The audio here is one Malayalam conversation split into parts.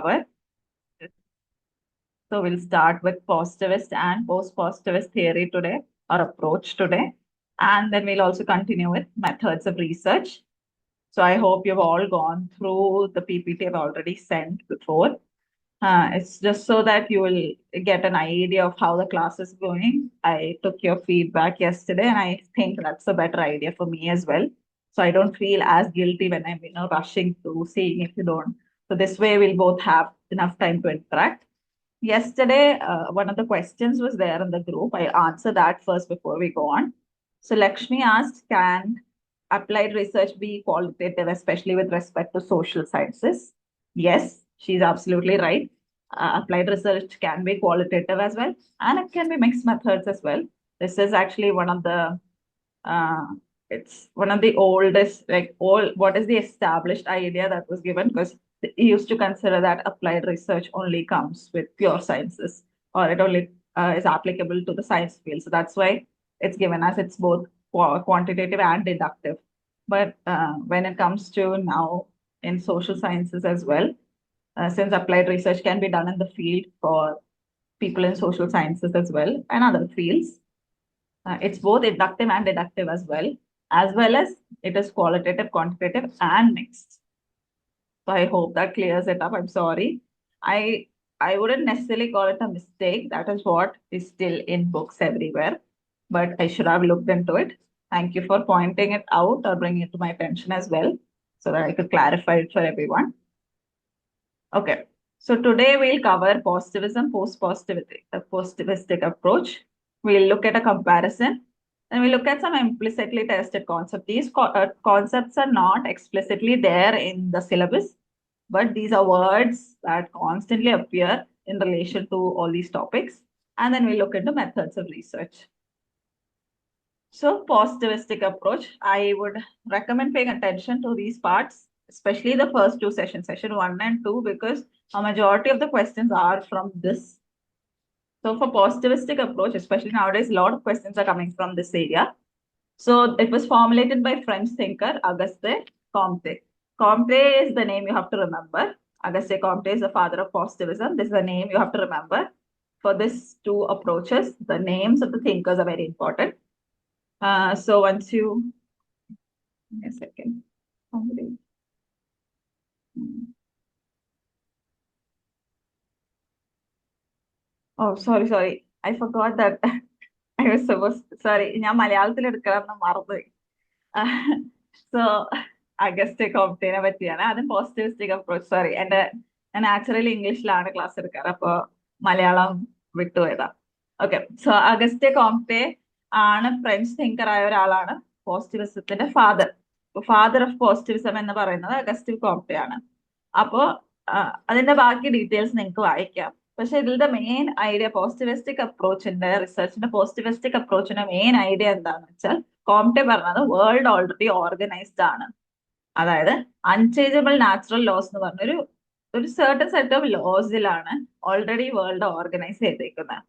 cover. So we'll start with positivist and post-positivist theory today, or approach today. And then we'll also continue with methods of research. So I hope you've all gone through the PPT I've already sent before. It's just so that you will get an idea of how the class is going. I took your feedback yesterday, and I think that's a better idea for me as well. So I don't feel as guilty when I'm rushing through seeing if you don't. So this way we'll both have enough time to interact. Yesterday, one of the questions was there in the group. I answer that first before we go on. So Lakshmi asked, can applied research be qualitative, especially with respect to social sciences? Yes, she's absolutely right. Applied research can be qualitative as well, and it can be mixed methods as well. This is actually one of the uh, it's one of the oldest, what is the established idea that was given, because he used to consider that applied research only comes with pure sciences, or it only is applicable to the science field. So that's why it's given as it's both quantitative and deductive. But when it comes to now in social sciences as well, since applied research can be done in the field for people in social sciences as well and other fields, it's both inductive and deductive as well as it is qualitative, quantitative, and mixed. So I hope that clears it up. I'm sorry. I wouldn't necessarily call it a mistake. That is what is still in books everywhere. But I should have looked into it. Thank you for pointing it out or bringing it to my attention as well, so that I could clarify it for everyone. Okay. So today we'll cover positivism, post-positivity, the positivistic approach. We'll look at a comparison, and we look at some implicitly tested concepts. These concepts are not explicitly there in the syllabus, but these are words that constantly appear in relation to all these topics. And then we look into methods of research. So positivistic approach, I would recommend paying attention to these parts, especially the first two sessions, session 1 and 2, because a majority of the questions are from this. So for positivistic approach, especially nowadays, a lot of questions are coming from this area. So it was formulated by French thinker Auguste Comte. Comte is the name you have to remember. Auguste Comte is the father of positivism. This is the name you have to remember. For these two approaches, the names of the thinkers are very important. So once you, a second. Oh, sorry. I forgot that I was supposed, sorry, ഞാൻ മലയാളത്തിൽ എടുക്കണം മറന്നുപോയി. സോ അഗസ്റ്റെ കോംപ്റ്റേനെ പറ്റിയാണ്. അതും പോസിറ്റിവിസ്റ്റിക് അപ്രോച്ച്. സോറി, ഞാൻ ആക്ച്വലി ഇംഗ്ലീഷിലാണ് ക്ലാസ് എടുക്കാറ്, അപ്പൊ മലയാളം വിട്ടുപോയതാ. ഓക്കെ, സോ അഗസ്റ്റെ കോംപ്റ്റെ ആണ് ഫ്രഞ്ച് തിങ്കർ ആയ ഒരാളാണ്, പോസിറ്റിവിസത്തിന്റെ ഫാദർ ഓഫ് പോസിറ്റിവിസം എന്ന് പറയുന്നത് അഗസ്റ്റെ കോംപ്റ്റെ ആണ്. അപ്പോ അതിന്റെ ബാക്കി ഡീറ്റെയിൽസ് നിങ്ങൾക്ക് വായിക്കാം. പക്ഷെ ഇതിന്റെ മെയിൻ ഐഡിയ, പോസിറ്റിവിസ്റ്റിക് അപ്രോച്ചിന്റെ റിസർച്ചിന്റെ പോസിറ്റിവിസ്റ്റിക് അപ്രോച്ചിന്റെ മെയിൻ ഐഡിയ എന്താണെന്ന് വെച്ചാൽ, കോംറ്റെ പറഞ്ഞത് വേൾഡ് ഓൾറെഡി ഓർഗനൈസ്ഡ് ആണ്. അതായത് അൺചേഞ്ചബിൾ നാച്ചുറൽ ലോസ് എന്ന് പറഞ്ഞൊരു സർട്ടൻ സെറ്റ് ഓഫ് ലോസിലാണ് ഓൾറെഡി വേൾഡ് ഓർഗനൈസ് ചെയ്തേക്കുന്നത്.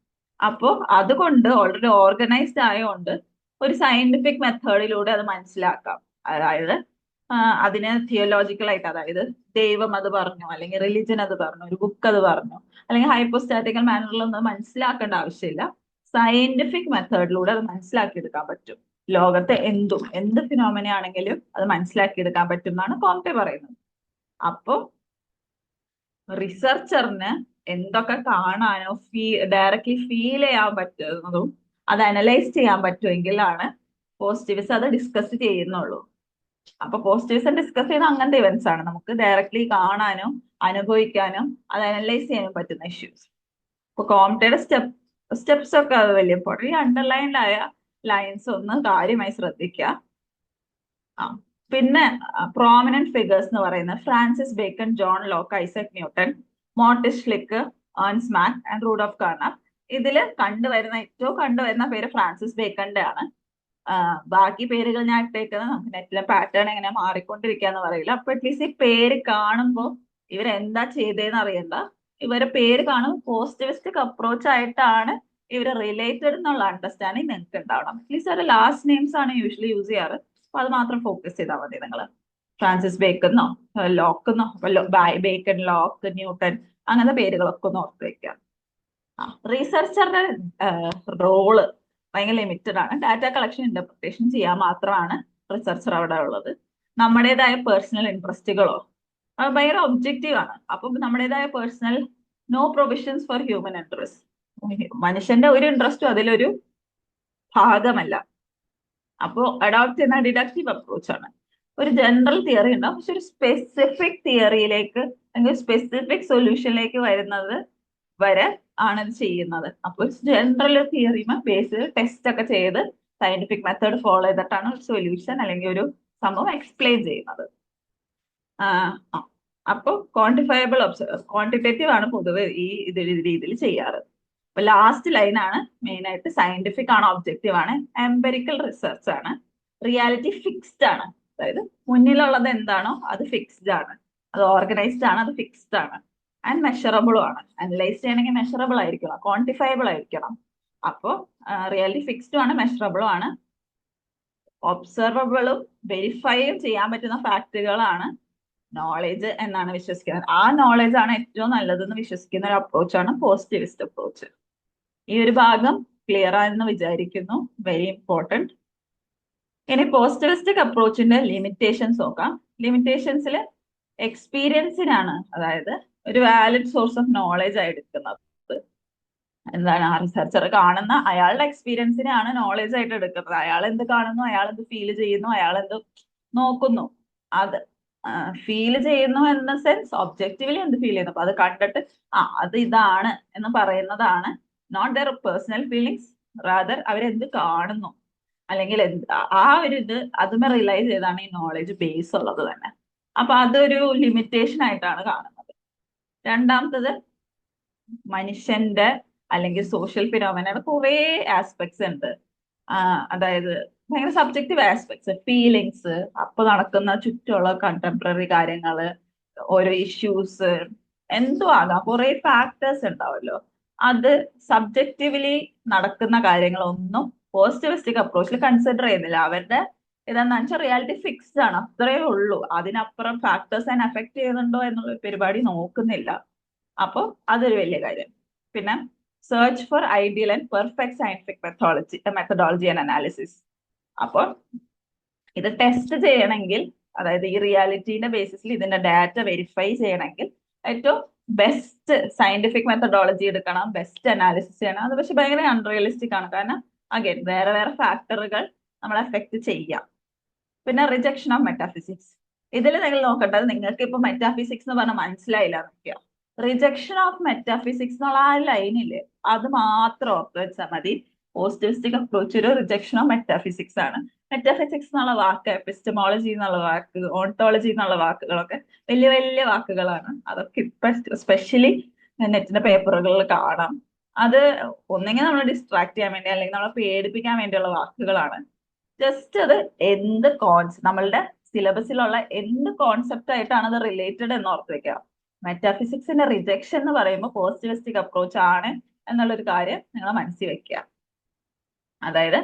അപ്പോൾ അതുകൊണ്ട് ഓൾറെഡി ഓർഗനൈസ്ഡ് ആയതുകൊണ്ട് ഒരു സയന്റിഫിക് മെത്തേഡിലൂടെ അത് മനസ്സിലാക്കാം. അതായത് അതിനെ തിയോളജിക്കൽ ആയിട്ട്, അതായത് ദൈവം അത് പറഞ്ഞു, അല്ലെങ്കിൽ റിലിജൻ അത് പറഞ്ഞു, ഒരു ബുക്ക് അത് പറഞ്ഞു, അല്ലെങ്കിൽ ഹൈപ്പോസ്റ്റാറ്റിക്കൽ മാനറിലൊന്നും മനസ്സിലാക്കേണ്ട ആവശ്യമില്ല. സയന്റിഫിക് മെത്തേഡിലൂടെ അത് മനസ്സിലാക്കിയെടുക്കാൻ പറ്റും. ലോകത്തെ എന്ത് ഫിനോമിന ആണെങ്കിലും അത് മനസ്സിലാക്കിയെടുക്കാൻ പറ്റും എന്നാണ് കോംറ്റെ പറയുന്നത്. അപ്പോ റിസർച്ചറിന് എന്തൊക്കെ കാണാനോ ഡയറക്ട്ലി ഫീൽ ചെയ്യാൻ പറ്റുന്നതും അത് അനലൈസ് ചെയ്യാൻ പറ്റുമെങ്കിലാണ് പോസിറ്റിവിസം അത് ഡിസ്കസ് ചെയ്യുന്നുള്ളൂ. അപ്പൊ പോസിറ്റിവിസം ഡിസ്കസ് ചെയ്യുന്ന അങ്ങനത്തെ ഇവന്റ്സ് ആണ്, നമുക്ക് ഡയറക്ട്ലി കാണാനും അനുഭവിക്കാനും അത് അനലൈസ് ചെയ്യാനും പറ്റുന്ന ഇഷ്യൂസ്. ഇപ്പൊ കോംറ്റയുടെ സ്റ്റെപ്സ് ഒക്കെ അത് വലിയ ഇമ്പോർട്ടൻറ്റ്. ഈ അണ്ടർലൈൻഡ് ആയ ലൈൻസ് ഒന്ന് കാര്യമായി ശ്രദ്ധിക്കുക. പിന്നെ പ്രോമിനന്റ് ഫിഗേഴ്സ് എന്ന് പറയുന്നത് Francis Bacon, John Locke, Isaac Newton, Moritz Schlick, Ernst Mach and Rudolf Carnap. ഇതിൽ ഏറ്റവും കണ്ടുവരുന്ന പേര് ഫ്രാൻസിസ് ബേക്കന്റെ ആണ്. ബാക്കി പേരുകൾ ഞാൻ ഇട്ടേക്കുന്നത് നമുക്ക് നെറ്റിലെ പാറ്റേൺ എങ്ങനെ മാറിക്കൊണ്ടിരിക്കാന്ന് പറയില്ല. അപ്പൊ അറ്റ്ലീസ്റ്റ് ഈ പേര് കാണുമ്പോൾ ഇവരെന്താ ചെയ്തതെന്ന് അറിയണ്ട. ഇവരെ പേര് കാണുമ്പോൾ പോസിറ്റിവിസ്റ്റിക് അപ്രോച്ച് ആയിട്ടാണ് ഇവര് റിലേറ്റഡ് എന്നുള്ള അണ്ടർസ്റ്റാൻഡിങ് നിങ്ങൾക്ക് ഉണ്ടാവണം. അറ്റ്ലീസ്റ്റ് അവരുടെ ലാസ്റ്റ് നെയിംസ് ആണ് യൂഷ്വലി യൂസ് ചെയ്യാറ്. അപ്പൊ അത് മാത്രം ഫോക്കസ് ചെയ്താൽ മതി നിങ്ങൾ. ഫ്രാൻസിസ് ബേക്കന്നോ ലോക്കെന്നോ ബേക്കൺ, ലോക്ക്, ന്യൂട്ടൺ, അങ്ങനത്തെ പേരുകളൊക്കെ ഒന്ന് ഓർത്ത് വെക്കാം. റീസെർച്ചറുടെ റോള് ഭയങ്കര ലിമിറ്റഡ് ആണ്. ഡാറ്റ കളക്ഷൻ, ഇന്റർപ്രിട്ടേഷൻ ചെയ്യാൻ മാത്രമാണ് റിസർച്ചർ അവിടെ ഉള്ളത്. നമ്മുടേതായ പേഴ്സണൽ ഇൻട്രസ്റ്റുകളോ അത് ഭയങ്കര ഒബ്ജക്റ്റീവ് ആണ്. അപ്പം നമ്മുടേതായ personal no provisions for human interest. മനുഷ്യന്റെ ഒരു ഇൻട്രസ്റ്റും അതിലൊരു ഭാഗമല്ല. അപ്പോൾ അഡോപ്റ്റ് ചെയ്യുന്ന ഡിഡക്റ്റീവ് അപ്രോച്ച് ആണ്. ഒരു ജനറൽ തിയറി ഉണ്ടാവും, പക്ഷെ ഒരു സ്പെസിഫിക് തിയറിയിലേക്ക് അല്ലെങ്കിൽ സ്പെസിഫിക് സൊല്യൂഷനിലേക്ക് വരുന്നത് വരെ ആണ് ഇത് ചെയ്യുന്നത്. അപ്പോൾ ജനറൽ തിയറിമ ബേസ് ടെസ്റ്റ് ഒക്കെ ചെയ്ത് സയന്റിഫിക് മെത്തേഡ് ഫോളോ ചെയ്തിട്ടാണ് ഒരു സൊല്യൂഷൻ അല്ലെങ്കിൽ ഒരു സംഭവം എക്സ്പ്ലെയിൻ ചെയ്യുന്നത്. അപ്പോൾ ക്വാണ്ടിറ്റേറ്റീവ് ആണ് പൊതുവെ ഈ രീതിയിൽ ചെയ്യാറ്. അപ്പൊ ലാസ്റ്റ് ലൈൻ ആണ് മെയിൻ ആയിട്ട്. സയന്റിഫിക് ആണ്, ഒബ്ജക്റ്റീവ് ആണ്, എംപെരിക്കൽ റിസർച്ച് ആണ്, റിയാലിറ്റി ഫിക്സ്ഡ് ആണ്. അതായത് മുന്നിലുള്ളത് എന്താണോ അത് ഫിക്സ്ഡ് ആണ്, അത് ഓർഗനൈസ്ഡ് ആണ്, അത് ഫിക്സ്ഡ് ആണ്, ആൻഡ് മെഷറബിളും ആണ്. അനലൈസ് ചെയ്യണമെങ്കിൽ മെഷറബിൾ ആയിരിക്കണം, ക്വാണ്ടിഫയബിൾ ആയിരിക്കണം. അപ്പോൾ റിയാലിറ്റി ഫിക്സ്ഡും ആണ്, മെഷറബിളും ആണ്, ഒബ്സർവബിളും വെരിഫൈയും ചെയ്യാൻ പറ്റുന്ന ഫാക്ടുകളാണ് നോളേജ് എന്നാണ് വിശ്വസിക്കുന്നത്. ആ നോളേജ് ആണ് ഏറ്റവും നല്ലതെന്ന് വിശ്വസിക്കുന്ന ഒരു അപ്രോച്ചാണ് പോസിറ്റിവിസ്റ്റ് അപ്രോച്ച്. ഈ ഒരു ഭാഗം ക്ലിയർ ആയെന്ന് വിചാരിക്കുന്നു. Very important. ഇനി പോസിറ്റിവിസ്റ്റിക് അപ്രോച്ചിന്റെ ലിമിറ്റേഷൻസ് നോക്കാം. ലിമിറ്റേഷൻസിൽ എക്സ്പീരിയൻസിനാണ്, അതായത് ഒരു വാലിഡ് സോഴ്സ് ഓഫ് നോളേജ് ആയി എടുക്കുന്നത്. എന്താണ് ആ റിസർച്ചർ കാണുന്ന അയാളുടെ എക്സ്പീരിയൻസിനെയാണ് നോളേജ് ആയിട്ട് എടുക്കുന്നത്. അയാൾ എന്ത് കാണുന്നു, അയാൾ എന്ത് ഫീൽ ചെയ്യുന്നു, അയാൾ എന്ത് നോക്കുന്നു, അത് ഫീൽ ചെയ്യുന്നു എന്ന സെൻസ് ഒബ്ജക്റ്റീവ്ലി എന്ത് ഫീൽ ചെയ്യുന്നു, അപ്പൊ അത് കണ്ടിട്ട് അത് ഇതാണ് എന്ന് പറയുന്നതാണ് not their personal feelings, rather അവരെന്ത് കാണുന്നു അല്ലെങ്കിൽ ആ ഒരു ഇത് അതുമേ റിയലൈസ് ചെയ്താണ് ഈ നോളേജ് ബേസ് ഉള്ളത് തന്നെ. അപ്പൊ അതൊരു ലിമിറ്റേഷൻ ആയിട്ടാണ് കാണുന്നത്. രണ്ടാമത്തത് മനുഷ്യന്റെ അല്ലെങ്കിൽ സോഷ്യൽ ഫിനോമിനയുടെ കുറെ ആസ്പെക്ട്സ് ഉണ്ട്. അതായത് ഭയങ്കര സബ്ജക്റ്റീവ് ആസ്പെക്ട്സ്, ഫീലിങ്സ്, അപ്പൊ നടക്കുന്ന ചുറ്റുമുള്ള കണ്ടംപററി കാര്യങ്ങള്, ഓരോ ഇഷ്യൂസ്, എന്തും ആകാം, കുറെ ഫാക്ടേഴ്സ് ഉണ്ടാവല്ലോ. അത് സബ്ജക്റ്റീവ്ലി നടക്കുന്ന കാര്യങ്ങളൊന്നും പോസിറ്റിവിസ്റ്റിക് അപ്രോച്ചിൽ കൺസിഡർ ചെയ്യുന്നില്ല. അവരുടെ ഇതെന്ന് വെച്ചാൽ റിയാലിറ്റി ഫിക്സ്ഡ് ആണ്, അത്രയേ ഉള്ളൂ. അതിനപ്പുറം ഫാക്ടേഴ്സ് അതിനെ അഫക്ട് ചെയ്യുന്നുണ്ടോ എന്നുള്ള പരിപാടി നോക്കുന്നില്ല. അപ്പോൾ അതൊരു വലിയ കാര്യം. പിന്നെ search for ideal and perfect scientific methodology and analysis. അപ്പോൾ ഇത് ടെസ്റ്റ് ചെയ്യണമെങ്കിൽ, അതായത് ഈ റിയാലിറ്റിന്റെ ബേസിസിൽ ഇതിന്റെ ഡാറ്റ വെരിഫൈ ചെയ്യണമെങ്കിൽ ഏറ്റവും ബെസ്റ്റ് സയന്റിഫിക് മെത്തഡോളജി എടുക്കണം, ബെസ്റ്റ് അനാലിസിസ് ചെയ്യണം. അത് പക്ഷെ ഭയങ്കര അൺറിയലിസ്റ്റിക് ആണ്. കാരണം അഗൈൻ വേറെ വേറെ ഫാക്ടറുകൾ നമ്മളെ എഫക്ട് ചെയ്യാം. പിന്നെ റിജക്ഷൻ ഓഫ് മെറ്റാഫിസിക്സ്. ഇതിൽ നിങ്ങൾ നോക്കേണ്ടത്, നിങ്ങൾക്ക് ഇപ്പൊ മെറ്റാഫിസിക്സ് എന്ന് പറഞ്ഞാൽ മനസ്സിലായില്ല എന്നൊക്കെയോ, റിജക്ഷൻ ഓഫ് മെറ്റാഫിസിക്സ് എന്നുള്ള ആ ലൈനില്ലേ, അത് മാത്രം ഓർത്ത് വെച്ചാൽ മതി. പോസിറ്റിവിസ്റ്റിക് അപ്രോച്ച് ഒരു റിജക്ഷൻ ഓഫ് മെറ്റാഫിസിക്സ് ആണ്. മെറ്റാഫിസിക്സ് എന്നുള്ള വാക്ക്, എപ്പിസ്റ്റമോളജി എന്നുള്ള വാക്ക്, ഓണ്ടോളജി എന്നുള്ള വാക്കുകളൊക്കെ വലിയ വലിയ വാക്കുകളാണ്. അതൊക്കെ ഇപ്പൊ സ്പെഷ്യലി നെറ്റിന്റെ പേപ്പറുകളിൽ കാണാം. അത് ഒന്നെങ്കിൽ നമ്മളെ ഡിസ്ട്രാക്ട് ചെയ്യാൻ വേണ്ടി അല്ലെങ്കിൽ നമ്മളെ പേടിപ്പിക്കാൻ വേണ്ടിയുള്ള വാക്കുകളാണ്. ജസ്റ്റ് അത് എന്ത് നമ്മളുടെ സിലബസിലുള്ള എന്ത് കോൺസെപ്റ്റ് ആയിട്ടാണ് അത് റിലേറ്റഡ് എന്ന് ഓർത്ത് വെക്കുക. മെറ്റാഫിസിക്സിന്റെ റിജക്ഷൻ എന്ന് പറയുമ്പോൾ പോസിറ്റിവിസ്റ്റിക് അപ്രോച്ച് ആണ് എന്നുള്ളൊരു കാര്യം നിങ്ങൾ മനസ്സിൽ വെക്കുക. അതായത്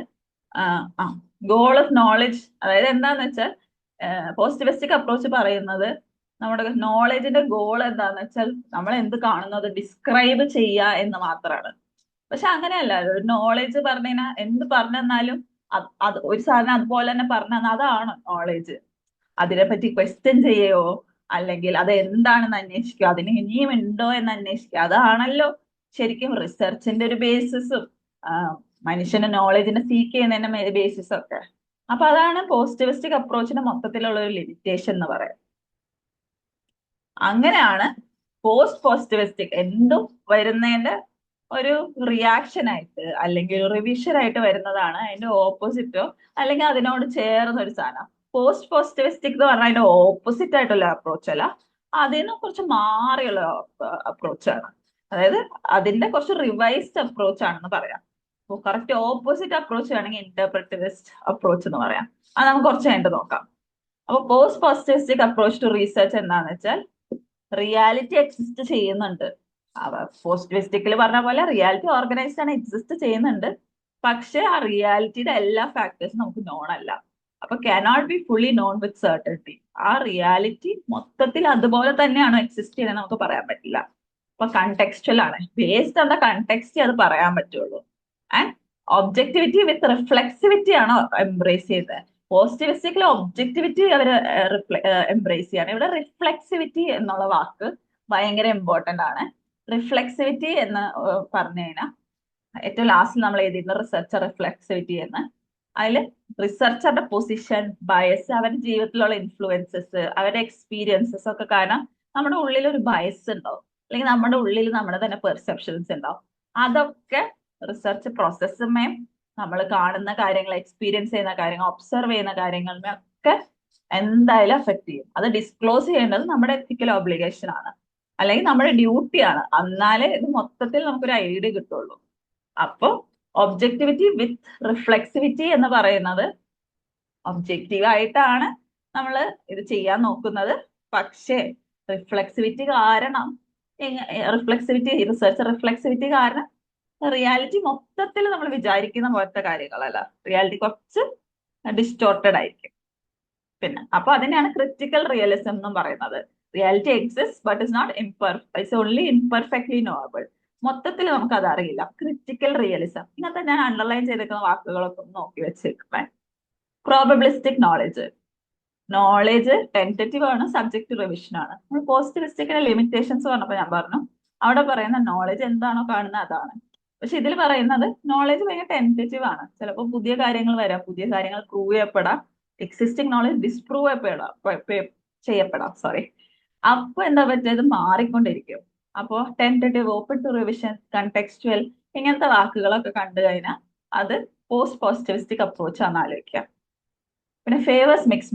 ഗോൾ ഓഫ് നോളജ്, അതായത് എന്താന്ന് വെച്ചാൽ പോസിറ്റിവിസ്റ്റിക് അപ്രോച്ച് പറയുന്നത് നമ്മുടെ നോളജിന്റെ ഗോൾ എന്താന്ന് വെച്ചാൽ നമ്മൾ എന്ത് കാണുന്നു അത് ഡിസ്ക്രൈബ് ചെയ്യുക എന്ന് മാത്രമാണ്. പക്ഷെ അങ്ങനെയല്ല. ഒരു നോളജ് പറഞ്ഞു കഴിഞ്ഞാൽ എന്ത് പറഞ്ഞെന്നാലും അത് ഒരു സാധനം അതുപോലെ തന്നെ പറഞ്ഞാൽ അതാണ് നോളജ്. അതിനെപ്പറ്റി ക്വസ്റ്റ്യൻ ചെയ്യോ അല്ലെങ്കിൽ അത് എന്താണെന്ന് അന്വേഷിക്കുക, അതിന് ഇനിയും ഉണ്ടോ എന്ന് അന്വേഷിക്കുക. അതാണല്ലോ ശരിക്കും റിസർച്ചിന്റെ ഒരു ബേസിസും മനുഷ്യന് നോളജിനെ സീക്ക് ചെയ്യുന്നതിന്റെ ബേസിസും ഒക്കെ. അപ്പൊ അതാണ് പോസിറ്റിവിസ്റ്റിക് അപ്രോച്ചിന്റെ മൊത്തത്തിലുള്ള ഒരു ലിമിറ്റേഷൻ എന്ന് പറയാം. അങ്ങനെയാണ് പോസ്റ്റ് പോസിറ്റിവിസ്റ്റിക് എന്തും വരുന്നതിന്റെ ഒരു റിയാക്ഷൻ ആയിട്ട് അല്ലെങ്കിൽ ഒരു റിവിഷൻ ആയിട്ട് വരുന്നതാണ് അതിന്റെ ഓപ്പോസിറ്റോ അല്ലെങ്കിൽ അതിനോട് ചേർന്ന ഒരു സാധനം. പോസ്റ്റ് പോസിറ്റിവിസ്റ്റിക് എന്ന് പറഞ്ഞാൽ അതിന്റെ ഓപ്പോസിറ്റ് ആയിട്ടുള്ള അപ്രോച്ച് അല്ല, അതിനെ കുറിച്ച് മാറിയുള്ള അപ്രോച്ചാണ്. അതായത് അതിന്റെ കുറച്ച് റിവൈസ്ഡ് അപ്രോച്ച് ആണെന്ന് പറയാം. കറക്റ്റ് ഓപ്പോസിറ്റ് അപ്രോച്ച് ആണെങ്കിൽ ഇന്റർപ്രറ്റിവിസ്റ്റ് അപ്രോച്ച് എന്ന് പറയാം. അത് നമുക്ക് കുറച്ച് കഴിഞ്ഞിട്ട് നോക്കാം. അപ്പൊ post positivistic approach to research എന്താണെന്ന് വെച്ചാൽ റിയാലിറ്റി എക്സിസ്റ്റ് ചെയ്യുന്നുണ്ട്. പോസിറ്റിവിസ്റ്റിക്കിൽ പറഞ്ഞ പോലെ റിയാലിറ്റി ഓർഗനൈസ്ഡ് ആണ്, എക്സിസ്റ്റ് ചെയ്യുന്നുണ്ട്. പക്ഷെ ആ റിയാലിറ്റിയുടെ എല്ലാ ഫാക്ടേഴ്സും നമുക്ക് നോൺ അല്ല. അപ്പൊ cannot be fully known with certainty. ആ റിയാലിറ്റി മൊത്തത്തിൽ അതുപോലെ തന്നെയാണോ എക്സിസ്റ്റ് ചെയ്യുന്നത് നമുക്ക് പറയാൻ പറ്റില്ല. അപ്പൊ കണ്ടെക്സ്റ്റുവൽ ആണ്, ബേസ്ഡ് ഓൺ ദ കണ്ടെക്സ്റ്റ് അത് പറയാൻ പറ്റുള്ളൂ. ആൻഡ് ഒബ്ജക്ടിവിറ്റി വിത്ത് റിഫ്ലെക്സിവിറ്റി ആണോ എംബ്രേസ് ചെയ്തത്. പോസിറ്റിവിസ്റ്റിക്കിൽ ഒബ്ജക്ടിവിറ്റി അവര് എംബ്രേസ് ചെയ്യാണ്. ഇവിടെ റിഫ്ലെക്സിവിറ്റി എന്നുള്ള വാക്ക് ഭയങ്കര ഇമ്പോർട്ടന്റ് ആണ്. റിഫ്ലെക്സിവിറ്റി എന്ന് പറഞ്ഞു കഴിഞ്ഞാൽ ഏറ്റവും ലാസ്റ്റ് നമ്മൾ എഴുതിയിരുന്ന റിസർച്ചർ റിഫ്ലെക്സിവിറ്റി എന്ന്. അതിൽ റിസർച്ചറുടെ പൊസിഷൻ, ബയസ്, അവരുടെ ജീവിതത്തിലുള്ള ഇൻഫ്ലുവൻസസ്, അവരുടെ എക്സ്പീരിയൻസസ് ഒക്കെ കാരണം നമ്മുടെ ഉള്ളിൽ ഒരു ബയസ് ഉണ്ടാവും, അല്ലെങ്കിൽ നമ്മുടെ ഉള്ളിൽ നമ്മുടെ തന്നെ പെർസെപ്ഷൻസ് ഉണ്ടാവും. അതൊക്കെ റിസർച്ച് പ്രോസസ്സുമേ നമ്മൾ കാണുന്ന കാര്യങ്ങൾ, എക്സ്പീരിയൻസ് ചെയ്യുന്ന കാര്യങ്ങൾ, ഒബ്സർവ് ചെയ്യുന്ന കാര്യങ്ങളുമേ ഒക്കെ എന്തായാലും അഫക്ട് ചെയ്യും. അത് ഡിസ്ക്ലോസ് ചെയ്യേണ്ടത് നമ്മുടെ എത്തിക്കൽ ഓബ്ലിഗേഷൻ ആണ്, അല്ലെങ്കിൽ നമ്മുടെ ഡ്യൂട്ടിയാണ്. എന്നാലേ ഇത് മൊത്തത്തിൽ നമുക്കൊരു ഐഡിയ കിട്ടുള്ളൂ. അപ്പൊ ഒബ്ജക്ടിവിറ്റി വിത്ത് റിഫ്ലെക്സിവിറ്റി എന്ന് പറയുന്നത് ഒബ്ജക്റ്റീവ് ആയിട്ടാണ് നമ്മൾ ഇത് ചെയ്യാൻ നോക്കുന്നത്. പക്ഷേ റിഫ്ലെക്സിവിറ്റി കാരണം, റിസർച്ച് റിഫ്ലെക്സിവിറ്റി കാരണം റിയാലിറ്റി മൊത്തത്തിൽ നമ്മൾ വിചാരിക്കുന്ന പോലത്തെ കാര്യങ്ങളല്ല, റിയാലിറ്റി കുറച്ച് ഡിസ്റ്റോർട്ടഡ് ആയിരിക്കും. പിന്നെ അപ്പൊ അതിനെയാണ് ക്രിറ്റിക്കൽ റിയലിസം എന്നും പറയുന്നത്. Reality exist but is not it's only imperfectly knowable. മൊത്തത്തിൽ നമുക്ക് അത് അറിയില്ല. ക്രിറ്റിക്കൽ റിയലിസം, ഇങ്ങനത്തെ ഞാൻ അണ്ടർലൈൻ ചെയ്തേക്കുന്ന വാക്കുകളൊക്കെ ഒന്ന് നോക്കി വെച്ചേക്കണേ. പ്രോബബിലിസ്റ്റിക് നോളജ്, നോളജ് ടെന്റേറ്റീവ് ആണ്, സബ്ജക്ട് റിവിഷൻ ആണ്. നമ്മൾ പോസിറ്റിവിസ്റ്റിക്കിന്റെ ലിമിറ്റേഷൻസ് പറഞ്ഞപ്പോൾ ഞാൻ പറഞ്ഞു, അവിടെ പറയുന്ന നോളജ് എന്താണോ കാണുന്നത് അതാണ്. പക്ഷെ ഇതിൽ പറയുന്നത് നോളജ് ഭയങ്കര ടെന്റേറ്റീവ് ആണ്. ചിലപ്പോൾ പുതിയ കാര്യങ്ങൾ വരാം, പുതിയ കാര്യങ്ങൾ പ്രൂവ് ചെയ്യപ്പെടാം, എക്സിസ്റ്റിംഗ് നോളജ് ഡിസ്പ്രൂവ് ചെയ്യപ്പെടാം. അപ്പൊ എന്താ പറ്റിയത്, മാറിക്കൊണ്ടിരിക്കും. അപ്പോ ടെന്റേറ്റീവ്, ഓപ്പൺ ടു റിവിഷൻ, കണ്ടെക്സ്റ്റുവൽ, ഇങ്ങനത്തെ വാക്കുകളൊക്കെ കണ്ടു കഴിഞ്ഞാൽ അത് പോസ്റ്റ് പോസിറ്റിവിസ്റ്റിക് അപ്രോച്ച് ആണ് ആലോചിക്കുക. പിന്നെ ഫേവേഴ്സ് മിക്സ്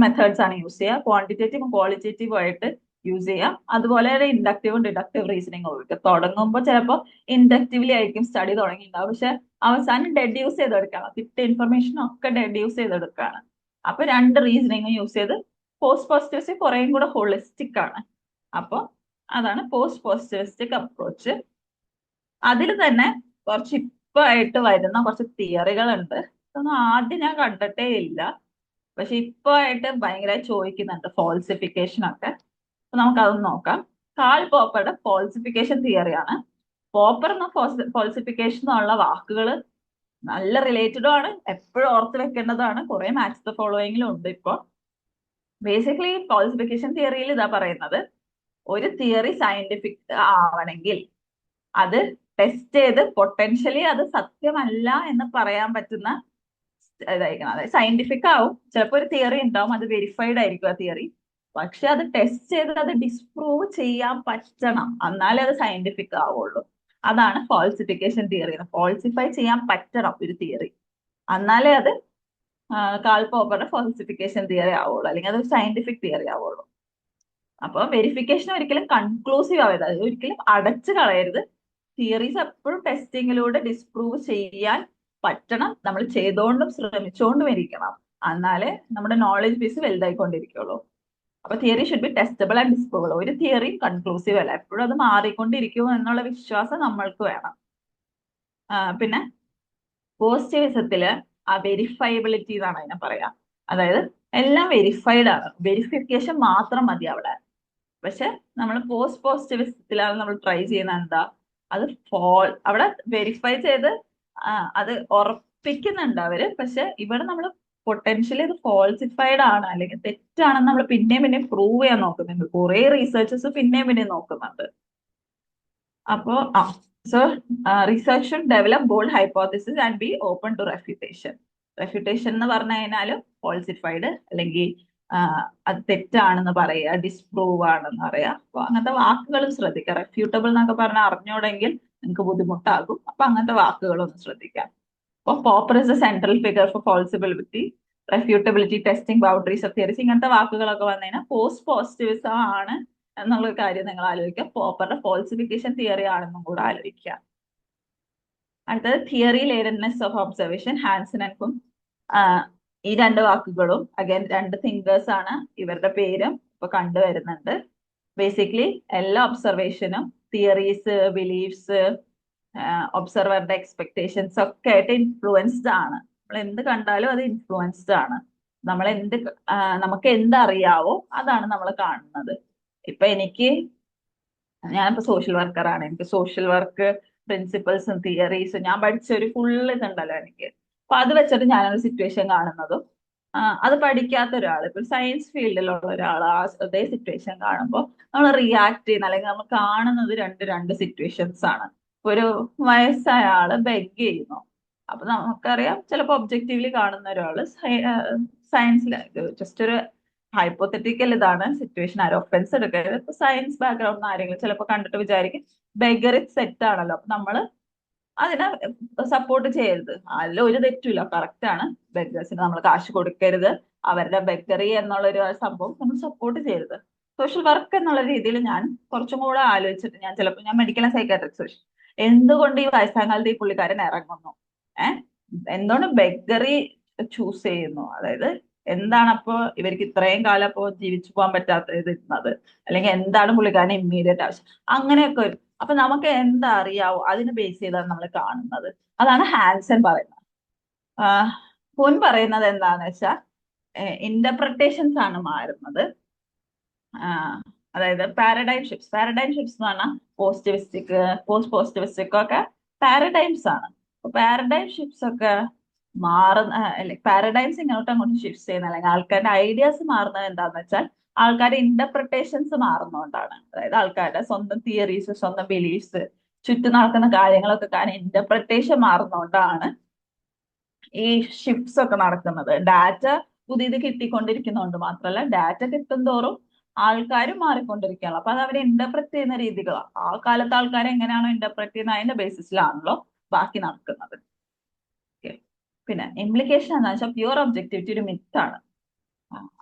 മെത്തേഡ്സ് ആണ് യൂസ് ചെയ്യുക. ക്വാണ്ടിറ്റേറ്റീവും ക്വാളിറ്റേറ്റീവും ആയിട്ട് യൂസ് ചെയ്യാം. അതുപോലെ ഇൻഡക്റ്റീവും ഡിഡക്റ്റീവ് റീസണിങ് ഉപയോഗിക്കുക. തുടങ്ങുമ്പോൾ ചിലപ്പോൾ ഇൻഡക്റ്റീവ്ലി ആയിരിക്കും സ്റ്റഡി തുടങ്ങിയിട്ടുണ്ടാവും, പക്ഷെ അവസാനം ഡെഡ്യൂസ് ചെയ്തെടുക്കുകയാണ്, കിട്ടിയ ഇൻഫർമേഷൻ ഒക്കെ ഡെഡ്യൂസ് ചെയ്തെടുക്കുകയാണ്. അപ്പൊ രണ്ട് റീസണിങ് യൂസ് ചെയ്ത് പോസ്റ്റ് പോസിറ്റിവിസ്റ്റിക് കുറേയും കൂടെ ഹോളിസ്റ്റിക് ആണ്. അപ്പോൾ അതാണ് പോസ്റ്റ് പോസിറ്റിവിസ്റ്റിക് അപ്രോച്ച്. അതിൽ തന്നെ കുറച്ച് ഇപ്പൊ ആയിട്ട് വരുന്ന കുറച്ച് തിയറികൾ ഉണ്ട്. ഇതൊന്നും ആദ്യം ഞാൻ കണ്ടിട്ടേ ഇല്ല, പക്ഷെ ഇപ്പൊ ആയിട്ട് ഭയങ്കര ചോദിക്കുന്നുണ്ട്, ഫോൾസിഫിക്കേഷൻ ഒക്കെ. അപ്പൊ നമുക്കതൊന്ന് നോക്കാം. കാൾ പോപ്പറുടെ ഫോൾസിഫിക്കേഷൻ തിയറിയാണ്. പോപ്പർ എന്ന ഫോൾസിഫിക്കേഷൻ എന്നുള്ള വാക്കുകൾ നല്ല റിലേറ്റഡും ആണ്, എപ്പോഴും ഓർത്ത് വെക്കേണ്ടതാണ്. കുറെ മാച്ച് ദ ഫോളോയിങ്ങിലും ഉണ്ട്. ഇപ്പൊ ബേസിക്കലി ഫോൾസിഫിക്കേഷൻ തിയറിയിൽ ഇതാ പറയുന്നത്, ഒരു തിയറി സയന്റിഫിക് ആവണമെങ്കിൽ അത് ടെസ്റ്റ് ചെയ്ത് പൊട്ടൻഷ്യലി അത് സത്യമല്ല എന്ന് പറയാൻ പറ്റുന്ന ഇതായിരിക്കണം. അതായത് സയന്റിഫിക് ആവും, ചിലപ്പോൾ ഒരു തിയറി ഉണ്ടാവും, അത് വെരിഫൈഡ് ആയിരിക്കും ആ തിയറി, പക്ഷെ അത് ടെസ്റ്റ് ചെയ്ത് അത് ഡിസ്പ്രൂവ് ചെയ്യാൻ പറ്റണം, എന്നാലേ അത് സയന്റിഫിക് ആവുള്ളൂ. അതാണ് ഫോൾസിഫിക്കേഷൻ തിയറി. ഫോൾസിഫൈ ചെയ്യാൻ പറ്റണം ഒരു തിയറി, എന്നാലേ അത് കാൾ പോപ്പറുടെ ഫോൾസിഫിക്കേഷൻ തിയറി ആവുള്ളൂ, അല്ലെങ്കിൽ അത് സയന്റിഫിക് തിയറി ആവുള്ളൂ. അപ്പൊ വെരിഫിക്കേഷൻ ഒരിക്കലും കൺക്ലൂസീവ് ആവരുത്, അത് ഒരിക്കലും അടച്ചു കളയരുത്. തിയറീസ് എപ്പോഴും ടെസ്റ്റിങ്ങിലൂടെ ഡിസ്പ്രൂവ് ചെയ്യാൻ പറ്റണം, നമ്മൾ ചെയ്തുകൊണ്ടും ശ്രമിച്ചുകൊണ്ടും ഇരിക്കണം, എന്നാലേ നമ്മുടെ നോളജ് ബേസ് വലുതായിക്കൊണ്ടിരിക്കുള്ളൂ. അപ്പൊ theory should be testable and disprovable. ഒരു തിയറി കൺക്ലൂസീവ് അല്ല, എപ്പോഴും അത് മാറിക്കൊണ്ടിരിക്കും എന്നുള്ള വിശ്വാസം നമ്മൾക്ക് വേണം. പിന്നെ പോസിറ്റിവിസത്തില് ആ വെരിഫയബിലിറ്റി എന്നാണ് അതിനെ പറയാ. അതായത് എല്ലാം വെരിഫൈഡ് ആണ്, വെരിഫിക്കേഷൻ മാത്രം മതി അവിടെ. പക്ഷെ നമ്മൾ പോസ്റ്റ് പോസിറ്റിവിസത്തിലാണ് നമ്മൾ ട്രൈ ചെയ്യുന്ന എന്താ, അത് അവിടെ വെരിഫൈ ചെയ്ത് അത് ഉറപ്പിക്കുന്നുണ്ട് അവര്. പക്ഷെ ഇവിടെ നമ്മൾ പൊട്ടൻഷ്യലി ഇത് ഫോൾസിഫൈഡ് ആണ് അല്ലെങ്കിൽ തെറ്റാണെന്ന് നമ്മൾ പിന്നെയും പ്രൂവ് ചെയ്യാൻ നോക്കുന്നുണ്ട്. കുറെ റീസേർച്ചേഴ്സ് പിന്നെയും നോക്കുന്നുണ്ട്. അപ്പോ so research should develop bold hypothesis and be open to refutation. Refutation എന്ന് പറഞ്ഞു കഴിഞ്ഞാലും ഫോൾസിഫൈഡ് അല്ലെങ്കിൽ അത് തെറ്റാണെന്ന് പറയുക, ഡിസ്പ്രൂവ് ആണെന്ന് പറയാ. അപ്പൊ അങ്ങനത്തെ വാക്കുകളും ശ്രദ്ധിക്കുക. റെഫ്യൂട്ടബിൾ എന്നൊക്കെ പറഞ്ഞാൽ അറിഞ്ഞൂടെങ്കിൽ നിങ്ങൾക്ക് ബുദ്ധിമുട്ടാകും. അപ്പൊ അങ്ങനത്തെ വാക്കുകളൊന്നും ശ്രദ്ധിക്കാം. അപ്പൊ Popper is a central figure for falsifiability, refutability, testing boundaries of theories. ഇങ്ങനത്തെ വാക്കുകളൊക്കെ വന്നു കഴിഞ്ഞാൽ പോസ്റ്റ് പോസിറ്റിവിസം ആണ് എന്നുള്ള കാര്യം നിങ്ങൾ ആലോചിക്കുക. പോപ്പറുടെ ഫോൾസിഫിക്കേഷൻ തിയറി ആണെന്നും കൂടെ ആലോചിക്കുക. അടുത്തത് theory ladenness of observation, Hanson and Kuhn. ഈ രണ്ട് വാക്കുകളും അഗൈൻ രണ്ട് തിങ്കേഴ്സ് ആണ്, ഇവരുടെ പേരും ഇപ്പൊ കണ്ടുവരുന്നുണ്ട്. ബേസിക്കലി എല്ലാ ഒബ്സർവേഷനും തിയറീസ്, ബിലീഫ്സ്, ഒബ്സർവറുടെ എക്സ്പെക്ടേഷൻസ് ഒക്കെ ആയിട്ട് ഇൻഫ്ലുവൻസ്ഡ് ആണ്. നമ്മൾ എന്ത് കണ്ടാലും അത് ഇൻഫ്ലുവൻസ്ഡ് ആണ്. നമ്മൾ നമുക്ക് എന്തറിയാവോ അതാണ് നമ്മൾ കാണുന്നത്. ഇപ്പൊ ഞാനിപ്പോ സോഷ്യൽ വർക്കറാണ്. എനിക്ക് സോഷ്യൽ വർക്ക് പ്രിൻസിപ്പൾസും തിയറീസും ഞാൻ പഠിച്ച ഒരു ഫുൾ ഇതുണ്ടല്ലോ എനിക്ക്. അപ്പൊ അത് വെച്ചിട്ട് ഞാനൊരു സിറ്റുവേഷൻ കാണുന്നതും അത് പഠിക്കാത്ത ഒരാൾ, ഇപ്പൊ സയൻസ് ഫീൽഡിലുള്ള ഒരാൾ അതേ സിറ്റുവേഷൻ കാണുമ്പോൾ നമ്മൾ റിയാക്ട് ചെയ്യുന്ന അല്ലെങ്കിൽ നമ്മൾ കാണുന്നത് രണ്ട് സിറ്റുവേഷൻസ് ആണ്. ഒരു വയസ്സായ ആള് ബെഗ് ചെയ്യുന്നു. അപ്പൊ നമുക്കറിയാം ചിലപ്പോൾ ഒബ്ജക്റ്റീവ്ലി കാണുന്ന ഒരാള് സയൻസിൽ ജസ്റ്റ് ഒരു ഹൈപ്പോത്തറ്റിക്കൽ ഇതാണ് സിറ്റുവേഷൻ, ആരും ഒഫൻസ് എടുക്കരുത്. ഇപ്പൊ സയൻസ് ബാക്ക്ഗ്രൗണ്ട് ആരെങ്കിലും ചിലപ്പോൾ കണ്ടിട്ട് വിചാരിക്കും ബെഗർ സെറ്റ് ആണല്ലോ, അപ്പൊ നമ്മള് അതിനെ സപ്പോർട്ട് ചെയ്യരുത്. അതിൽ ഒരു തെറ്റുമില്ല, കറക്റ്റ് ആണ്. ബെഗേഴ്സിന് നമ്മൾ കാശ് കൊടുക്കരുത്, അവരുടെ ബെക്കറി എന്നുള്ള ഒരു സംഭവം നമ്മൾ സപ്പോർട്ട് ചെയ്യരുത്. സോഷ്യൽ വർക്ക് എന്നുള്ള രീതിയിൽ ഞാൻ കുറച്ചും കൂടെ ആലോചിച്ചിട്ട് ഞാൻ മെഡിക്കൽ ആൻഡ് സൈക്കാട്രിക് സോഷ്യൽ, എന്തുകൊണ്ട് ഈ വയസ്സാം കാലത്ത് ഈ പുള്ളിക്കാരൻ ഇറങ്ങുന്നു, എന്തുകൊണ്ട് ബെക്കറി ചൂസ് ചെയ്യുന്നു, അതായത് എന്താണ് അപ്പോ ഇവർക്ക് ഇത്രയും കാലം അപ്പോ ജീവിച്ചു പോകാൻ പറ്റാത്ത ഇരുന്നത്, അല്ലെങ്കിൽ എന്താണ് പുള്ളിക്കാരന് ഇമ്മീഡിയറ്റ് ആവശ്യം, അങ്ങനെയൊക്കെ വരും. അപ്പൊ നമുക്ക് എന്താ അറിയാവോ അതിനെ ബേസ് ചെയ്താണ് നമ്മൾ കാണുന്നത്. അതാണ് ഹാൻസൺ പറയുന്നത്. ഹുൻ പറയുന്നത് എന്താന്ന് വെച്ചാൽ ഇന്റർപ്രിട്ടേഷൻസ് ആണ് മാറുന്നത്. അതായത് പാരഡൈം ഷിഫ്റ്റ്സ് എന്ന് പറഞ്ഞാൽ പോസിറ്റിവിസ്റ്റിക്, പോസിറ്റിവിസ്റ്റിക് ഒക്കെ പാരഡൈംസ് ആണ്. പാരഡൈം ഷിഫ്റ്റ്സ് ഒക്കെ പാരഡൈംസ് ഇങ്ങോട്ട് അങ്ങോട്ട് ഷിഫ്റ്റ് ചെയ്യുന്ന അല്ലെങ്കിൽ ആൾക്കാരുടെ ഐഡിയാസ് മാറുന്നത് എന്താന്ന് വെച്ചാൽ ആൾക്കാരുടെ ഇന്റർപ്രിട്ടേഷൻസ് മാറുന്നതുകൊണ്ടാണ്. അതായത് ആൾക്കാരുടെ സ്വന്തം തിയറീസ്, സ്വന്തം ബിലീഫ്സ്, ചുറ്റും നടക്കുന്ന കാര്യങ്ങളൊക്കെ കാരണം ഇന്റർപ്രിട്ടേഷൻ മാറുന്നതുകൊണ്ടാണ് ഈ ഷിഫ്റ്റ്സ് ഒക്കെ നടക്കുന്നത്. ഡാറ്റ പുതിയത് കിട്ടിക്കൊണ്ടിരിക്കുന്നതുകൊണ്ട് മാത്രമല്ല, ഡാറ്റ കിട്ടും തോറും ആൾക്കാരും മാറിക്കൊണ്ടിരിക്കുകയാണ്. അപ്പൊ അത് അവരെ ഇന്റർപ്രറ്റ് ചെയ്യുന്ന രീതികളാണ്. ആ കാലത്ത് ആൾക്കാരെ എങ്ങനെയാണോ ഇന്റർപ്രറ്റ് ചെയ്യുന്നത് അതിന്റെ ബേസിസിലാണല്ലോ ബാക്കി നടക്കുന്നത്. പിന്നെ ഇംപ്ലിക്കേഷൻ എന്താ വെച്ചാൽ പ്യുവർ ഒബ്ജക്ടിവിറ്റി ഒരു മിത്താണ്.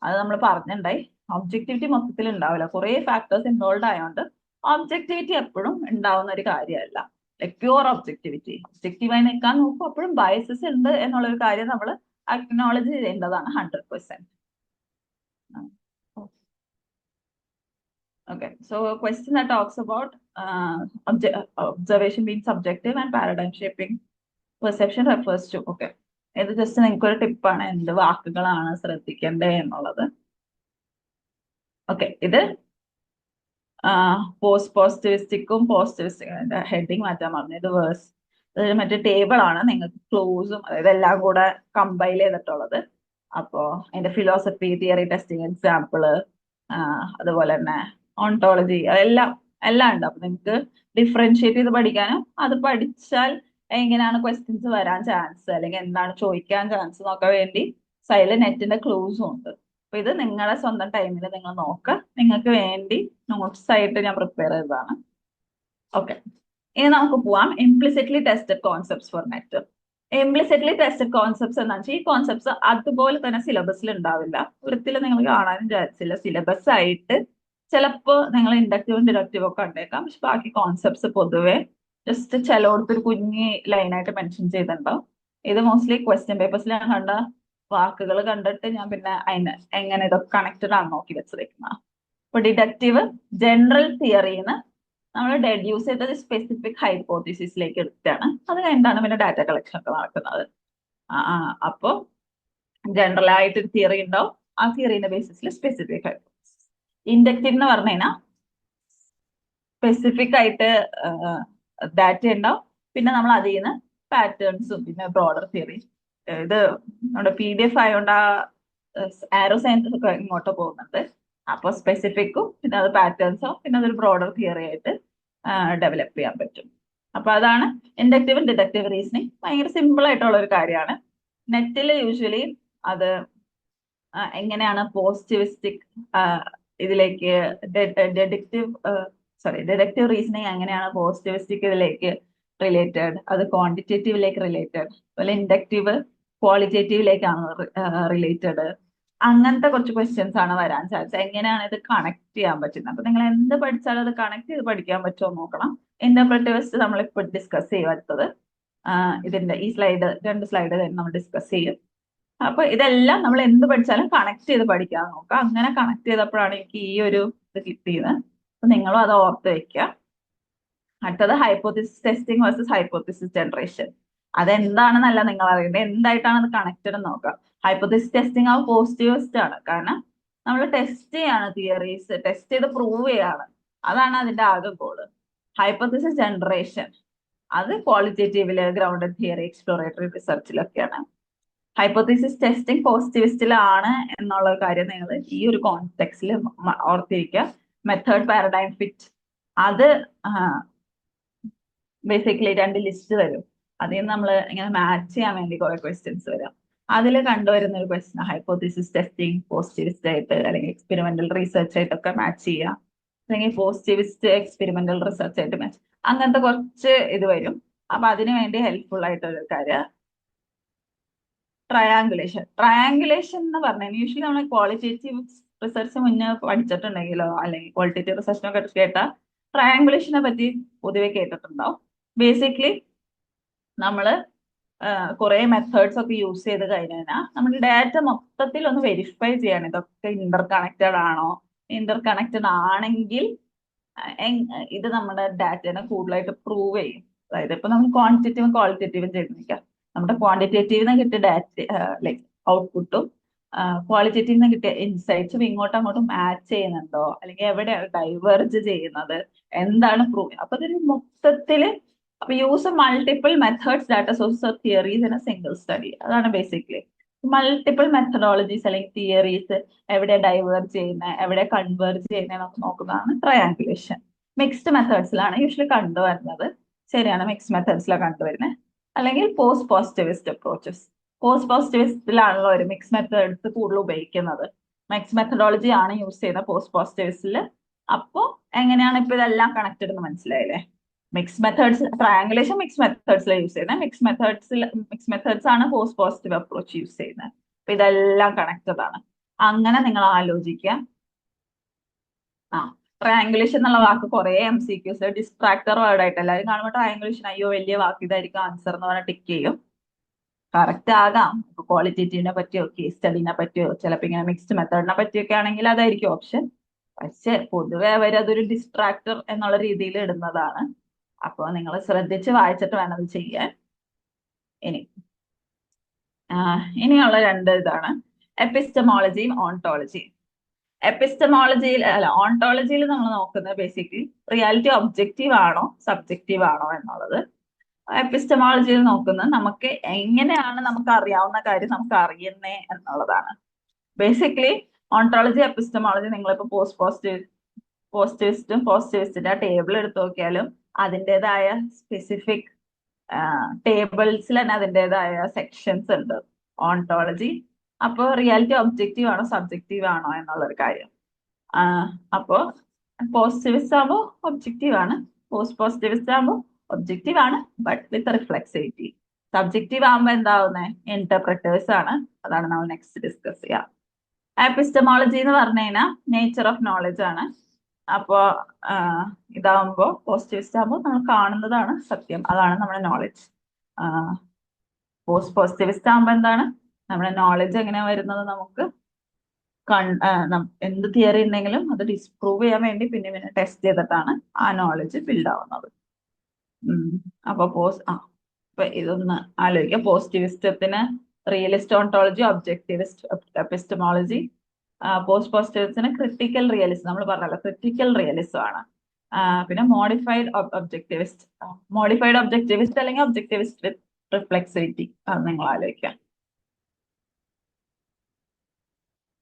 അത് നമ്മൾ പറഞ്ഞിട്ടുണ്ടായി. ഒബ്ജക്ടിവിറ്റി മൊത്തത്തിൽ ഉണ്ടാവില്ല, കുറെ ഫാക്ടേഴ്സ് ഇൻവോൾവ് ആയതുകൊണ്ട് ഒബ്ജക്ടിവിറ്റി എപ്പോഴും ഉണ്ടാവുന്ന ഒരു കാര്യമല്ല. ലൈക് പ്യുവർ ഒബ്ജക്റ്റീവായി നിൽക്കാൻ നോക്കും, അപ്പോഴും ബയസസ് ഉണ്ട് എന്നുള്ളൊരു കാര്യം നമ്മൾ അക്നോളജ് ചെയ്യേണ്ടതാണ് 100%. Okay, so a question that talks about observation being subjective and paradigm shaping perception refers to. Okay, ഇത് ജസ്റ്റ് നിങ്ങൾക്ക് ഒരു ടിപ്പാണ് എന്ത് വാക്കുകളാണ് ശ്രദ്ധിക്കേണ്ടത് എന്നുള്ളത്. ഓക്കെ, ഇത് പോസിറ്റിവിസ്റ്റിക്കും ഹെഡിങ് മാറ്റാൻ പറഞ്ഞു. ഇത് വേഴ്സ്, മറ്റേ ടേബിൾ ആണ്, നിങ്ങൾക്ക് ക്ലോസും അതായത് എല്ലാം കൂടെ കമ്പൈൽ ചെയ്തിട്ടുള്ളത്. അപ്പോ അതിന്റെ ഫിലോസഫി, തിയറി, ടെസ്റ്റിംഗ്, എക്സാമ്പിള്, അതുപോലെ തന്നെ ഓണ്ടോളജി, എല്ലാം ഉണ്ട്. അപ്പൊ നിങ്ങൾക്ക് ഡിഫറൻഷിയേറ്റ് ചെയ്ത് പഠിക്കാനും അത് പഠിച്ചാൽ എങ്ങനെയാണ് ക്വസ്റ്റ്യൻസ് വരാൻ ചാൻസ് അല്ലെങ്കിൽ എന്താണ് ചോദിക്കാൻ ചാൻസ് നോക്കാൻ വേണ്ടി സൈഡിൽ നെറ്റിന്റെ ക്ലൂസും ഉണ്ട്. അപ്പൊ ഇത് നിങ്ങളുടെ സ്വന്തം ടൈമിൽ നിങ്ങൾ നോക്കുക. നിങ്ങൾക്ക് വേണ്ടി നോട്ട്സ് ആയിട്ട് ഞാൻ പ്രിപ്പയർ ചെയ്തതാണ്. ഓക്കെ, ഇനി നമുക്ക് പോവാം implicitly tested concepts for net. Implicitly tested concepts എന്താണെന്ന് വെച്ചാൽ ഈ കോൺസെപ്റ്റ്സ് അതുപോലെ തന്നെ സിലബസിൽ ഉണ്ടാവില്ല, ഒരിക്കലും നിങ്ങൾ കാണാനും ചാൻസില്ല. സിലബസ് ആയിട്ട് ചിലപ്പോൾ നിങ്ങൾ ഇൻഡക്റ്റീവും ഡിഡക്റ്റീവും ഒക്കെ കണ്ടേക്കാം, പക്ഷെ ബാക്കി കോൺസെപ്റ്റ്സ് പൊതുവെ ജസ്റ്റ് ചിലയിടത്തൊരു കുഞ്ഞി ലൈനായിട്ട് മെൻഷൻ ചെയ്തിട്ടുണ്ടാവും. ഇത് മോസ്റ്റ്ലി ക്വസ്റ്റ്യൻ പേപ്പേഴ്സിൽ ഞാൻ കണ്ട വാക്കുകൾ കണ്ടിട്ട് ഞാൻ പിന്നെ അതിന് എങ്ങനെ ഇതൊക്കെ കണക്റ്റഡ് ആണ് നോക്കി വെച്ചിരിക്കുന്നത്. ഇപ്പൊ ഡിഡക്റ്റീവ് ജനറൽ തിയറിന്ന് നമ്മൾ ഡെഡ്യൂസ് ചെയ്തത് സ്പെസിഫിക് ഹൈപ്പോത്തിസിസിലേക്ക് എടുത്താണ്. അത് കഴിഞ്ഞിട്ടാണ് പിന്നെ ഡാറ്റ കളക്ഷൻ ഒക്കെ നടക്കുന്നത്. അപ്പോ ജനറൽ ആയിട്ട് ഒരു തിയറി ഉണ്ടാവും, ആ തിയറിന്റെ ബേസിസിൽ സ്പെസിഫിക് ഹൈപ്പോത്തിസിസ്. ഇൻഡക്റ്റീവ് എന്ന് പറഞ്ഞു കഴിഞ്ഞാൽ സ്പെസിഫിക് ആയിട്ട് ഡാറ്റ ഉണ്ടാവും, പിന്നെ നമ്മൾ അതിൽ നിന്ന് പാറ്റേൺസും പിന്നെ ബ്രോഡർ തിയറി. ഇത് നമ്മുടെ PDF ആയതുകൊണ്ട് ആ ആരോ സയൻസ് ഒക്കെ ഇങ്ങോട്ട് പോകുന്നുണ്ട്. അപ്പൊ സ്പെസിഫിക്കും പിന്നെ അത് പാറ്റേൺസോ പിന്നെ അതൊരു ബ്രോഡർ തിയറി ആയിട്ട് ഡെവലപ്പ് ചെയ്യാൻ പറ്റും. അപ്പൊ അതാണ് ഇൻഡക്റ്റീവ് ഡിഡക്റ്റീവ് റീസണിങ്. ഭയങ്കര സിമ്പിൾ ആയിട്ടുള്ള ഒരു കാര്യമാണ്. നെറ്റിൽ യൂഷ്വലി അത് എങ്ങനെയാണ് പോസിറ്റിവിസ്റ്റിക് ഇതിലേക്ക് ഡിഡക്റ്റീവ് റീസണിങ് എങ്ങനെയാണ് പോസിറ്റിവിസ്റ്റിക് ഇതിലേക്ക് റിലേറ്റഡ്, അത് ക്വാണ്ടിറ്റേറ്റീവിലേക്ക് റിലേറ്റഡ്, അതുപോലെ ഇൻഡക്റ്റീവ് ക്വാളിറ്റേറ്റീവിലേക്കാണ് റിലേറ്റഡ്. അങ്ങനത്തെ കുറച്ച് ക്വസ്റ്റ്യൻസ് ആണ് വരാൻ ചാൻസ്. എങ്ങനെയാണ് ഇത് കണക്ട് ചെയ്യാൻ പറ്റുന്നത്? അപ്പൊ നിങ്ങൾ എന്ത് പഠിച്ചാലും അത് കണക്ട് ചെയ്ത് പഠിക്കാൻ പറ്റുമോ നോക്കണം. ഇന്റർപ്രറ്റീവ്സ് നമ്മൾ ഇപ്പോൾ ഡിസ്കസ് ചെയ്യും. അടുത്തത് ഇതിന്റെ ഈ രണ്ട് സ്ലൈഡ് നമ്മൾ ഡിസ്കസ് ചെയ്യും. അപ്പൊ ഇതെല്ലാം നമ്മൾ എന്ത് പഠിച്ചാലും കണക്ട് ചെയ്ത് പഠിക്കാൻ നോക്കാം. അങ്ങനെ കണക്ട് ചെയ്തപ്പോഴാണ് എനിക്ക് ഈ ഒരു ഇത് കിട്ടിയത്. അപ്പൊ നിങ്ങളും അത് ഓർത്ത് വെക്കുക. അടുത്തത് hypothesis testing versus hypothesis generation. അതെന്താണെന്നല്ല നിങ്ങൾ അറിയേണ്ടത്, എന്തായിട്ടാണ് അത് കണക്റ്റഡ് എന്ന് നോക്കാം. ഹൈപ്പോത്തിസിസ് ടെസ്റ്റിംഗ് ആ പോസിറ്റിവിസ്റ്റ് ആണ്. കാരണം നമ്മൾ ടെസ്റ്റ് ചെയ്യാണ് തിയറീസ്, ടെസ്റ്റ് ചെയ്ത് പ്രൂവ് ചെയ്യാണ്. അതാണ് അതിന്റെ ആകെ ഗോള്. ഹൈപ്പോത്തിസിസ് ജനറേഷൻ അത് ക്വാളിറ്റേറ്റീവില്, ഗ്രൗണ്ടഡ് തിയറി, എക്സ്പ്ലോറേറ്ററി റിസർച്ചിലൊക്കെയാണ്. ഹൈപ്പോത്തിസിസ് ടെസ്റ്റിംഗ് പോസിറ്റിവിസ്റ്റിലാണ് എന്നുള്ള കാര്യം നിങ്ങൾ ഈ ഒരു കോണ്ടെക്സ്റ്റിൽ ഓർത്തിരിക്കുക. മെത്തേഡ് പാരഡൈം ഫിറ്റ് അത് ബേസിക്കലി 2 ലിസ്റ്റ് തരും. അതിൽ നിന്ന് നമ്മൾ ഇങ്ങനെ മാച്ച് ചെയ്യാൻ വേണ്ടി കുറെ ക്വസ്റ്റ്യൻസ് വരാം. അതിൽ കണ്ടുവരുന്ന ഒരു ക്വസ്റ്റ്യൻ ഹൈപ്പോത്തിസിസ് ടെസ്റ്റിംഗ് പോസിറ്റിവിസ്റ്റ് ആയിട്ട് അല്ലെങ്കിൽ എക്സ്പെരിമെന്റൽ റിസർച്ച് ആയിട്ടൊക്കെ മാച്ച് ചെയ്യാം, അല്ലെങ്കിൽ പോസിറ്റിവിസ്റ്റ് എക്സ്പെരിമെന്റൽ റിസർച്ച് ആയിട്ട് മാച്ച്, അങ്ങനത്തെ കുറച്ച് ഇത് വരും. അപ്പൊ അതിനു വേണ്ടി ഹെൽപ്ഫുൾ ആയിട്ടൊരു കാര്യം ട്രയാങ്കുലേഷൻ എന്ന് പറഞ്ഞാൽ യൂഷ്വലി നമ്മൾ ക്വാളിറ്റേറ്റീവ് റിസർച്ച് മുന്നേ പഠിച്ചിട്ടുണ്ടെങ്കിലോ അല്ലെങ്കിൽ ക്വാളിറ്റേറ്റീവ് റിസർച്ചിനൊക്കെ കേട്ടാൽ ട്രയാങ്കുലേഷനെ പറ്റി പൊതുവെ കേട്ടിട്ടുണ്ടാവും. ബേസിക്കലി നമ്മൾ കുറെ മെത്തേഡ്സ് ഒക്കെ യൂസ് ചെയ്ത് കഴിഞ്ഞാൽ നമ്മുടെ ഡാറ്റ മൊത്തത്തിൽ ഒന്ന് വെരിഫൈ ചെയ്യണം, ഇതൊക്കെ ഇന്റർ കണക്റ്റഡ് ആണോ. ഇന്റർ കണക്റ്റഡ് ആണെങ്കിൽ ഇത് നമ്മുടെ ഡാറ്റനെ കൂടുതലായിട്ട് പ്രൂവ് ചെയ്യും. അതായത് ഇപ്പൊ നമ്മൾ ക്വാണ്ടിറ്റേറ്റീവും ക്വാളിറ്റേറ്റീവും ചെയ്ത് നിൽക്കാം. നമ്മുടെ ക്വാണ്ടിറ്റേറ്റീവിന്ന് കിട്ടിയ ഡാറ്റ ലൈക്ക് ഔട്ട്പുട്ടും ക്വാളിറ്റേറ്റീവ് നിന്ന് കിട്ടിയ ഇൻസൈറ്റ്സും ഇങ്ങോട്ടും അങ്ങോട്ടും മാച്ച് ചെയ്യുന്നുണ്ടോ, അല്ലെങ്കിൽ എവിടെയാണ് ഡൈവേർജ് ചെയ്യുന്നത്, എന്താണ് പ്രൂവ്. അപ്പൊ ഇതൊരു മൊത്തത്തില് അപ്പൊ use multiple methods, data sources, theories in A single study. അതാണ് ബേസിക്കലി മൾട്ടിപ്പിൾ മെത്തഡോളജീസ് അല്ലെങ്കിൽ തിയറീസ് എവിടെ ഡൈവേർജ് ചെയ്യുന്നത്, എവിടെ കൺവേർജ് ചെയ്യുന്നതെന്നൊക്കെ നോക്കുന്നതാണ് ട്രയാങ്കുലേഷൻ. മിക്സ്ഡ് മെത്തേഡ്സിലാണ് യൂഷ്വലി കണ്ടുവരുന്നത്. ശരിയാണ്, മിക്സ്ഡ് മെത്തേഡ്സിലാണ് കണ്ടുവരുന്നത്. അല്ലെങ്കിൽ പോസ്റ്റ് പോസിറ്റിവിസ്റ്റ് അപ്രോച്ചസ്. പോസ്റ്റ് പോസിറ്റിവിസ്റ്റിലാണല്ലോ ഒരു മിക്സ് മെത്തേഡ്സ് കൂടുതൽ ഉപയോഗിക്കുന്നത്. മിക്സ് മെത്തഡോളജി ആണ് യൂസ് ചെയ്യുന്നത് പോസ്റ്റ് പോസിറ്റിവിസ്റ്റിൽ. അപ്പോ എങ്ങനെയാണ് ഇപ്പൊ ഇതെല്ലാം കണക്റ്റഡ് എന്ന് മനസ്സിലായില്ലേ? മിക്സ് മെത്തേഡ്സ്, ട്രയാങ്കുലേഷൻ മിക്സ് മെത്തേഡ്സിലാണ് യൂസ് ചെയ്യുന്നത്. മിക്സ് മെത്തേഡ്സ് ആണ് പോസ്റ്റ് പോസിറ്റീവ് അപ്രോച്ച് യൂസ് ചെയ്യുന്നത്. അപ്പൊ ഇതെല്ലാം കണക്റ്റഡ് ആണ്. അങ്ങനെ നിങ്ങൾ ആലോചിക്കുക. ആ ട്രയാങ്കുലേഷൻ എന്നുള്ള വാക്ക് കുറെ MCQs ഡിസ്ട്രാക്ടർ വേർഡ് ആയിട്ട് എല്ലാവരും കാണുമ്പോൾ ട്രയാങ്കുലേഷൻ അയ്യോ വലിയ വാക്ക്, ഇതായിരിക്കും ആൻസർ എന്ന് പറഞ്ഞാൽ ടിക്ക് ചെയ്യും. കറക്റ്റ് ആകാം. ഇപ്പൊ ക്വാളിറ്റേറ്റീവിനെ പറ്റിയോ കേസ് സ്റ്റഡിനെ പറ്റിയോ ചിലപ്പോൾ ഇങ്ങനെ മിക്സ്ഡ് മെത്തേഡിനെ പറ്റിയൊക്കെ ആണെങ്കിൽ അതായിരിക്കും ഓപ്ഷൻ. പക്ഷെ പൊതുവെ അവരതൊരു ഡിസ്ട്രാക്ടർ എന്നുള്ള രീതിയിൽ ഇടുന്നതാണ്. അപ്പോൾ നിങ്ങൾ ശ്രദ്ധിച്ച് വായിച്ചിട്ട് വേണം അത് ചെയ്യാൻ. ഇനി ഇനിയുള്ള 2 ഇതാണ് എപ്പിസ്റ്റമോളജിയും ഓണ്ടോളജിയും. എപ്പിസ്റ്റമോളജിയിൽ അല്ല ഓണ്ടോളജിയിൽ നമ്മൾ നോക്കുന്നത് ബേസിക്കലി റിയാലിറ്റി ഒബ്ജക്റ്റീവ് ആണോ സബ്ജക്റ്റീവ് ആണോ എന്നുള്ളത്. എപ്പിസ്റ്റമോളജിയിൽ നോക്കുന്നത് നമുക്ക് എങ്ങനെയാണ് നമുക്ക് അറിയാവുന്ന കാര്യം നമുക്ക് അറിയുന്നേ എന്നുള്ളതാണ്. ബേസിക്കലി ഓണ്ടോളജി എപ്പിസ്റ്റമോളജി നിങ്ങളിപ്പോ പോസിറ്റിവിസ്റ്റിന്റെ ആ ടേബിൾ എടുത്തു നോക്കിയാലും അതിൻ്റെതായ സ്പെസിഫിക് ടേബിൾസിൽ തന്നെ അതിൻ്റെതായ സെക്ഷൻസ് ഉണ്ട് ഓണ്ടോളജി. അപ്പോൾ റിയാലിറ്റി ഒബ്ജക്റ്റീവ് ആണോ സബ്ജക്റ്റീവ് ആണോ എന്നുള്ളൊരു കാര്യം. അപ്പോൾ പോസിറ്റിവിസ്റ്റ് ആകുമ്പോൾ ഒബ്ജക്റ്റീവ് ആണ്, പോസ്റ്റ് പോസിറ്റിവിസ്റ്റ് ആകുമ്പോൾ ഒബ്ജക്റ്റീവ് ആണ് ബട്ട് വിത്ത് റിഫ്ലെക്സിവിറ്റി. സബ്ജക്റ്റീവ് ആകുമ്പോൾ എന്താവുന്നത് ഇന്റർപ്രറ്റേഴ്സ് ആണ്. അതാണ് നമ്മൾ നെക്സ്റ്റ് ഡിസ്കസ് ചെയ്യാം. എപ്പിസ്റ്റമോളജി എന്ന് പറഞ്ഞു കഴിഞ്ഞാൽ നേച്ചർ ഓഫ് നോളജ് ആണ്. അപ്പോ ഇതാവുമ്പോൾ പോസിറ്റിവിസ്റ്റ് ആകുമ്പോൾ നമ്മൾ കാണുന്നതാണ് സത്യം, അതാണ് നമ്മുടെ നോളജ്. പോസ്റ്റ് പോസിറ്റിവിസ്റ്റ് ആകുമ്പോൾ എന്താണ് നമ്മുടെ നോളജ് എങ്ങനെയാ വരുന്നത്, നമുക്ക് എന്ത് തിയറി ഉണ്ടെങ്കിലും അത് ഡിസ്പ്രൂവ് ചെയ്യാൻ വേണ്ടി പിന്നെ പിന്നെ ടെസ്റ്റ് ചെയ്തിട്ടാണ് ആ നോളജ് ബിൽഡ് ആവുന്നത്. അപ്പൊ ഇതൊന്ന് ആലോചിക്കാം. പോസിറ്റിവിസ്റ്റത്തിന് realist ontology, objectivist epistemology. Post പോസിറ്റിവിസ്റ്റിന് ക്രിട്ടിക്കൽ റിയലിസം, നമ്മൾ പറഞ്ഞല്ലോ ക്രിട്ടിക്കൽ റിയലിസം ആണ്. പിന്നെ മോഡിഫൈഡ് ഒബ്ജക്റ്റിവിസ്റ്റ് അല്ലെങ്കിൽ ഒബ്ജക്റ്റിവിസ്റ്റ് വിത്ത് റിഫ്ലെക്സിവിറ്റി, അത് നിങ്ങൾ ആലോചിക്കാം.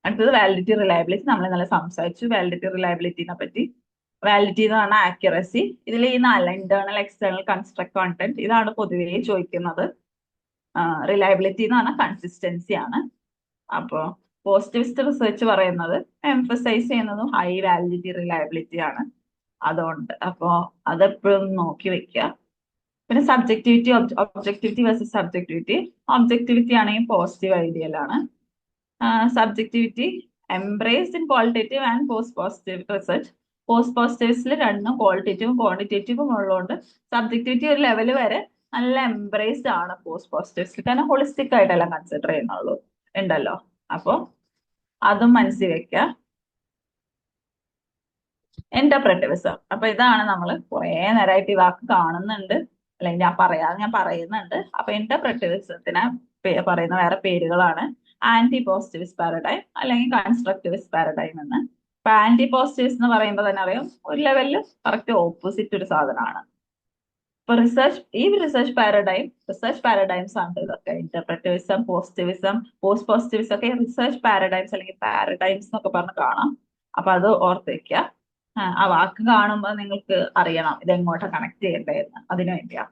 അടുത്തത് വാലിഡിറ്റി റിലയബിലിറ്റി. നമ്മൾ ഇന്നലെ സംസാരിച്ചു വാലിഡിറ്റി റിലയബിലിറ്റിനെ പറ്റി. വാലിഡിറ്റി എന്ന് പറഞ്ഞാൽ ആക്യുറസി. ഇതിൽ ഈ 4 ഇന്റേണൽ എക്സ്റ്റേണൽ കൺസ്ട്രക്ട് കോണ്ടന്റ് ഇതാണ് പൊതുവേ ചോദിക്കുന്നത്. റിലയബിലിറ്റി എന്ന് പറഞ്ഞാൽ കൺസിസ്റ്റൻസി ആണ്. അപ്പോൾ പോസിറ്റിവിസ്റ്റ് റിസർച്ച് പറയുന്നത് എംഫസൈസ് ചെയ്യുന്നതും ഹൈ വാലിഡിറ്റി റിലയബിലിറ്റി ആണ്. അതുകൊണ്ട് അപ്പോൾ അതെപ്പോഴും നോക്കി വെക്കുക. പിന്നെ subjectivity, objectivity versus subjectivity. Objectivity ആണെങ്കിൽ പോസിറ്റീവ് ഐഡിയൽ ആണ്. Subjectivity embraced in qualitative and post positive research. Post പോസിറ്റീവ്സിൽ രണ്ടും ക്വാളിറ്റേറ്റീവും ക്വാണ്ടിറ്റേറ്റീവും ഉള്ളതുകൊണ്ട് സബ്ജക്ടിവിറ്റി ഒരു ലെവൽ വരെ നല്ല എംബ്രേസ്ഡ് ആണ് പോസ്റ്റ് പോസിറ്റീവ്സിൽ. കാരണം ഹോളിസ്റ്റിക് ആയിട്ടെല്ലാം കൺസിഡർ ചെയ്യുന്നുള്ളൂ ഉണ്ടല്ലോ. അപ്പോൾ അതും മനസ്സിൽ വെക്കുക. ഇന്റർപ്രറ്റീവിസം. അപ്പൊ ഇതാണ് നമ്മൾ കുറെ നേരമായിട്ട് ഈ വാക്ക് കാണുന്നുണ്ട്. അല്ലെങ്കിൽ ഞാൻ പറയുന്നുണ്ട്. അപ്പൊ ഇന്റർപ്രറ്റിവിസത്തിന് പറയുന്ന വേറെ പേരുകളാണ് ആന്റി പോസിറ്റിവിസ്റ്റ് പാരഡൈം അല്ലെങ്കിൽ കൺസ്ട്രക്റ്റിവിസ്റ്റ് പാരഡൈം എന്ന്. ഇപ്പൊ ആന്റി പോസിറ്റിവിസ്റ്റ് എന്ന് പറയുമ്പോൾ തന്നെ അറിയാം ഒരു ലെവലിൽ കറക്റ്റ് ഓപ്പോസിറ്റ് ഒരു സാധനമാണ്. ഇപ്പൊ റിസർച്ച് പാരഡൈംസ് ആണ് ഇതൊക്കെ. ഇന്റർപ്രറ്റിവിസം, പോസിറ്റിവിസം, പോസ്റ്റ് പോസിറ്റിവിസം ഒക്കെ റിസർച്ച് പാരഡൈംസ് അല്ലെങ്കിൽ പാരഡൈംസ് എന്നൊക്കെ പറഞ്ഞ് കാണാം. അപ്പൊ അത് ഓർത്ത് വെക്കുക. ആ വാക്ക് കാണുമ്പോൾ നിങ്ങൾക്ക് അറിയണം ഇത് എങ്ങോട്ടാ കണക്ട് ചെയ്യേണ്ടതെന്ന്. അതിനു വേണ്ടിയാ.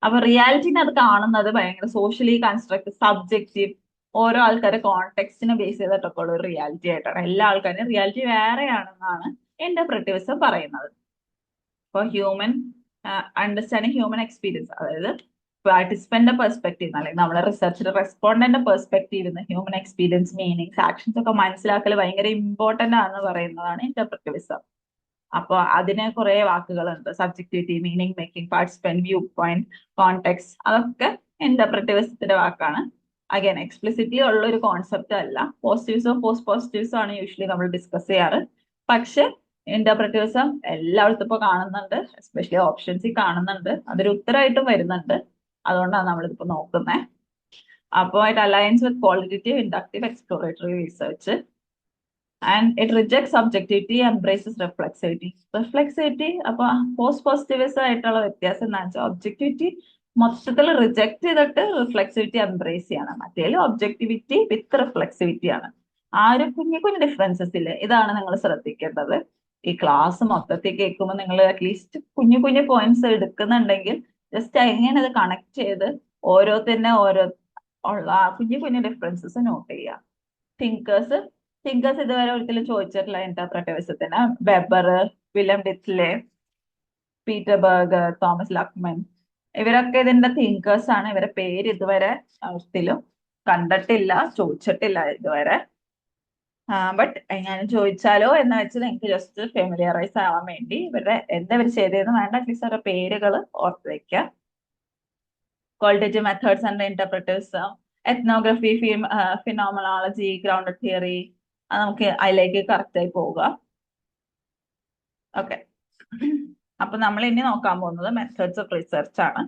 അപ്പൊ റിയാലിറ്റിനെ അത് കാണുന്നത് ഭയങ്കര സോഷ്യലി കൺസ്ട്രക്ട്, സബ്ജക്റ്റീവ്, ഓരോ ആൾക്കാരുടെ കോണ്ടെക്സ്റ്റിനെ ബേസ് ചെയ്തിട്ടൊക്കെ ഉള്ള ഒരു റിയാലിറ്റി ആയിട്ടാണ്. എല്ലാ ആൾക്കാരും റിയാലിറ്റി വേറെയാണെന്നാണ് ഇന്റർപ്രറ്റിവിസം പറയുന്നത്. ഇപ്പോൾ ഹ്യൂമൻ അണ്ടർസ്റ്റാൻഡിങ് ഹ്യൂമൻ എക്സ്പീരിയൻസ്, അതായത് പാർട്ടിസിപ്പന്റെ പെർസ്പെക്റ്റീവ് അല്ലെങ്കിൽ നമ്മുടെ റിസർച്ചിന്റെ റെസ്പോണ്ടന്റ് പെർസ്പെക്റ്റീവ് നിന്ന് ഹ്യൂമൻ എക്സ്പീരിയൻസ്, മീനിങ്സ്, ആക്ഷൻസ് ഒക്കെ മനസ്സിലാക്കൽ ഭയങ്കര ഇമ്പോർട്ടന്റ് ആണെന്ന് പറയുന്നതാണ് ഇന്റർപ്രറ്റിവിസം. അപ്പൊ അതിന് കുറെ വാക്കുകളുണ്ട്. Subjectivity, meaning making, participant, view point, context, അതൊക്കെ ഇന്റർപ്രറ്റിവിസത്തിന്റെ വാക്കാണ്. അഗൈൻ എക്സ്പ്ലിസിറ്റ്ലി ഉള്ള ഒരു കോൺസെപ്റ്റ് അല്ല. പോസിറ്റീവ്സോ പോസ്റ്റ് പോസിറ്റീവ്സോ ആണ് യൂഷ്വലി നമ്മൾ ഡിസ്കസ് ചെയ്യാറ്. പക്ഷെ ഇന്റർപ്രറ്റിവിസം എല്ലായിടത്തും ഇപ്പൊ കാണുന്നുണ്ട്, എസ്പെഷ്യലി ഓപ്ഷൻസിൽ കാണുന്നുണ്ട്. അതൊരു ഉത്തരമായിട്ടും വരുന്നുണ്ട്. അതുകൊണ്ടാണ് നമ്മളിതിപ്പോ നോക്കുന്നത്. അപ്പോൾ it alliance with qualitative, inductive, exploratory research. And it rejects subjectivity, embraces reflexivity. Reflexivity, അപ്പൊ പോസ്റ്റ് പോസിറ്റിവിസം ആയിട്ടുള്ള വ്യത്യാസം എന്താ വെച്ചാൽ ഒബ്ജക്ടിവിറ്റി മൊത്തത്തിൽ റിജക്ട് ചെയ്തിട്ട് റിഫ്ലെക്സിവിറ്റി എംബ്രേസ് ചെയ്യണം. മറ്റേതിൽ ഒബ്ജക്ടിവിറ്റി വിത്ത് റിഫ്ലെക്സിവിറ്റി ആണ്. ആ ഒരു കുഞ്ഞു കുഞ്ഞു ഡിഫറൻസസ് ഇല്ലേ, ഇതാണ് നിങ്ങൾ ശ്രദ്ധിക്കേണ്ടത്. ഈ ക്ലാസ് മൊത്തത്തിൽ കേൾക്കുമ്പോൾ നിങ്ങൾ അറ്റ്ലീസ്റ്റ് കുഞ്ഞു കുഞ്ഞു പോയിന്റ്സ് എടുക്കുന്നുണ്ടെങ്കിൽ ജസ്റ്റ് എങ്ങനെ അത് കണക്ട് ചെയ്ത് ഓരോരുത്തരുടെ ഓരോ ഉള്ള കുഞ്ഞു കുഞ്ഞു ഡിഫറൻസസ് നോട്ട് ചെയ്യുക. തിങ്കേഴ്സ് ഇതുവരെ ഒരിക്കലും ചോദിച്ചിട്ടില്ല ഇന്റർപ്രറ്റിവിസത്തിന്. Weber, William Dilthey, Peter Berger, Thomas Luckmann, ഇവരൊക്കെ ഇതിന്റെ തിങ്കേഴ്സ് ആണ്. ഇവരെ പേര് ഇതുവരെ ഒരിക്കലും കണ്ടിട്ടില്ല, ചോദിച്ചിട്ടില്ല ഇതുവരെ. ബട്ട് എങ്ങനെ ചോദിച്ചാലോ എന്ന് വെച്ച് നിങ്ങൾക്ക് ജസ്റ്റ് ഫെമിലിയറൈസ് ആവാൻ വേണ്ടി ഇവരുടെ എന്താ ഇവർ ചെയ്തതെന്ന് വേണ്ട, അറ്റ്ലീസ്റ്റ് അവരുടെ പേരുകൾ ഓർത്ത് വെക്കുക. Qualitative methods and interpretivism, ethnography, phenomenology, grounded theory, നമുക്ക് അതിലേക്ക് കറക്റ്റ് ആയി പോവുക. ഓക്കെ. അപ്പൊ നമ്മൾ ഇനി നോക്കാൻ പോകുന്നത് മെത്തേഡ്സ് ഓഫ് റിസർച്ച് ആണ്.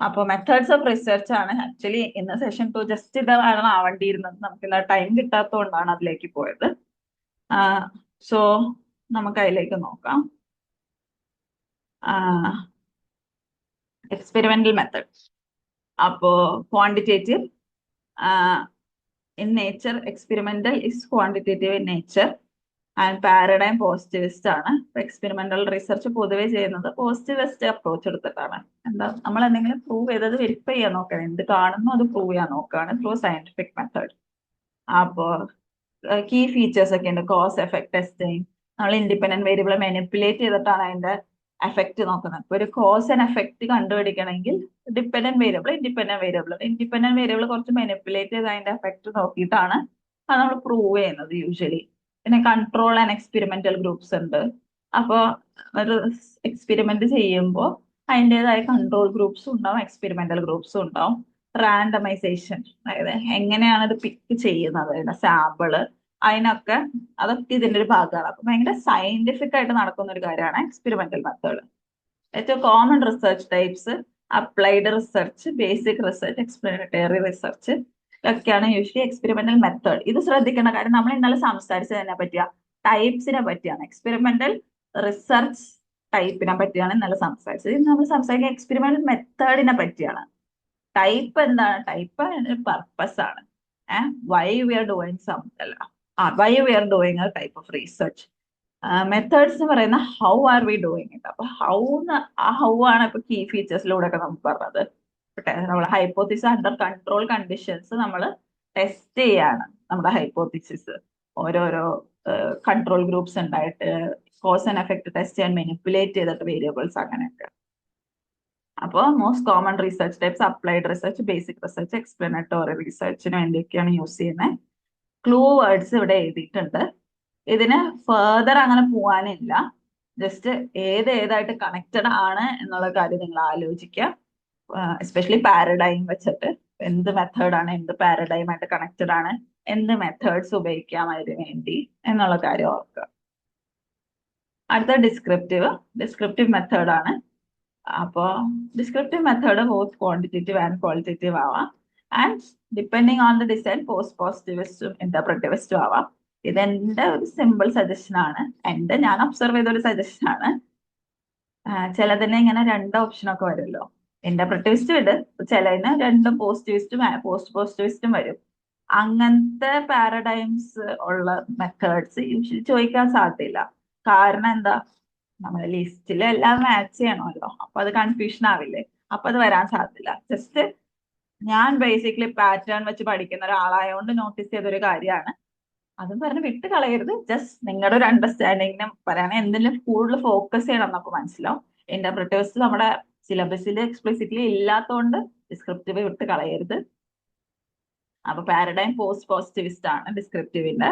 അപ്പൊ മെത്തേഡ്സ് ഓഫ് റിസർച്ച് ആണ് ആക്ച്വലി ഇന്ന് സെഷൻ 2 ജസ്റ്റ് ഇതാണ് ആവേണ്ടിയിരുന്നത്. നമുക്ക് ഇന്ന് ടൈം കിട്ടാത്തതുകൊണ്ടാണ് അതിലേക്ക് പോയത്. സോ നമുക്ക് അതിലേക്ക് നോക്കാം. Experimental methods. അപ്പോ quantitative in nature, experimental is quantitative in nature, and paradigm positivist ആണ്. എക്സ്പെരിമെന്റൽ റിസർച്ച് പൊതുവെ ചെയ്യുന്നത് പോസിറ്റിവിസ്റ്റ് അപ്രോച്ച് എടുത്തിട്ടാണ്. എന്താ, നമ്മൾ എന്തെങ്കിലും പ്രൂവ് ചെയ്തത് വെരിഫൈ ചെയ്യാൻ നോക്കണം. എന്ത് കാണുന്നു അത് പ്രൂവ് ചെയ്യാൻ നോക്കുകയാണ് ത്രൂ സയന്റിഫിക് മെത്തേഡ്. അപ്പോ കീ ഫീച്ചേഴ്സ് ഒക്കെ ഉണ്ട്. കോസ് എഫക്ട് ടെസ്റ്റിംഗ്, നമ്മൾ ഇൻഡിപെൻഡന്റ് വേരിയബിൾ മാനിപ്പുലേറ്റ് ചെയ്തിട്ടാണ് അതിന്റെ എഫക്ട് നോക്കുന്നത്. ഇപ്പൊ ഒരു കോസ് ആൻഡ് എഫക്ട് കണ്ടുപിടിക്കണമെങ്കിൽ ഡിപെൻഡന്റ് വേരിയബിൾ, ഇൻഡിപെൻഡന്റ് വേരിയബിൾ കുറച്ച് മാനിപ്പുലേറ്റ് ചെയ്ത് അതിന്റെ എഫക്ട് നോക്കിയിട്ടാണ് അത് നമ്മൾ പ്രൂവ് ചെയ്യുന്നത് യൂഷ്വലി. പിന്നെ കൺട്രോൾ ആൻഡ് എക്സ്പെരിമെന്റൽ ഗ്രൂപ്പ്സ് ഉണ്ട്. അപ്പോൾ ഒരു എക്സ്പെരിമെന്റ് ചെയ്യുമ്പോൾ അതിൻ്റെതായ കൺട്രോൾ ഗ്രൂപ്പ്സും ഉണ്ടാവും, എക്സ്പെരിമെന്റൽ ഗ്രൂപ്പ്സും ഉണ്ടാവും. റാൻഡമൈസേഷൻ, അതായത് എങ്ങനെയാണ് ഇത് പിക്ക് ചെയ്യുന്നത്, സാമ്പിള്, അതൊക്കെ ഇതിന്റെ ഒരു ഭാഗമാണ്. അപ്പൊ ഭയങ്കര സയന്റിഫിക് ആയിട്ട് നടക്കുന്ന ഒരു കാര്യമാണ് എക്സ്പെരിമെന്റൽ മെത്തേഡ്. ഏറ്റവും common research types applied research, basic research, explanatory research ഒക്കെയാണ് യൂഷ്വലി എക്സ്പെരിമെന്റൽ മെത്തേഡ്. ഇത് ശ്രദ്ധിക്കേണ്ട കാര്യം നമ്മൾ ഇന്നലെ സംസാരിച്ചതിനെ പറ്റിയ ടൈപ്സിനെ പറ്റിയാണ്. എക്സ്പെരിമെന്റൽ റിസർച്ച് ടൈപ്പിനെ പറ്റിയാണ് ഇന്നലെ സംസാരിച്ചത്. ഇന്ന് നമ്മൾ സംസാരിക്കുക എക്സ്പെരിമെന്റൽ മെത്തേഡിനെ പറ്റിയാണ്. ടൈപ്പ് എന്താണ്? ടൈപ്പ് പർപ്പസ് ആണ്. Why we are doing why we are doing a type of research. Methods എന്ന് പറയുന്ന how are we doing it. അപ്പൊ ഹൗ ആണ് ഇപ്പൊ കീ ഫീച്ചേഴ്സിലൂടെ ഒക്കെ നമുക്ക് പറഞ്ഞത്. നമ്മൾ ഹൈപ്പോത്തിസിസ് അണ്ടർ കൺട്രോൾ കണ്ടീഷൻസ് നമ്മൾ ടെസ്റ്റ് ചെയ്യാണ്. നമ്മുടെ ഹൈപ്പോത്തിസിസ് ഓരോരോ കൺട്രോൾ ഗ്രൂപ്പ്സ് ഉണ്ടായിട്ട് കോസ് ആൻഡ് എഫക്ട് ടെസ്റ്റ് ചെയ്യാൻ മാനിപ്പുലേറ്റ് ചെയ്തിട്ട് വേരിയബിൾസ് അങ്ങനെയൊക്കെ. അപ്പോൾ most common research types applied research, basic research, explanatory റിസർച്ചിന് വേണ്ടിയൊക്കെയാണ് use ചെയ്യുന്നത്. ക്ലൂ വേർഡ്സ് ഇവിടെ എഴുതിയിട്ടുണ്ട്. ഇതിന് ഫെർദർ അങ്ങനെ പോവാനില്ല. ജസ്റ്റ് ഏതായിട്ട് കണക്റ്റഡ് ആണ് എന്നുള്ള കാര്യം നിങ്ങൾ ആലോചിക്കുക. എസ്പെഷ്യലി പാരഡൈം വെച്ചിട്ട് എന്ത് മെത്തേഡാണ്, എന്ത് പാരഡൈമായിട്ട് കണക്റ്റഡ് ആണ്, എന്ത് മെത്തേഡ്സ് ഉപയോഗിക്കാം അതിന് വേണ്ടി എന്നുള്ള കാര്യം ഓർക്കുക. അടുത്ത ഡിസ്ക്രിപ്റ്റീവ് മെത്തേഡാണ്. അപ്പോൾ descriptive method both quantitative and qualitative ആവാം. And depending on the design പോസിറ്റിവിസ്റ്റും ഇന്റർപ്രറ്റീവിസ്റ്റും ആവാം. ഇതെന്റെ ഒരു സിമ്പിൾ സജഷൻ ആണ്. ഞാൻ ഒബ്സർവ് ചെയ്ത ഒരു സജഷൻ ആണ്. ചിലതിന് ഇങ്ങനെ രണ്ട് ഓപ്ഷനൊക്കെ വരുമല്ലോ. ഇന്റർപ്രറ്റീവിസ്റ്റ് ഉണ്ട്, ചിലതിന് രണ്ടും പോസിറ്റിവിസ്റ്റും പോസിറ്റിവിസ്റ്റും വരും. അങ്ങനത്തെ പാരഡൈംസ് ഉള്ള മെത്തേഡ്സ് യൂഷ്വലി ചോദിക്കാൻ സാധ്യതയില്ല. കാരണം എന്താ, നമ്മുടെ ലിസ്റ്റിൽ എല്ലാം മാച്ച് ചെയ്യണമല്ലോ. അപ്പൊ അത് കൺഫ്യൂഷൻ ആവില്ലേ, അപ്പൊ അത് വരാൻ സാധ്യതയില്ല. ജസ്റ്റ് ഞാൻ ബേസിക്കലി പാറ്റേൺ വെച്ച് പഠിക്കുന്ന ഒരാളായതുകൊണ്ട് നോട്ടീസ് ചെയ്തൊരു കാര്യമാണ്. അതും പറഞ്ഞ് വിട്ട് കളയരുത്. ജസ്റ്റ് നിങ്ങളുടെ ഒരു അണ്ടർസ്റ്റാൻഡിങ്ങിനും പറയാൻ എന്തെങ്കിലും കൂടുതൽ ഫോക്കസ് ചെയ്യണം എന്നൊക്കെ മനസ്സിലാവും. ഇന്റർപ്രിറ്റേഴ്സ് നമ്മുടെ സിലബസിൽ എക്സ്പ്ലിസിറ്റ്ലി ഇല്ലാത്തതുകൊണ്ട് ഡിസ്ക്രിപ്റ്റീവ് വിട്ട് കളയരുത്. അപ്പൊ പാരഡൈം പോസിറ്റിവിസ്റ്റ് ആണ് ഡിസ്ക്രിപ്റ്റീവിന്റെ.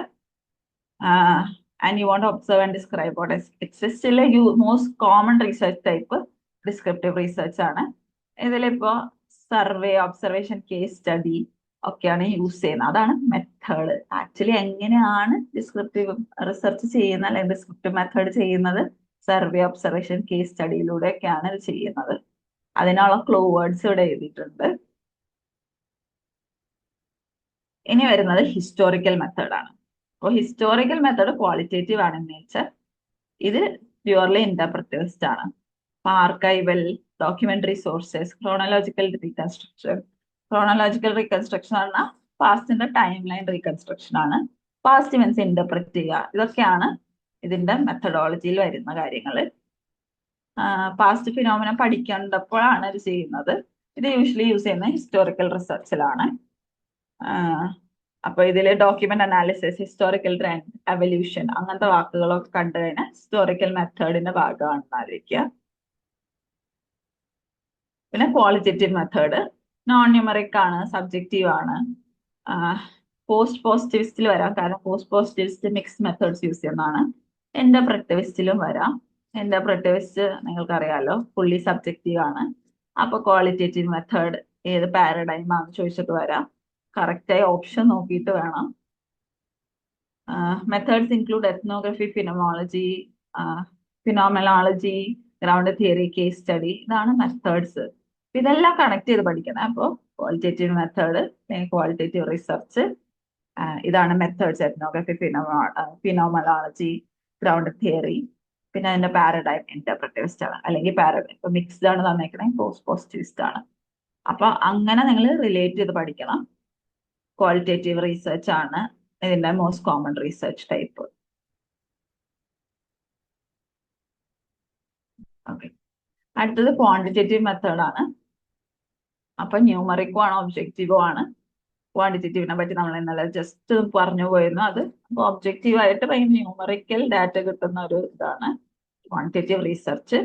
And you want observe and describe what it's still a most common research type descriptive research ആണ്. ഇതിലിപ്പോ സർവേ, ഒബ്സർവേഷൻ, കേസ് സ്റ്റഡി ഒക്കെയാണ് യൂസ് ചെയ്യുന്നത്. അതാണ് മെത്തേഡ്. ആക്ച്വലി എങ്ങനെയാണ് ഡിസ്ക്രിപ്റ്റീവ് റിസർച്ച് ചെയ്യുന്നത് അല്ലെങ്കിൽ ഡിസ്ക്രിപ്റ്റീവ് മെത്തേഡ് ചെയ്യുന്നത്, സർവേ, ഒബ്സർവേഷൻ, കേസ് സ്റ്റഡിയിലൂടെ ഒക്കെയാണ് ഇത് ചെയ്യുന്നത്. അതിനുള്ള ക്ലൂ വേർഡ്സ് ഇവിടെ എഴുതിയിട്ടുണ്ട്. ഇനി വരുന്നത് ഹിസ്റ്റോറിക്കൽ മെത്തേഡാണ്. അപ്പോൾ ഹിസ്റ്റോറിക്കൽ മെത്തേഡ് ക്വാളിറ്റേറ്റീവ് ആണ് ഇൻ നേച്ചർ. ഇത് പ്യുവർലി ഇന്റർപ്രറ്റീവിസ്റ്റ് ആണ്. Archival, documentary sources, chronological reconstruction. Chronological reconstruction പറഞ്ഞാൽ പാസ്റ്റിന്റെ ടൈം ലൈൻ റീകൺസ്ട്രക്ഷൻ ആണ്. പാസ്റ്റ് ഇവന്റ്സ് ഇന്റർപ്രറ്റ് ചെയ്യുക, ഇതൊക്കെയാണ് ഇതിന്റെ മെത്തഡോളജിയിൽ വരുന്ന കാര്യങ്ങൾ. പാസ്റ്റ് ഫിനോമിന പഠിക്കേണ്ടപ്പോഴാണ് ഇത് ചെയ്യുന്നത്. ഇത് യൂഷ്വലി യൂസ് ചെയ്യുന്ന ഹിസ്റ്റോറിക്കൽ റിസർച്ചിലാണ്. അപ്പൊ ഇതിൽ document analysis, historical trend, evolution അങ്ങനത്തെ വാക്കുകളൊക്കെ കണ്ടു കഴിഞ്ഞാൽ ഹിസ്റ്റോറിക്കൽ മെത്തേഡിന്റെ ഭാഗമാണെന്ന് ആലോചിക്കുക. പിന്നെ ക്വാളിറ്റേറ്റീവ് മെത്തേഡ് നോൺ ന്യൂമറിക് ആണ്, സബ്ജക്റ്റീവ് ആണ്. പോസിറ്റിവിസ്റ്റിൽ വരാം, കാരണം പോസിറ്റിവിസ്റ്റ് മിക്സ് മെത്തേഡ്സ് യൂസ് ചെയ്യുന്നതാണ്. ഇന്റർപ്രറ്റീവിസ്റ്റിലും വരാം. ഇന്റർപ്രറ്റീവിസ്റ്റ് നിങ്ങൾക്കറിയാലോ ഫുള്ളി സബ്ജക്റ്റീവ് ആണ്. അപ്പൊ ക്വാളിറ്റേറ്റീവ് മെത്തേഡ് ഏത് പാരഡൈം ആണെന്ന് ചോദിച്ചിട്ട് വരാം. കറക്റ്റായ ഓപ്ഷൻ നോക്കിയിട്ട് വേണം. Methods include ethnography, phenomenology, ground theory, case study. ഇതാണ് മെത്തേഡ്സ്. ഇതെല്ലാം കണക്ട് ചെയ്ത് പഠിക്കണം. അപ്പോൾ ക്വാളിറ്റേറ്റീവ് മെത്തേഡ്, ക്വാളിറ്റേറ്റീവ് റിസർച്ച്, ഇതാണ് methods. Ethnography, phenomenology, ground theory, പിന്നെ അതിന്റെ പാരഡൈം ഇന്റർപ്രറ്റീവിസ്റ്റ് ആണ്. അല്ലെങ്കിൽ പാരഡൈം ഇപ്പൊ മിക്സ്ഡ് ആണ് തന്നേക്കണേ, പോസിറ്റിവിസ്റ്റ് ആണ്. അപ്പൊ അങ്ങനെ നിങ്ങൾ റിലേറ്റ് ചെയ്ത് പഠിക്കണം. ക്വാളിറ്റേറ്റീവ് റിസർച്ച് ആണ് ഇതിന്റെ most common research type. Okay, അടുത്തത് ക്വാണ്ടിറ്റേറ്റീവ് മെത്തേഡ് ആണ്. അപ്പൊ ന്യൂമറിക്കും ആണ് ഒബ്ജക്റ്റീവും ആണ്. ക്വാണ്ടിറ്റേറ്റീവിനെ പറ്റി നമ്മൾ ഇന്നലെ ജസ്റ്റ് പറഞ്ഞു പോയിരുന്നു. അത് അപ്പൊ ഒബ്ജക്റ്റീവ് ആയിട്ട് ന്യൂമറിക്കൽ ഡാറ്റ കിട്ടുന്ന ഒരു ഇതാണ് ക്വാണ്ടിറ്റേറ്റീവ് റിസർച്ച്.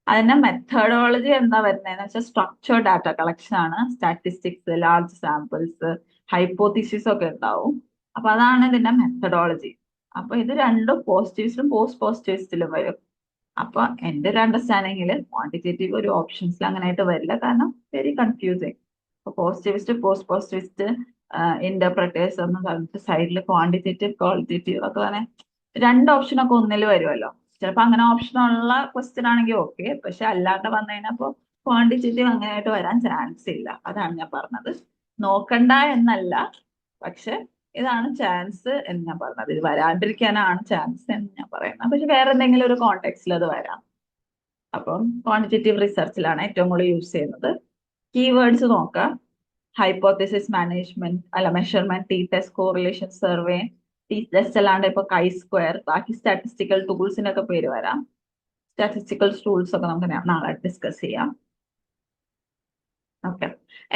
അതിന്റെ മെത്തഡോളജി എന്താ വരുന്നതെന്ന് വെച്ചാൽ സ്ട്രക്ചേർഡ് ഡാറ്റ കളക്ഷൻ ആണ്. സ്റ്റാറ്റിസ്റ്റിക്സ്, ലാർജ് സാമ്പിൾസ്, ഹൈപ്പോത്തിസിസ് ഒക്കെ ഉണ്ടാവും. അപ്പൊ അതാണ് ഇതിന്റെ മെത്തഡോളജി. അപ്പൊ ഇത് രണ്ടും പോസിറ്റിവിസ്റ്റും പോസിറ്റിവിസ്റ്റിലും വരും. അപ്പൊ എന്റെ ഒരു അണ്ടർസ്റ്റാൻഡിങ്ങിൽ ക്വാണ്ടിറ്റേറ്റീവ് ഒരു ഓപ്ഷൻസിൽ അങ്ങനെയായിട്ട് വരില്ല, കാരണം വെരി കൺഫ്യൂസിങ്. അപ്പൊ പോസിറ്റിവിസ്റ്റ്, ഇന്റർപ്രറ്റേഴ്സ് എന്ന് പറഞ്ഞിട്ട് സൈഡിൽ ക്വാണ്ടിറ്റേറ്റീവ്, ക്വാളിറ്റേറ്റീവ് ഒക്കെ തന്നെ രണ്ട് ഓപ്ഷനൊക്കെ ഒന്നിൽ വരുമല്ലോ. ചിലപ്പോൾ അങ്ങനെ ഓപ്ഷൻ ഉള്ള ക്വസ്റ്റ്യൻ ആണെങ്കിൽ ഓക്കെ, പക്ഷെ അല്ലാണ്ട് വന്നു കഴിഞ്ഞപ്പോൾ ക്വാണ്ടിറ്റേറ്റീവ് അങ്ങനെയായിട്ട് വരാൻ ചാൻസ് ഇല്ല. അതാണ് ഞാൻ പറഞ്ഞത്. നോക്കണ്ട എന്നല്ല, പക്ഷെ ഇതാണ് ചാൻസ് എന്ന് ഞാൻ പറഞ്ഞത്. ഇത് വരാണ്ടിരിക്കാനാണ് ചാൻസ് എന്ന് ഞാൻ പറയുന്നത്. പക്ഷെ വേറെ എന്തെങ്കിലും ഒരു കോണ്ടെക്സ്റ്റിൽ അത് വരാം. അപ്പം ക്വാണ്ടിറ്റേറ്റീവ് റിസർച്ചിലാണ് ഏറ്റവും കൂടുതൽ യൂസ് ചെയ്യുന്നത്. കീവേഡ്സ് നോക്കാം. ഹൈപ്പോത്തിസിസ്, മാനേജ്മെന്റ് അല്ല measurement, T test, correlation survey. T test അല്ലാണ്ട് ഇപ്പൊ കൈ സ്ക്വയർ, ബാക്കി സ്റ്റാറ്റിസ്റ്റിക്കൽ ടൂൾസിന്റെ ഒക്കെ പേര് വരാം. സ്റ്റാറ്റിസ്റ്റിക്കൽ ടൂൾസ് ഒക്കെ നമുക്ക് നാളെ ഡിസ്കസ് ചെയ്യാം. ഓക്കെ,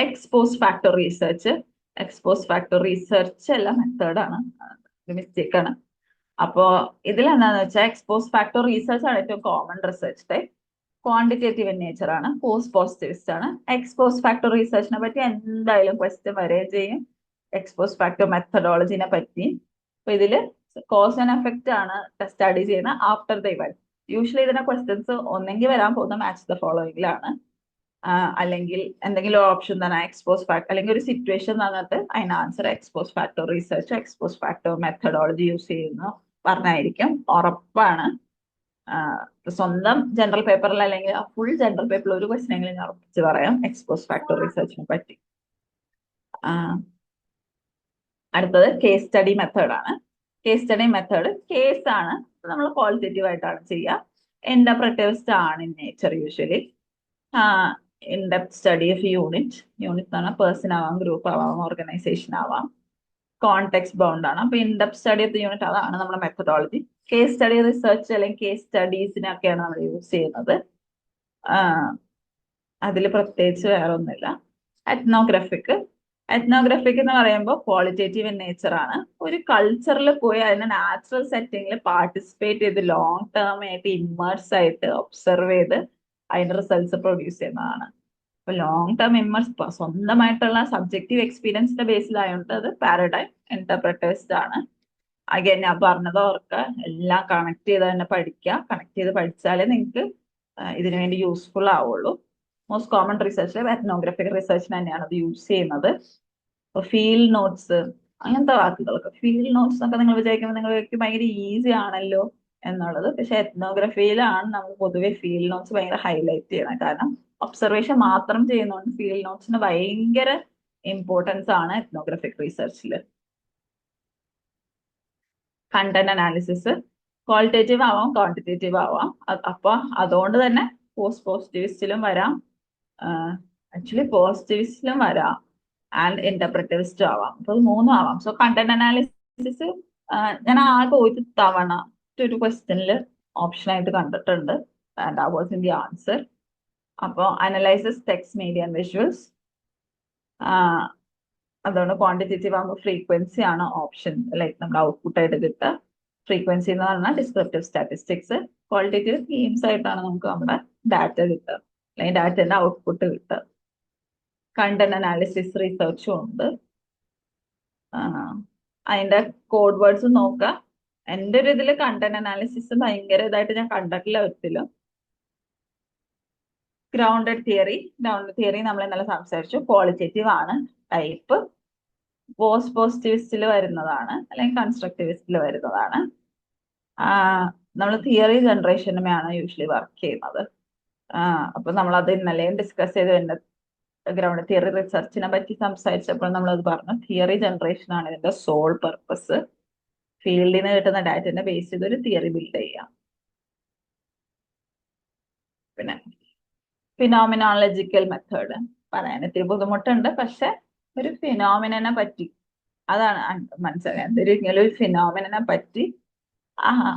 എക്സ്പോസ് ഫാക്ടർ റിസർച്ച് അല്ല മെത്തേഡാണ്, മിസ്റ്റേക്ക് ആണ്. അപ്പോ ഇതിൽ എന്താന്ന് വെച്ചാൽ എക്സ്പോസ് ഫാക്ടർ റിസർച്ച് ആണ് ഏറ്റവും common research type. Quantitative in nature ആണ്, പോസിറ്റിവിസ്റ്റ് ആണ്. എക്സ്പോസ് ഫാക്ടർ റിസർച്ചിനെ പറ്റി എന്തായാലും ക്വസ്റ്റ്യൻ വരികയും ചെയ്യും, എക്സ്പോസ് ഫാക്ടർ മെത്തഡോളജിനെ പറ്റി. അപ്പൊ ഇതില് കോസ് ആൻഡ് എഫക്റ്റ് ആണ് സ്റ്റഡി ചെയ്യുന്ന ആഫ്റ്റർ ദ ഇവന്റ്. യൂഷ്വലി ഇതിന്റെ ക്വസ്റ്റ്യൻസ് ഒന്നെങ്കിൽ വരാൻ പോകുന്ന മാച്ച് ദ ഫോളോയിങ്ങിലാണ്, അല്ലെങ്കിൽ എന്തെങ്കിലും ഓപ്ഷൻ തന്നെ എക്സ്പോസ് ഫാക്ടർ, അല്ലെങ്കിൽ ഒരു സിറ്റുവേഷൻ തന്നിട്ട് അതിന് answer expose factor research, expose factor methodology use ചെയ്യുന്നു പറഞ്ഞായിരിക്കും, ഉറപ്പാണ്. സ്വന്തം ജനറൽ പേപ്പറിൽ അല്ലെങ്കിൽ ആ ഫുൾ ജനറൽ പേപ്പറിൽ ഒരു ക്വസ്റ്റൻ എങ്കിലും ഞാൻ ഉറപ്പിച്ച് പറയാം എക്സ്പോസ് ഫാക്ടർ റിസർച്ചിനെ പറ്റി. അടുത്തത് കേസ് സ്റ്റഡി മെത്തേഡ് ആണ്. കേസ് സ്റ്റഡി മെത്തേഡ് കേസ് ആണ്, നമ്മൾ ക്വാളിറ്റേറ്റീവ് ആയിട്ടാണ് ചെയ്യുക. ഇന്റർപ്രറ്റീവ് ആണ് in nature usually. In-depth study of unit എന്ന് പറഞ്ഞാൽ പേഴ്സൺ ആവാം, ഗ്രൂപ്പ് ആവാം, ഓർഗനൈസേഷൻ ആവാം. കോണ്ടെക്സ്റ്റ് ബൗണ്ട് ആണ്. അപ്പൊ in-depth study of the unit അതാണ് നമ്മുടെ മെത്തഡോളജി. കേസ് സ്റ്റഡി റിസർച്ച് അല്ലെങ്കിൽ കേസ് സ്റ്റഡീസിനൊക്കെയാണ് നമ്മൾ യൂസ് ചെയ്യുന്നത്. അതിൽ പ്രത്യേകിച്ച് വേറെ ഒന്നുമില്ല. എത്നോഗ്രഫിക് എന്ന് പറയുമ്പോൾ ക്വാളിറ്റേറ്റീവ് ഇൻ നേച്ചർ ആണ്. ഒരു കൾച്ചറിൽ പോയി അതിന്റെ നാച്ചുറൽ സെറ്റിംഗിൽ പാർട്ടിസിപ്പേറ്റ് ചെയ്ത് ലോങ് ടേം ആയിട്ട് ഇമ്മേഴ്സ് ആയിട്ട് ഒബ്സർവ് ചെയ്ത് അതിന്റെ റിസൾട്ട്സ് പ്രൊഡ്യൂസ് ചെയ്യുന്നതാണ്. അപ്പൊ ലോങ് ടേം ഇമ്മേഴ്സ് സ്വന്തമായിട്ടുള്ള സബ്ജക്റ്റീവ് എക്സ്പീരിയൻസിന്റെ ബേസിലായതുകൊണ്ട് അത് പാരഡൈം ഇന്റർപ്രറ്റേഴ്സ്ഡ് ആണ്. അഗൈൻ ഞാൻ പറഞ്ഞത് ഓർക്കുക, എല്ലാം കണക്ട് ചെയ്ത് തന്നെ പഠിക്കുക. കണക്ട് ചെയ്ത് പഠിച്ചാലേ നിങ്ങൾക്ക് ഇതിനു വേണ്ടി യൂസ്ഫുൾ ആവുള്ളൂ. മോസ്റ്റ് കോമൺ റിസർച്ച് എത്നോഗ്രഫിക് റിസർച്ചിന് തന്നെയാണ് അത് യൂസ് ചെയ്യുന്നത്. ഇപ്പൊ ഫീൽഡ് നോട്ട്സ് അങ്ങനത്തെ വാക്കുകളൊക്കെ, ഫീൽഡ് നോട്ട്സ് ഒക്കെ നിങ്ങൾ വിചാരിക്കുമ്പോൾ നിങ്ങൾക്ക് ഭയങ്കര ഈസി ആണല്ലോ എന്നുള്ളത്. പക്ഷെ എത്നോഗ്രഫിയിലാണ് നമ്മൾ പൊതുവെ ഫീൽഡ് നോട്ട്സ് ഭയങ്കര ഹൈലൈറ്റ് ചെയ്യുന്നത്. കാരണം ഒബ്സർവേഷൻ മാത്രം ചെയ്യുന്നതുകൊണ്ട് ഫീൽഡ് നോട്ട്സിന് ഭയങ്കര ഇമ്പോർട്ടൻസ് ആണ് എത്നോഗ്രഫിക് റിസർച്ചിൽ. കണ്ടന്റ് അനാലിസിസ് ക്വാളിറ്റേറ്റീവ് ആവാം, ക്വാണ്ടിറ്റേറ്റീവ് ആവാം. അപ്പൊ അതുകൊണ്ട് തന്നെ പോസിറ്റിവിസ്റ്റിലും വരാം, ആക്ച്വലി പോസിറ്റിവിസ്റ്റിലും വരാം, ആൻഡ് ഇന്റർപ്രറ്റീവിസ്റ്റും ആവാം. അപ്പൊ അത് മൂന്നും ആവാം. സോ കണ്ടന്റ് അനാലിസിസ് ഞാൻ ആകെ ഒരു തവണ ഒരു ക്വസ്റ്റ്യനിൽ ഓപ്ഷൻ ആയിട്ട് കണ്ടിട്ടുണ്ട്, ആൻഡ് ആ വാസ് ഇൻ ദി ആൻസർ. അപ്പോൾ analyses text media and visuals. അതുകൊണ്ട് ക്വാണ്ടിറ്റേറ്റീവ് ആകുമ്പോൾ ഫ്രീക്വൻസി ആണ് ഓപ്ഷൻ, ലൈക്ക് നമ്മുടെ ഔട്ട്പുട്ട് ആയിട്ട് കിട്ടുക. ഫ്രീക്വൻസി എന്ന് പറഞ്ഞാൽ ഡിസ്ക്രിപ്റ്റീവ് സ്റ്റാറ്റിസ്റ്റിക്സ്. ക്വാളിറ്റേറ്റീവ് തീംസ് ആയിട്ടാണ് നമുക്ക് നമ്മുടെ ഡാറ്റ കിട്ടുക, അല്ലെങ്കിൽ ഡാറ്റന്റെ ഔട്ട്പുട്ട് കിട്ടുക. കണ്ടന്റ് അനാലിസിസ് റിസർച്ചും ഉണ്ട്. അതിന്റെ കോഡ് വേർഡ്സ് നോക്കുക. എൻ്റെ ഒരു ഇതിൽ കണ്ടന്റ് അനാലിസിസ് ഭയങ്കര ഇതായിട്ട് ഞാൻ കണ്ടിട്ടില്ല ഒരിക്കലും. ഗ്രൗണ്ടഡ് തിയറി നമ്മൾ ഇന്നലെ സംസാരിച്ചു. ക്വാളിറ്റേറ്റീവ് ആണ് ടൈപ്പ്. പോസിറ്റിവിസ്റ്റിൽ വരുന്നതാണ്, അല്ലെങ്കിൽ കൺസ്ട്രക്റ്റിവിസ്റ്റിൽ വരുന്നതാണ്. നമ്മൾ തിയറി ജനറേഷനുമാണ് യൂഷ്വലി വർക്ക് ചെയ്യുന്നത്. അപ്പൊ നമ്മൾ അത് ഇന്നലെയും ഡിസ്കസ് ചെയ്ത് ഗ്രൗണ്ട് തിയറി റിസർച്ചിനെ പറ്റി സംസാരിച്ചപ്പോൾ നമ്മൾ അത് പറഞ്ഞു. തിയറി ജനറേഷൻ ആണ് ഇതിന്റെ സോൾ പർപ്പസ്. ഫീൽഡിൽ നിന്ന് കിട്ടുന്ന ഡാറ്റനെ ബേസ് ചെയ്ത് ഒരു തിയറി ബിൽഡ് ചെയ്യാം. പിന്നെ ഫിനോമിനോളജിക്കൽ മെത്തേഡ് പറയാൻ ഇത്തിരി ബുദ്ധിമുട്ടുണ്ട്, പക്ഷെ ഒരു ഫിനോമിനെ പറ്റി അതാണ് മനസ്സിലായത്. ഇങ്ങനെ ഒരു ഫിനോമിനെ പറ്റി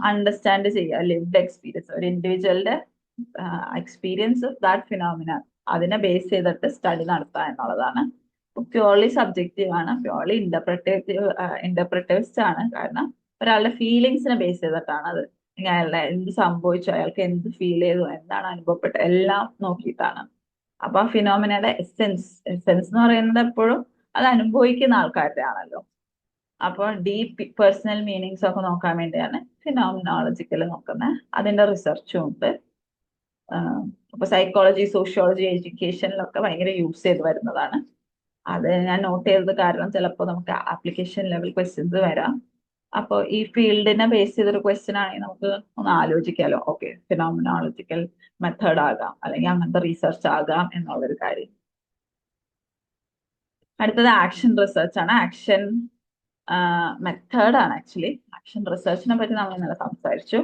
അണ്ടർസ്റ്റാൻഡ് ചെയ്യുക, ലിവ്ഡ് എക്സ്പീരിയൻസ്, ഒരു ഇൻഡിവിജ്വലിന്റെ എക്സ്പീരിയൻസ് ഓഫ് ദാറ്റ് ഫിനോമിന അതിനെ ബേസ് ചെയ്തിട്ട് സ്റ്റഡി നടത്തുക എന്നുള്ളതാണ്. പ്യുവർലി സബ്ജക്റ്റീവ് ആണ്, പ്യുവർലി ഇന്റർപ്രറ്റേഴ്സ് ആണ്. കാരണം ഒരാളുടെ ഫീലിങ്സിനെ ബേസ് ചെയ്തിട്ടാണ് അത്. അയാളുടെ എന്ത് സംഭവിച്ചു, അയാൾക്ക് എന്ത് ഫീൽ ചെയ്തു, എന്താണ് അനുഭവപ്പെട്ടത്, എല്ലാം നോക്കിയിട്ടാണ്. അപ്പൊ ആ ഫിനോമിനയുടെ എസെൻസ് എന്ന് പറയുന്നത് എപ്പോഴും അത് അനുഭവിക്കുന്ന ആൾക്കാരുടെ ആണല്ലോ. അപ്പോൾ ഡീപ്പ് പേഴ്സണൽ മീനിങ്സ് ഒക്കെ നോക്കാൻ വേണ്ടിയാണ് ഫിനോമിനോളജിക്കൽ നോക്കുന്നത്. അതിന്റെ റിസർച്ചും ഉണ്ട്. അപ്പൊ സൈക്കോളജി, സോഷ്യോളജി, എഡ്യൂക്കേഷനിലൊക്കെ ഭയങ്കര യൂസ് ചെയ്ത് വരുന്നതാണ്. അത് ഞാൻ നോട്ട് ചെയ്തത് കാരണം ചിലപ്പോൾ നമുക്ക് ആപ്ലിക്കേഷൻ ലെവൽ ക്വസ്റ്റ്യൻസ് വരാം. അപ്പോൾ ഈ ഫീൽഡിനെ ബേസ് ചെയ്തൊരു ക്വസ്റ്റ്യൻ ആണെങ്കിൽ നമുക്ക് ഒന്ന് ആലോചിക്കാലോ, ഓക്കെ ഫിനോമിനോളജിക്കൽ മെത്തേഡ് ആകാം, അല്ലെങ്കിൽ അങ്ങനത്തെ റീസർച്ച് ആകാം എന്നുള്ളൊരു കാര്യം. അടുത്തത് ആക്ഷൻ റിസർച്ച് ആണ്. ആക്ഷൻ മെത്തേഡ് ആണ് ആക്ച്വലി. ആക്ഷൻ റിസർച്ചിനെ പറ്റി നമ്മൾ ഇന്നലെ സംസാരിച്ചു.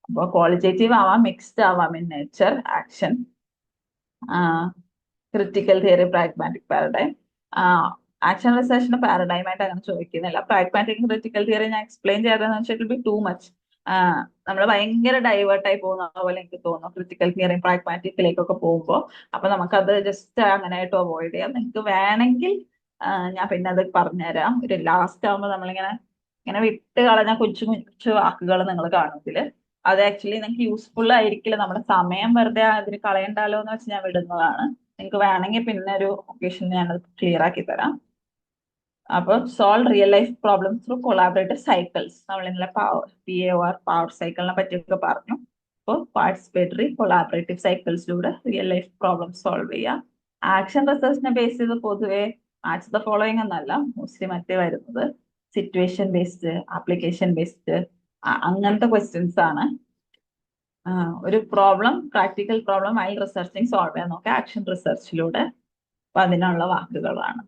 അപ്പോൾ ക്വാളിറ്റേറ്റീവ് ആവാം, മിക്സ്ഡ് ആവാം in nature action. Critical theory, pragmatic paradigm. Action റിസർച്ചിന്റെ പാരഡൈം ആയിട്ട് അങ്ങനെ ചോദിക്കുന്നില്ല. പ്രാഗ്മാറ്റിക് ക്രിറ്റിക്കൽ തിയറി ഞാൻ എക്സ്പ്ലെയിൻ ചെയ്തതെന്ന് വെച്ചാൽ ഇറ്റ് ബി ടു മച്ച്. നമ്മൾ ഭയങ്കര ഡൈവേർട്ടായി പോകുന്ന പോലെ എനിക്ക് തോന്നുന്നു ക്രിറ്റിക്കൽ തിയറി പ്രാഗ്മാറ്റിക്കിലേക്കൊക്കെ പോകുമ്പോൾ. അപ്പൊ നമുക്കത് ജസ്റ്റ് അങ്ങനെ ആയിട്ട് അവോയ്ഡ് ചെയ്യാം. നിങ്ങൾക്ക് വേണമെങ്കിൽ ഞാൻ പിന്നെ അത് പറഞ്ഞുതരാം. ഒരു ലാസ്റ്റ് ആകുമ്പോൾ ഇങ്ങനെ വിട്ട് കളഞ്ഞ കൊച്ചു കൊച്ചു വാക്കുകൾ നിങ്ങൾ കാണുമെങ്കിൽ അത് ആക്ച്വലി നിങ്ങൾക്ക് യൂസ്ഫുൾ ആയിരിക്കില്ല. നമ്മുടെ സമയം വെറുതെ അതിന് കളയണ്ടല്ലോ എന്ന് വെച്ച് ഞാൻ വിടുന്നതാണ്. നിങ്ങൾക്ക് വേണമെങ്കിൽ പിന്നെ ഒരു ഒക്കേഷനിൽ ഞാനത് ക്ലിയർ ആക്കി തരാം. അപ്പോൾ solve real life problems through collaborative cycles. നമ്മൾ ഇന്നലെ പവർ സൈക്കിളിനെ പറ്റിയൊക്കെ പറഞ്ഞു. അപ്പോൾ പാർട്ടിസിപ്പേറ്ററി കൊളാബറേറ്റീവ് സൈക്കിൾസിലൂടെ റിയൽ ലൈഫ് പ്രോബ്ലംസ് സോൾവ് ചെയ്യാം. ആക്ഷൻ റിസർച്ചിനെ ബേസ് ചെയ്ത് പൊതുവെ മാച്ച് ദ ഫോളോയിങ് എന്നല്ല മോസ്റ്റ്ലി മറ്റേ വരുന്നത് സിറ്റുവേഷൻ ബേസ്ഡ്, ആപ്ലിക്കേഷൻ ബേസ്ഡ് അങ്ങനത്തെ ക്വസ്റ്റ്യൻസ് ആണ്. ഒരു problem, practical problem while researching solve ചെയ്യാൻ നോക്കുക ആക്ഷൻ റിസർച്ചിലൂടെ. അപ്പൊ അതിനുള്ള വാക്കുകളാണ്.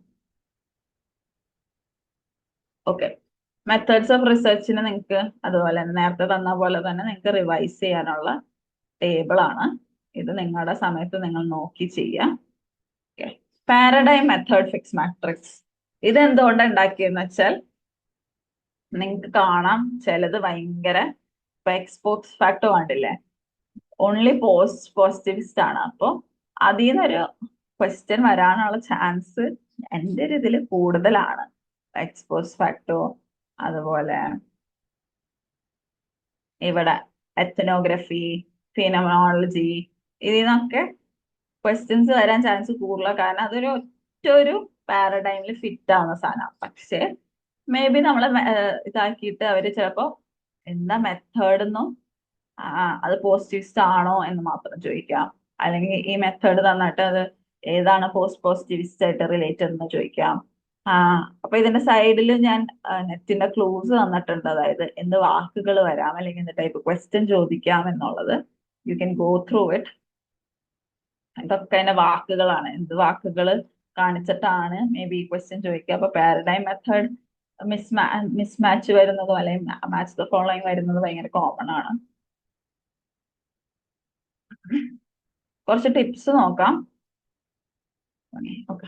ഓക്കെ, മെത്തേഡ്സ് ഓഫ് റിസർച്ചിന് നിങ്ങൾക്ക് അതുപോലെ നേരത്തെ തന്ന പോലെ തന്നെ നിങ്ങൾക്ക് റിവൈസ് ചെയ്യാനുള്ള ടേബിൾ ആണ് ഇത്. നിങ്ങളുടെ സമയത്ത് നിങ്ങൾ നോക്കി ചെയ്യാം. പാരഡൈം മെത്തേഡ് ഫിക്സ് മാട്രിക്സ് ഇത് എന്തുകൊണ്ടാണ് ഉണ്ടാക്കിയെന്ന് വെച്ചാൽ നിങ്ങൾക്ക് കാണാം ചിലത് ഭയങ്കര, ഇപ്പൊ എക്സ്പോസ് ഫാക്ടർ കണ്ടില്ലേ, ഓൺലി പോസിറ്റിവിസ്റ്റ് ആണ്. അപ്പൊ അതിൽ നിന്നൊരു ക്വസ്റ്റ്യൻ വരാനുള്ള ചാൻസ് എൻ്റെ ഒരു ഇതിൽ കൂടുതലാണ്. എക്സ്പോസ് ഫാക്ടോ, അതുപോലെ ഇവിടെ എത്തനോഗ്രഫി, ഫിനോമനോളജി, ഇതിൽ നിന്നൊക്കെ ക്വസ്റ്റ്യൻസ് വരാൻ ചാൻസ് കൂടുതലാണ്. കാരണം അതൊരു ഒറ്റൊരു പാരഡൈമിൽ ഫിറ്റ് ആവുന്ന സാധനം. പക്ഷെ മേ ബി നമ്മൾ ഇതാക്കിയിട്ട് അവര് ചിലപ്പോ എന്താ മെത്തേഡ് എന്നും അത് പോസിറ്റിവിസ്റ്റ് ആണോ എന്ന് മാത്രം ചോദിക്കാം. അല്ലെങ്കിൽ ഈ മെത്തേഡ് തന്നിട്ട് അത് ഏതാണ് പോസിറ്റിവിസ്റ്റ് ആയിട്ട് റിലേറ്റഡ് എന്ന് ചോദിക്കാം. അപ്പൊ ഇതിന്റെ സൈഡിൽ ഞാൻ നെറ്റിന്റെ ക്ലൂസ് തന്നിട്ടുണ്ട്. അതായത് എന്ത് വാക്കുകൾ വരാം അല്ലെങ്കിൽ എന്ത് ടൈപ്പ് ക്വസ്റ്റ്യൻ ചോദിക്കാം എന്നുള്ളത്. You can go through it. ഇതൊക്കെ അതിന്റെ വാക്കുകളാണ്. എന്ത് വാക്കുകൾ കാണിച്ചിട്ടാണ് മേ ബി ക്വസ്റ്റ്യൻ ചോദിക്കുക. അപ്പൊ പാരഡൈം മെത്തേഡ് മിസ്മാച്ച് വരുന്നതും അല്ലെങ്കിൽ മാച്ച് ദ ഫോളോയിങ് വരുന്നത് ഭയങ്കര കോമൺ ആണ്. കുറച്ച് ടിപ്സ് നോക്കാം. ഓക്കെ,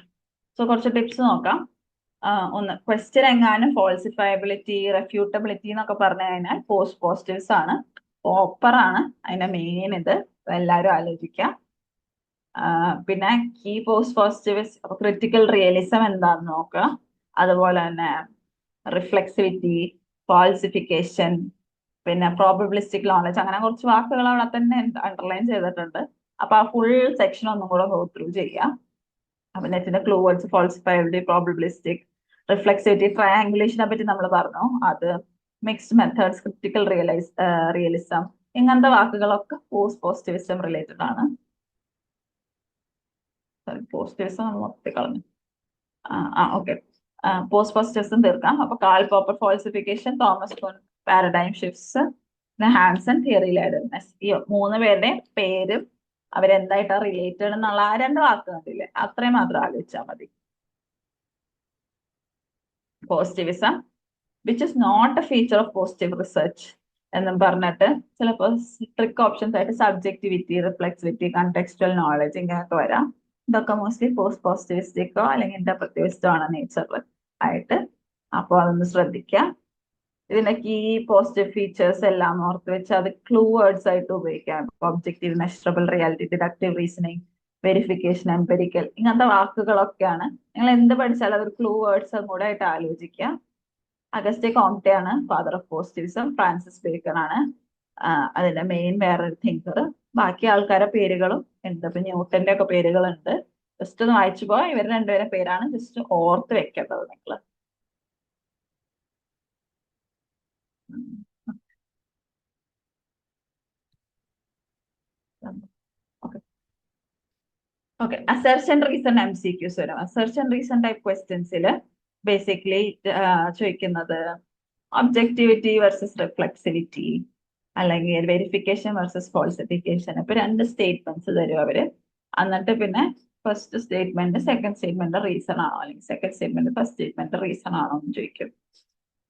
സോ കുറച്ച് ടിപ്സ് നോക്കാം. ഒന്ന്, ക്വസ്റ്റ്യൻ എങ്ങാനും ഫോൾസിഫയബിലിറ്റി, റെഫ്യൂട്ടബിലിറ്റി എന്നൊക്കെ പറഞ്ഞു കഴിഞ്ഞാൽ പോസിറ്റീവ്സ് ആണ്. ഓപ്പർ ആണ് അതിന്റെ മെയിൻ ഇത്. എല്ലാവരും ആലോചിക്കാം. പിന്നെ കീ പോസിറ്റീവ്സ്, ക്രിട്ടിക്കൽ റിയലിസം എന്താന്ന് നോക്കുക. അതുപോലെ തന്നെ റിഫ്ലെക്സിവിറ്റി, ഫാൾസിഫിക്കേഷൻ, പിന്നെ പ്രോബബിലിസ്റ്റിക് നോളജ്, അങ്ങനെ കുറച്ച് വാക്കുകൾ അവിടെ തന്നെ അണ്ടർലൈൻ ചെയ്തിട്ടുണ്ട്. അപ്പൊ ആ ഫുൾ സെക്ഷൻ ഒന്നും കൂടെ ഗോ ത്രൂ ചെയ്യാം. അപ്പൊ നെറ്റിന്റെ ക്ലൂ വേർഡ്സ് ഫോൾസിഫയബിലിറ്റി, പ്രോബബിലിസ്റ്റിക്, റിഫ്ലെക്സിവിറ്റി, ട്രയാങ്കുലേഷനെ പറ്റി നമ്മൾ പറഞ്ഞു, അത് മിക്സ്ഡ് മെത്തേഡ്സ്, ക്രിട്ടിക്കൽ റിയലിസം, ഇങ്ങനത്തെ വാക്കുകളൊക്കെ പോസിറ്റിവിസം റിലേറ്റഡ് ആണ്. പോസിറ്റിവിസം നമ്മൾ ഒത്തി കളഞ്ഞു. ഓക്കെ, പോസിറ്റിവിസം തീർക്കാം. അപ്പൊ Karl Popper falsification, Thomas Kuhn paradigm shifts, Hanson theory ladenness. ഈ 3 പേരുടെയും പേരും അവരെന്തായിട്ടാണ് റിലേറ്റഡ് എന്നുള്ള ആ 2 വാക്ക് കണ്ടില്ലേ, അത്രയും മാത്രം ആലോചിച്ചാൽ മതി. Positivism which is not a feature of positive research എന്നും പറഞ്ഞിട്ട് ചിലപ്പോൾ ട്രിക്ക് ഓപ്ഷൻസ് ആയിട്ട് സബ്ജക്ടിവിറ്റി, റിഫ്ലെക്സിവിറ്റി, കണ്ടെക്സ്റ്റുവൽ നോളജ് ഇങ്ങനെയൊക്കെ വരാം. ഇതൊക്കെ മോസ്റ്റ്ലി പോസിറ്റിവിസ്റ്റിക്കോ അല്ലെങ്കിൽ ഇന്റർപ്രറ്റീവിസ്റ്റോ ആണ് നേച്ചറിൽ ആയിട്ട്. അപ്പോൾ അതൊന്ന് ശ്രദ്ധിക്കുക. ഇതിന്റെ കീ പോസിറ്റീവ് ഫീച്ചേഴ്സ് എല്ലാം ഓർത്ത് വെച്ച് അത് ക്ലൂ വേർഡ്സ് ആയിട്ട് ഉപയോഗിക്കാം. Objective, measurable, reality, deductive reasoning, verification, empirical, ഇങ്ങനത്തെ വാക്കുകളൊക്കെയാണ്. നിങ്ങൾ എന്ത് പഠിച്ചാലും അതൊരു ക്ലൂ വേർഡ്സും കൂടെ ആയിട്ട് ആലോചിക്കുക. അഗസ്റ്റെ കോംറ്റെ ആണ് father of positivism. Francis bacon ആണ് അതിന്റെ മെയിൻ വേറൊരു തിങ്കർ. ബാക്കി ആൾക്കാരുടെ പേരുകളും ഉണ്ട്. ഇപ്പൊ ന്യൂട്ടന്റെ ഒക്കെ പേരുകളുണ്ട്. ജസ്റ്റ് ഒന്ന് വായിച്ചു പോവാ. ഇവർ 2 പേരുടെ പേരാണ് ജസ്റ്റ് ഓർത്ത് വെക്കേണ്ടത് നിങ്ങൾ. ഓക്കെ, അസർഷൻ റീസൺ MCQs വരും. അസർഷൻ റീസൺ ടൈപ്പ് ക്വസ്റ്റ്യൻസിൽ ബേസിക്കലി ചോദിക്കുന്നത് ഒബ്ജക്ടിവിറ്റി വേഴ്സസ് റിഫ്ലെക്സിവിറ്റി, അല്ലെങ്കിൽ വെരിഫിക്കേഷൻ വേഴ്സസ് ഫോൾസിഫിക്കേഷൻ. ഇപ്പൊ 2 സ്റ്റേറ്റ്മെന്റ്സ് തരും അവര്. എന്നിട്ട് പിന്നെ first statement second statement reason ആണോ, അല്ലെങ്കിൽ second statement first statement reason ആണോ എന്ന് ചോദിക്കും.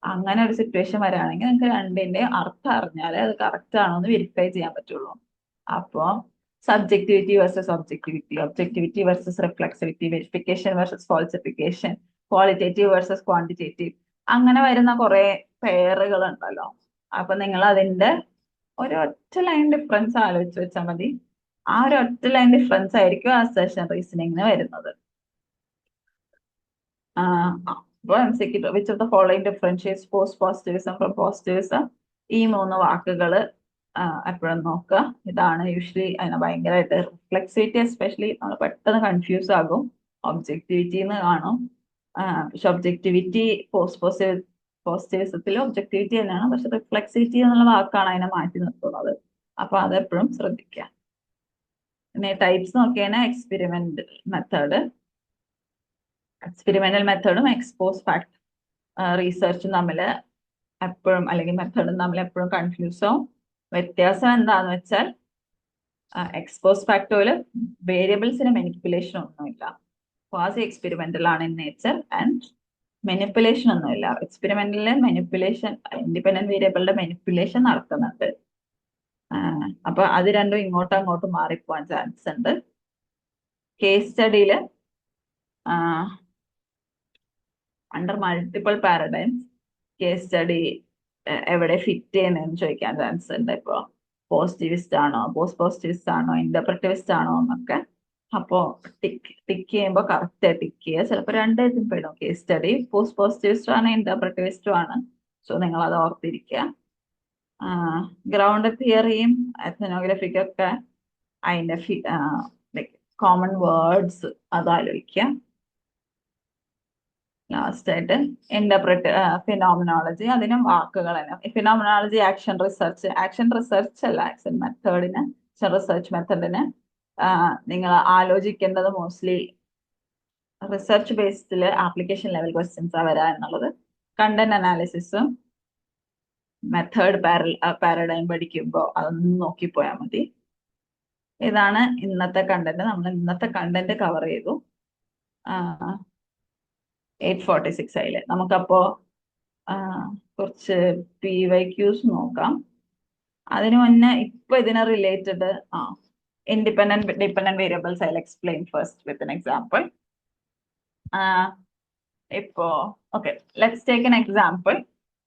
അങ്ങനെ ഒരു സിറ്റുവേഷൻ വരാണെങ്കിൽ നിങ്ങൾക്ക് 2ന്റെ അർത്ഥം അറിഞ്ഞാലേ അത് കറക്റ്റ് ആണോ എന്ന് വെരിഫൈ ചെയ്യാൻ പറ്റുള്ളൂ. അപ്പോ subjectivity versus objectivity, objectivity versus reflexivity, verification versus falsification, qualitative versus quantitative, അങ്ങനെ വരുന്ന കുറെ പെയറുകൾ ഉണ്ടല്ലോ. അപ്പൊ നിങ്ങൾ അതിന്റെ ഒരു ഒറ്റ ലൈൻ ഡിഫറൻസ് ആലോചിച്ച് വെച്ചാൽ മതി. ആ ഒരു ഒറ്റ ലൈൻ ഡിഫറൻസ് ആയിരിക്കും അസർഷൻ റീസണിങ്ങിന് വരുന്നത്. അപ്പൊ MCQ which of the following differentiates positivism from positivism, ഈ 3 വാക്കുകൾ എപ്പോഴും നോക്കുക. ഇതാണ് യൂഷ്വലി അതിനെ ഭയങ്കരമായിട്ട് റിഫ്ലെക്സിവിറ്റി എസ്പെഷ്യലി നമ്മൾ പെട്ടെന്ന് കൺഫ്യൂസ് ആകും. ഒബ്ജക്ടിവിറ്റി എന്ന് കാണും. പക്ഷെ ഒബ്ജക്ടിവിറ്റി പോസിറ്റിവിസത്തിൽ ഒബ്ജക്ടിവിറ്റി തന്നെയാണ്, പക്ഷെ റിഫ്ലെക്സിവിറ്റി എന്നുള്ള വാക്കാണ് അതിനെ മാറ്റി നിർത്തുന്നത്. അപ്പൊ അതെപ്പോഴും ശ്രദ്ധിക്കുക. പിന്നെ ടൈപ്സ് നോക്കിയാൽ എക്സ്പെരിമെന്റൽ മെത്തേഡും എക്സ്പോസ് ഫാക്ട് റീസെർച്ചും തമ്മിൽ എപ്പോഴും, അല്ലെങ്കിൽ മെത്തേഡും തമ്മിൽ എപ്പോഴും കൺഫ്യൂസ് ആവും. വ്യത്യാസം എന്താന്ന് വെച്ചാൽ എക്സ് പോസ്റ്റ് ഫാക്ടോയില് വേരിയബിൾസിന് മെനിപ്പുലേഷൻ ഒന്നുമില്ല. ക്വാസി എക്സ്പെരിമെന്റൽ ആണ് ഇൻ നേച്ചർ ആൻഡ് മെനിപ്പുലേഷൻ ഒന്നുമില്ല. എക്സ്പെരിമെന്റലില് മെനിപ്പുലേഷൻ, ഇൻഡിപെൻഡന്റ് വേരിയബിളിന്റെ മെനിപ്പുലേഷൻ നടക്കുന്നുണ്ട്. അപ്പൊ അത് രണ്ടും ഇങ്ങോട്ടും അങ്ങോട്ടും മാറിപ്പോവാൻ ചാൻസ് ഉണ്ട്. കേസ് സ്റ്റഡിയില് under multiple paradigms case study എവിടെ ഫിറ്റ് ചെയ്യുന്നതെന്ന് ചോദിക്കാൻ ചാൻസ് ഉണ്ട്. ഇപ്പൊ പോസിറ്റിവിസ്റ്റ് ആണോ, പോസ്റ്റ് പോസിറ്റിവിസ്റ്റ് ആണോ, ഇന്റർപ്രറ്റിവിസ്റ്റ് ആണോ എന്നൊക്കെ. അപ്പോ ടിക്ക് ചെയ്യുമ്പോൾ കറക്റ്റ് ടിക്ക് ചെയ്യുക. ചിലപ്പോൾ രണ്ടും പെടും. കേസ് സ്റ്റഡി പോസ്റ്റ് പോസിറ്റിവിസ്റ്റും ആണ്, ഇന്റർപ്രറ്റിവിസ്റ്റും ആണ്. സോ നിങ്ങൾ അത് ഓർത്തിരിക്കുക. ഗ്രൗണ്ട് തിയറിയും എത്നോഗ്രഫിക്കൊക്കെ അതിന്റെ കോമൺ വേർഡ്സ് അത് ആലോചിക്കുക. ലാസ്റ്റ് ആയിട്ട് ഫിനോമിനോളജി, അതിനും വാക്കുകൾ തന്നെ. ഫിനോമിനോളജി ആക്ഷൻ റിസർച്ച് അല്ല, ആക്ഷൻ മെത്തേഡിന്, റിസർച്ച് മെത്തേഡിന് നിങ്ങൾ ആലോചിക്കേണ്ടത് മോസ്റ്റ്ലി റിസർച്ച് ബേസ്ഡിൽ ആപ്ലിക്കേഷൻ ലെവൽ ക്വസ്റ്റ്യൻസ് വരാ എന്നുള്ളത്. കണ്ടന്റ് അനാലിസിസും മെത്തേഡ് പാരഡൈം പഠിക്കുമ്പോൾ അതൊന്നും നോക്കിപ്പോയാൽ മതി. ഇതാണ് ഇന്നത്തെ കണ്ടന്റ്. നമ്മൾ ഇന്നത്തെ കണ്ടന്റ് കവർ ചെയ്തു. 8:46 ആയില്ലേ. നമുക്കപ്പോ കുറച്ച് PYQs നോക്കാം. അതിനു മുന്നേ ഇപ്പൊ ഇതിനെ related independent dependent variables I explain first with an example. ഇപ്പോ okay, let's take an example.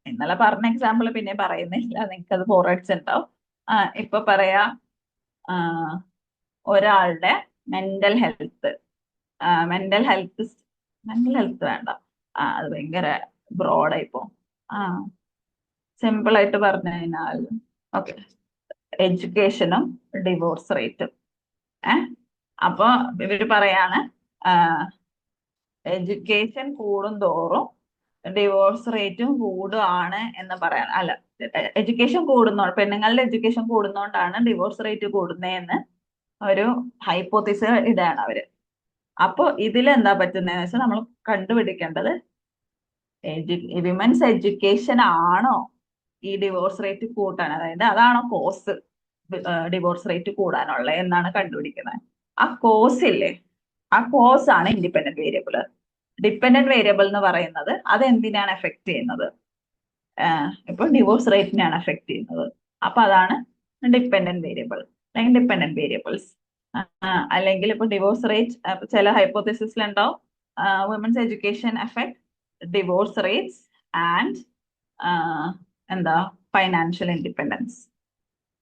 ഇന്നലെ പറഞ്ഞ എക്സാമ്പിൾ പിന്നെ പറയുന്നില്ല, നിങ്ങൾക്ക് അത് ബോറടിച്ചിട്ടുണ്ടാവും. ഇപ്പൊ പറയാ ഒരാളുടെ മെന്റൽ ഹെൽത്ത് വേണ്ട, അത് ഭയങ്കര ബ്രോഡായിപ്പോ. സിമ്പിൾ ആയിട്ട് പറഞ്ഞു കഴിഞ്ഞാൽ ഓക്കെ, എഡ്യൂക്കേഷനും ഡിവോഴ്സ് റേറ്റും. അപ്പൊ ഇവര് പറയാണ് എഡ്യൂക്കേഷൻ കൂടുന്തോറും ഡിവോഴ്സ് റേറ്റും കൂടുകയാണ് എന്ന് പറയാൻ. അല്ല, എഡ്യൂക്കേഷൻ പെണ്ണുങ്ങളുടെ എഡ്യൂക്കേഷൻ കൂടുന്നോണ്ടാണ് ഡിവോഴ്സ് റേറ്റ് കൂടുന്നതെന്ന് ഒരു ഹൈപ്പോത്തിസിസ് ഇതാണ് അവര്. അപ്പൊ ഇതിൽ എന്താ പറ്റുന്നതെന്ന് വെച്ചാൽ നമ്മൾ കണ്ടുപിടിക്കേണ്ടത് വിമൻസ് എഡ്യൂക്കേഷൻ ആണോ ഈ ഡിവോഴ്സ് റേറ്റ് കൂട്ടാൻ, അതായത് അതാണോ കോസ് ഡിവോഴ്സ് റേറ്റ് കൂടാനുള്ളത് എന്നാണ് കണ്ടുപിടിക്കുന്നത്. ആ കോസ് ഇല്ലേ, ആ കോസ് ആണ് ഇൻഡിപെൻഡന്റ് വേരിയബിൾ. ഡിപെൻഡന്റ് വേരിയബിൾ എന്ന് പറയുന്നത് അത് എന്തിനാണ് എഫക്ട് ചെയ്യുന്നത്, ഇപ്പൊ ഡിവോഴ്സ് റേറ്റിനെയാണ് എഫക്ട് ചെയ്യുന്നത്. അപ്പൊ അതാണ് ഡിപെൻഡന്റ് വേരിയബിൾ അല്ലെങ്കിൽ ഡിപെൻഡന്റ് വേരിയബിൾസ്. അല്ലെങ്കിൽ ഇപ്പൊ ഡിവോഴ്സ് റേറ്റ് ചില ഹൈപ്പോത്തിസിസിലുണ്ടാവും women's education effect divorce rates and എന്താ ഫൈനാൻഷ്യൽ ഇൻഡിപെൻഡൻസ്.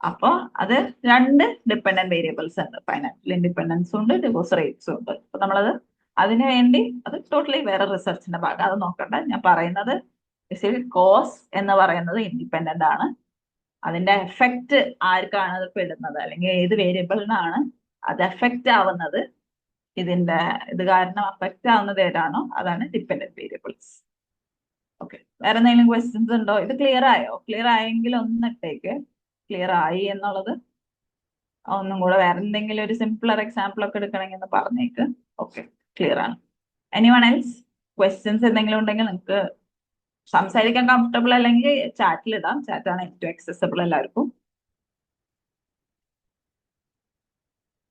അപ്പൊ അത് രണ്ട് ഡിപെൻഡന്റ് വേരിയബിൾസ് ഉണ്ട്, ഫൈനാൻഷ്യൽ ഇൻഡിപെൻഡൻസും ഉണ്ട്, ഡിവോഴ്സ് റേറ്റ്സും ഉണ്ട്. അപ്പൊ നമ്മളത് അതിനു വേണ്ടി അത് ടോട്ടലി വേറെ റിസർച്ചിന്റെ ഭാഗം, അത് നോക്കണ്ട. ഞാൻ പറയുന്നത് കോസ് എന്ന് പറയുന്നത് ഇൻഡിപെൻഡന്റ് ആണ്. അതിന്റെ എഫക്റ്റ് ആർക്കാണ് അത് പെടുന്നത്, അല്ലെങ്കിൽ ഏത് വേരിയബിളിനാണ് അത് എഫക്റ്റ് ആവുന്നത്, ഇത് കാരണം എഫക്റ്റ് ആവുന്നത് ഏതാണോ അതാണ് ഡിപെൻഡന്റ് വേരിയബിൾസ്. ഓക്കെ, വേറെ എന്തെങ്കിലും ക്വസ്റ്റ്യൻസ് ഉണ്ടോ? ഇത് ക്ലിയർ ആയോ? ക്ലിയർ ആയെങ്കിൽ ഒന്നിട്ടേക്ക് ക്ലിയർ ആയി എന്നുള്ളത്. ഒന്നും കൂടെ വേറെ എന്തെങ്കിലും ഒരു സിംപിളർ എക്സാമ്പിൾ ഒക്കെ എടുക്കണമെങ്കിൽ ഒന്ന് പറഞ്ഞേക്ക്. ഓക്കെ, ക്ലിയർ ആണ്. എനിവൺ എൽസ് ക്വസ്റ്റ്യൻസ് എന്തെങ്കിലും ഉണ്ടെങ്കിൽ നിങ്ങൾക്ക് സംസാരിക്കാൻ കംഫർട്ടബിൾ അല്ലെങ്കിൽ ചാറ്റിൽ ഇടാം. ചാറ്റാണ് ഏറ്റവും accessible എല്ലാവർക്കും.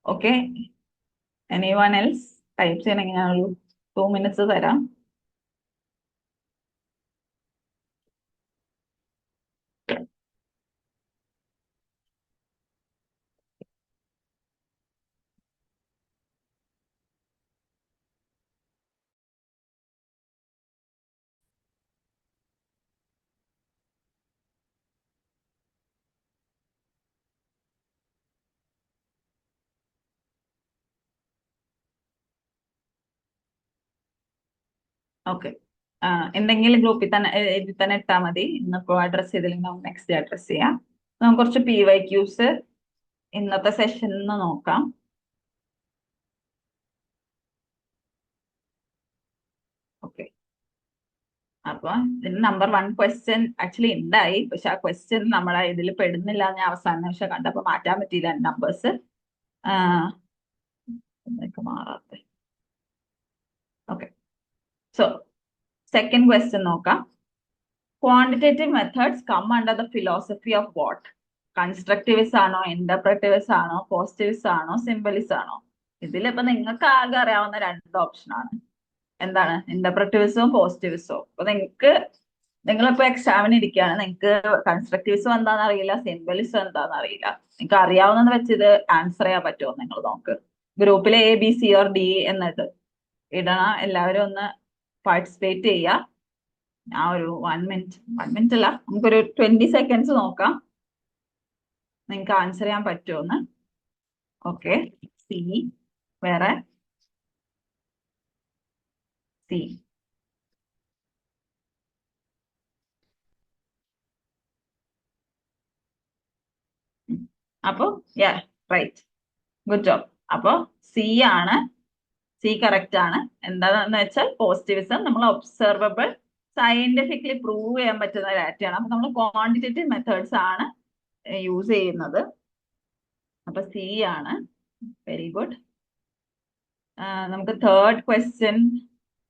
ഓക്കെ, എനിവൺ എൽസ് ടൈപ്പ് ചെയ്യണമെങ്കിൽ ഞാനൊരു 2 minutes തരാം. ഓക്കെ, എന്തെങ്കിലും ഗ്രൂപ്പിൽ തന്നെ ഇതിൽ തന്നെ ഇട്ടാൽ മതി. ഇന്നിപ്പോ അഡ്രസ് ചെയ്തില്ലെങ്കിൽ നമുക്ക് നെക്സ്റ്റ് അഡ്രസ് ചെയ്യാം. നമുക്ക് കുറച്ച് PYQs ഇന്നത്തെ സെഷനിൽ നോക്കാം. ഓക്കെ, അപ്പൊ ഇതിന് നമ്പർ 1 ക്വസ്റ്റ്യൻ ആക്ച്വലി ഉണ്ടായി, പക്ഷെ ആ ക്വസ്റ്റ്യൻ നമ്മളെ ഇതിൽ പെടുന്നില്ല എന്ന് അവസാന നിമിഷം കണ്ടപ്പോ മാറ്റാൻ പറ്റിയില്ല നമ്പേഴ്സ്. മാറാത്ത. ഓക്കെ, സോ സെക്കൻഡ് ക്വസ്റ്റ്യൻ നോക്കാം. Quantitative methods come under the philosophy of what? കൺസ്ട്രക്റ്റിവിസ് ആണോ, ഇന്റർപ്രറ്റിവിസ് ആണോ, പോസിറ്റിവിസ് ആണോ, സിംബലിസ് ആണോ? ഇതിലിപ്പോ നിങ്ങൾക്ക് ആകെ അറിയാവുന്ന രണ്ട് ഓപ്ഷനാണ്. എന്താണ്? ഇന്റർപ്രറ്റിവിസവും പോസിറ്റിവിസവും. അപ്പൊ നിങ്ങളിപ്പോ എക്സാമിന് ഇരിക്കുകയാണ്, നിങ്ങൾക്ക് കൺസ്ട്രക്റ്റിവിസം എന്താണെന്ന് അറിയില്ല, സിംബലിസം എന്താണെന്ന് അറിയില്ല. നിങ്ങൾക്ക് അറിയാവുന്നത് വെച്ച് ഇത് ആൻസർ ചെയ്യാൻ പറ്റുമോ നിങ്ങൾ നോക്ക്. ഗ്രൂപ്പിൽ ABCOR D എന്നിട്ട് ഇടണം. എല്ലാവരും ഒന്ന് പാർട്ടിസിപ്പേറ്റ് ചെയ്യുക. ഞാൻ ഒരു 1 മിനിറ്റ് അല്ല, നമുക്കൊരു 20 സെക്കൻഡ്സ് നോക്കാം നിങ്ങൾക്ക് ആൻസർ ചെയ്യാൻ പറ്റുമോന്ന്. Okay, C. വേറെ സി. അപ്പൊ റൈറ്റ്, ഗുഡ് ജോബ്. അപ്പൊ സി ആണ്, സി കറക്റ്റ് ആണ്. എന്താണെന്ന് വെച്ചാൽ പോസിറ്റിവിസം നമ്മൾ ഒബ്സർവബിൾ, സയന്റിഫിക്കലി പ്രൂവ് ചെയ്യാൻ പറ്റുന്ന ഡാറ്റയാണ്. അപ്പൊ നമ്മൾ ക്വാണ്ടിറ്റേറ്റീവ് മെത്തേഡ്സ് ആണ് യൂസ് ചെയ്യുന്നത്. അപ്പൊ സി ആണ്. Very good. നമുക്ക് തേർഡ് ക്വസ്റ്റ്യൻ.